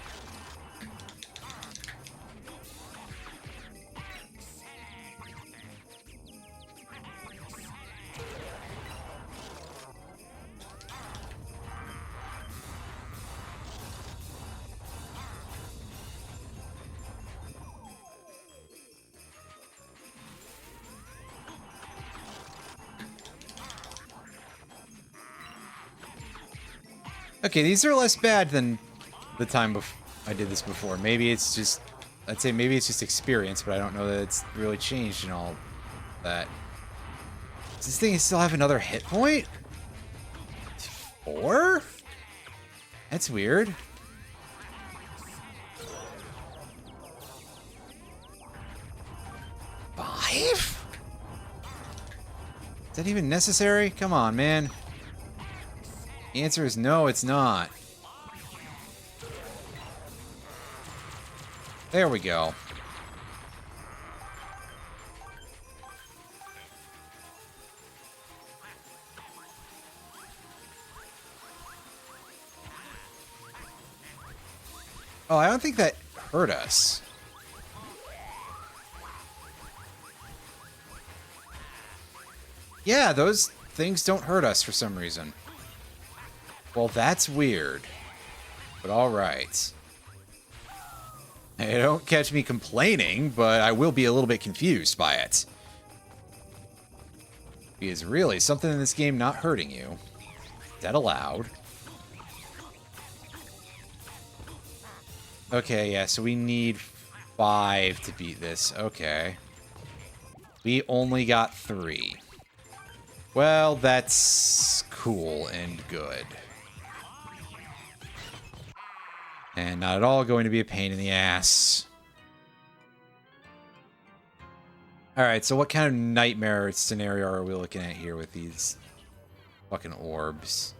Okay, these are less bad than the time I did this before. Maybe it's just... I'd say maybe it's just experience, but I don't know that it's really changed in all that. Does this thing still have another hit point? 4? That's weird. Five? Is that even necessary? Come on, man. The answer is no, it's not. There we go. Oh, I don't think that hurt us. Yeah, those things don't hurt us for some reason. Well, that's weird. But alright. Hey, don't catch me complaining, but I will be a little bit confused by it. Is really something in this game not hurting you? Is that allowed? Okay, yeah, so we need 5 to beat this. Okay. We only got 3. Well, that's cool and good. And not at all going to be a pain in the ass. Alright, so what kind of nightmare scenario are we looking at here with these fucking orbs?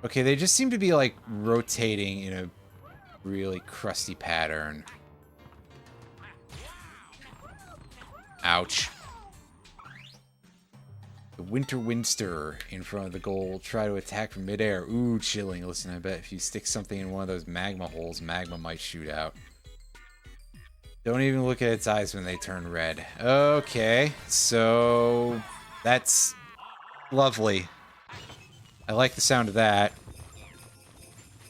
Okay, they just seem to be, like, rotating in a really crusty pattern. Ouch. The Winter Winster in front of the goal. Try to attack from midair. Ooh, chilling. Listen, I bet if you stick something in one of those magma holes, magma might shoot out. Don't even look at its eyes when they turn red. Okay, so that's lovely. I like the sound of that.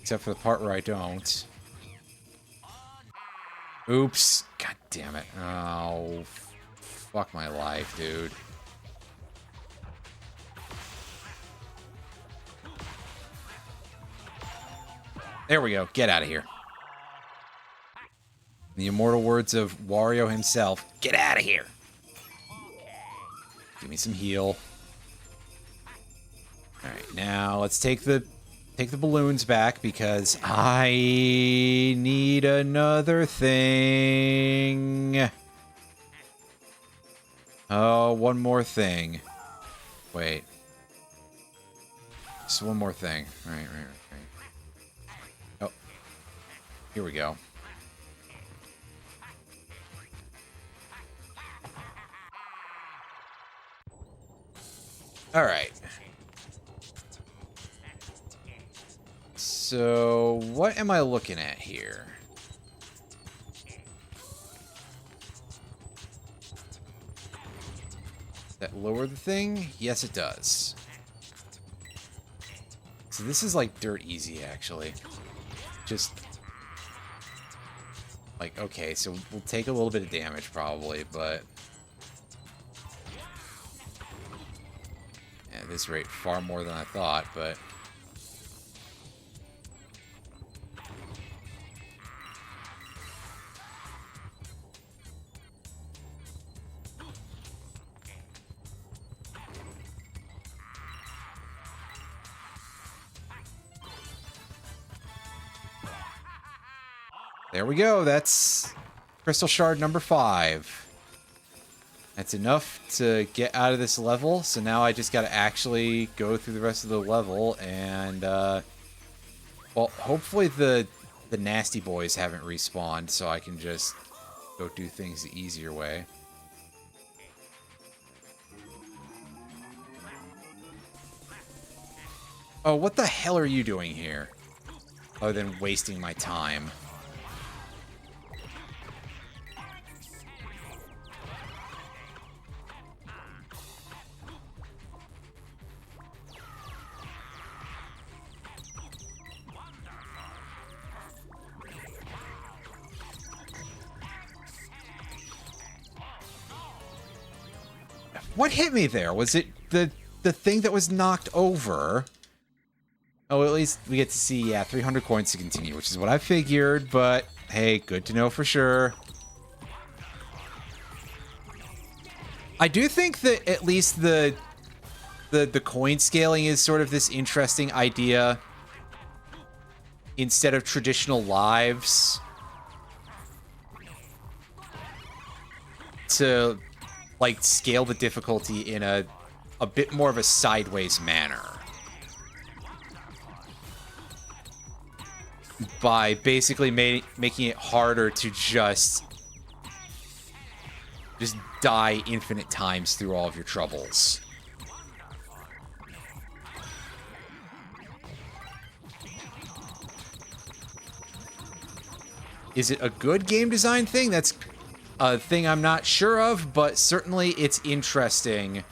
Except for the part where I don't. Oops. God damn it. Oh, fuck my life, dude. There we go. Get out of here. In the immortal words of Wario himself, get out of here. Give me some heal. Alright, now let's take the balloons back because I need another thing. Oh, one more thing. Wait. Just one more thing. Right. Oh. Here we go. Alright. So, what am I looking at here? Does that lower the thing? Yes, it does. So this is like dirt easy, actually. Just... like, okay, so we'll take a little bit of damage, probably, but... at this rate, far more than I thought, but... there we go, that's Crystal Shard number 5. That's enough to get out of this level, so now I just gotta actually go through the rest of the level, and, well, hopefully the nasty boys haven't respawned, so I can just go do things the easier way. Oh, what the hell are you doing here? Other than wasting my time. What hit me there? Was it the thing that was knocked over? Oh, at least we get to see, yeah, 300 coins to continue, which is what I figured, but hey, good to know for sure. I do think that at least the coin scaling is sort of this interesting idea. Instead of traditional lives, to like scale the difficulty in a bit more of a sideways manner. By basically making it harder to just die infinite times through all of your troubles. Is it a good game design thing? That's a thing I'm not sure of, but certainly it's interesting.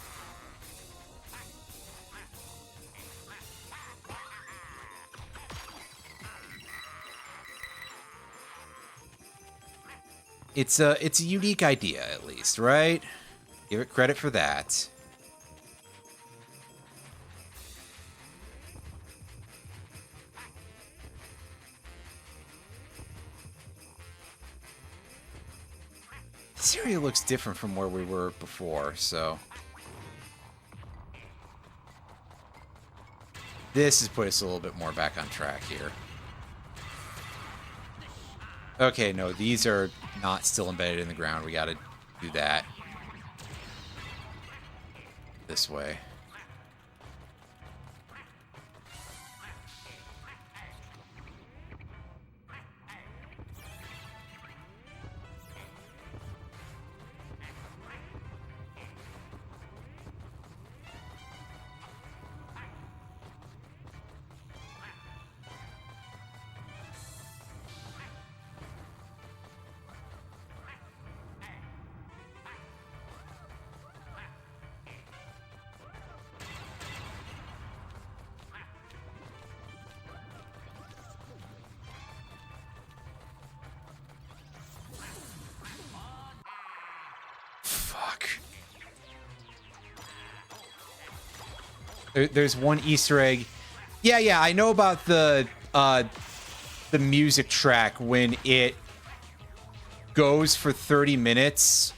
It's a unique idea, at least, right? Give it credit for that. This area looks different from where we were before, so... this has put us a little bit more back on track here. Okay, no, these are not still embedded in the ground. We gotta do that. This way. There's one Easter egg. Yeah, I know about the music track when it goes for 30 minutes.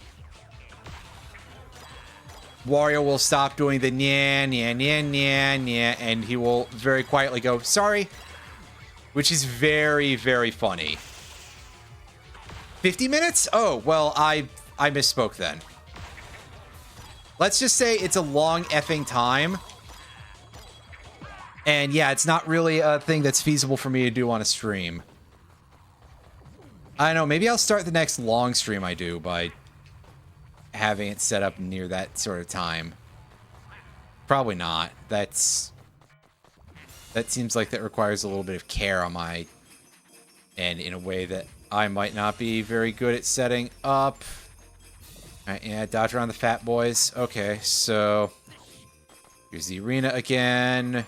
Wario will stop doing the nya, nya, nya, nya, nya, and he will very quietly go, sorry. Which is very, very funny. 50 minutes? Oh, well, I misspoke then. Let's just say it's a long effing time. And yeah, it's not really a thing that's feasible for me to do on a stream. I don't know, maybe I'll start the next long stream I do by having it set up near that sort of time. Probably not. That seems like that requires a little bit of care on my end in a way that I might not be very good at setting up. Alright, yeah, dodge around the fat boys. Okay, so here's the arena again,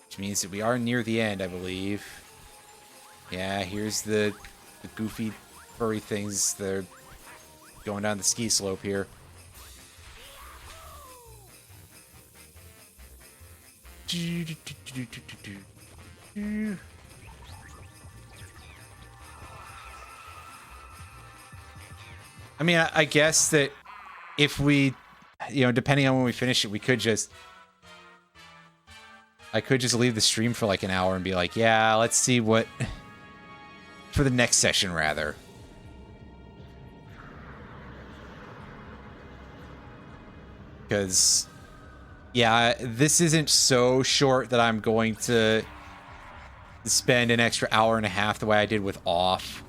which means that we are near the end, I believe. Yeah, here's the goofy furry things. They're going down the ski slope here. I mean, I guess that if we, depending on when we finish it, we could just... I could just leave the stream for like an hour and be like, yeah, let's see what... For the next session, rather. Because, yeah, this isn't so short that I'm going to spend an extra hour and a half the way I did with Off.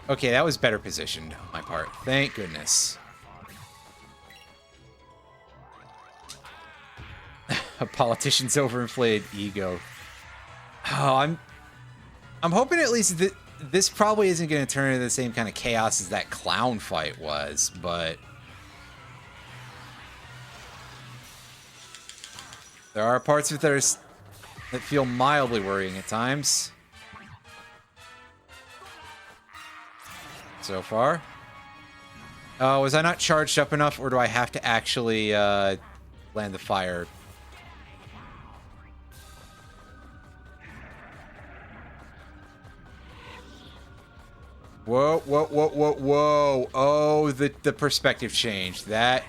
Okay, that was better positioned on my part. Thank goodness. A politician's overinflated ego. Oh, I'm hoping at least that this probably isn't going to turn into the same kind of chaos as that clown fight was, but there are parts of it that feel mildly worrying at times. So far. Was I not charged up enough, or do I have to actually land the fire? Whoa, whoa, whoa, whoa, whoa. Oh, the perspective changed. That...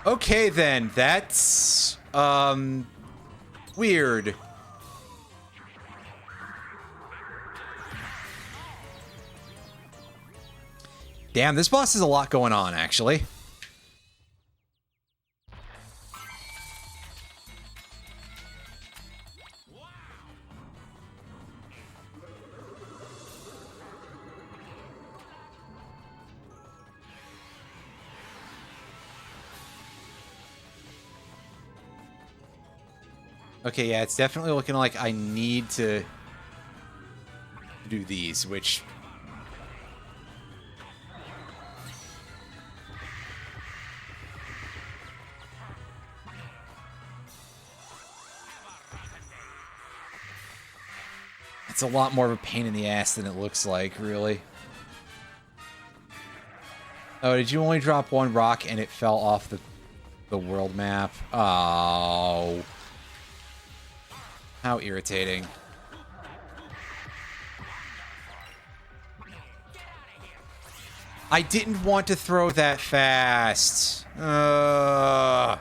Okay, then. That's... weird. Damn, this boss has a lot going on, actually. Okay, yeah, it's definitely looking like I need to do these, which... It's a lot more of a pain in the ass than it looks like, really. Oh, did you only drop one rock and it fell off the world map? Oh... How irritating. I didn't want to throw that fast. Why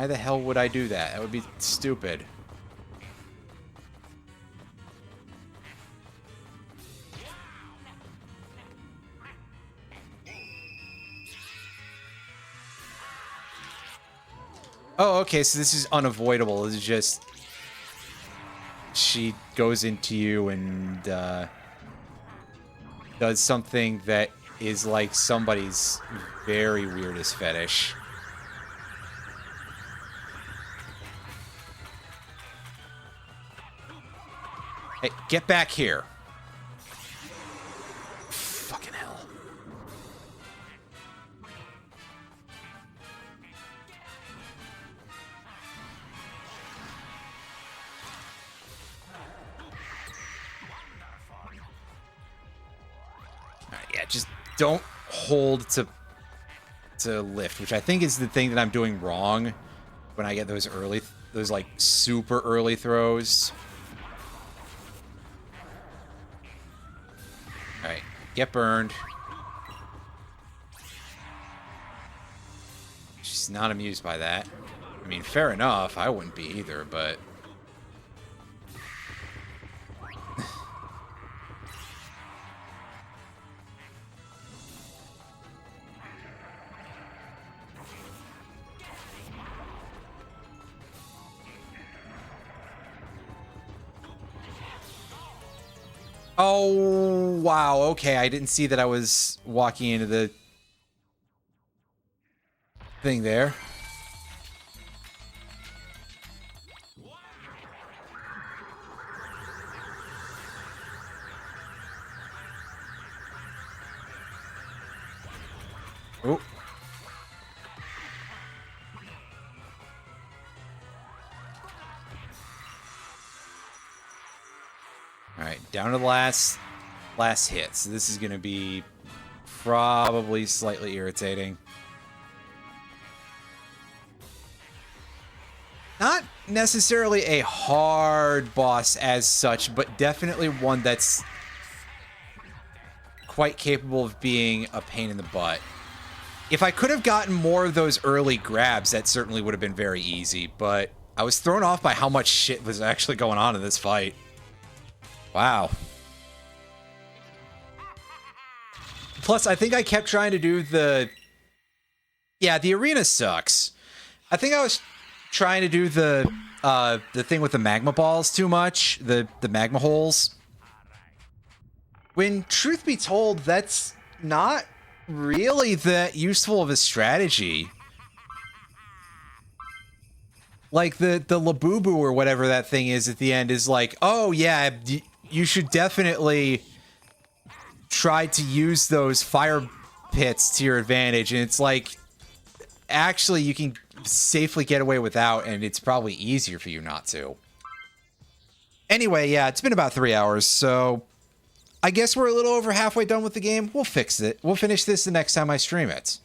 the hell would I do that? That would be stupid. Oh, okay, so this is unavoidable. It's just... She goes into you and, does something that is like somebody's very weirdest fetish. Hey, get back here. Fucking hell. Alright, yeah, just don't hold to lift, which I think is the thing that I'm doing wrong when I get those like super early throws. Alright, get burned. She's not amused by that. I mean, fair enough. I wouldn't be either, but... Oh, wow. Okay, I didn't see that I was walking into the thing there. Oh. All right, down to the last hit. So this is going to be probably slightly irritating. Not necessarily a hard boss as such, but definitely one that's quite capable of being a pain in the butt. If I could have gotten more of those early grabs, that certainly would have been very easy, but I was thrown off by how much shit was actually going on in this fight. Wow. Plus, I think I kept trying to do the... Yeah, the arena sucks. I think I was trying to do the thing with the magma balls too much, the magma holes. When, truth be told, that's not really that useful of a strategy. Like, the Labubu or whatever that thing is at the end is like, oh, yeah, you should definitely try to use those fire pits to your advantage. And it's like, actually, you can safely get away without, and it's probably easier for you not to. Anyway, yeah, it's been about 3 hours, so I guess we're a little over halfway done with the game. We'll fix it. We'll finish this the next time I stream it.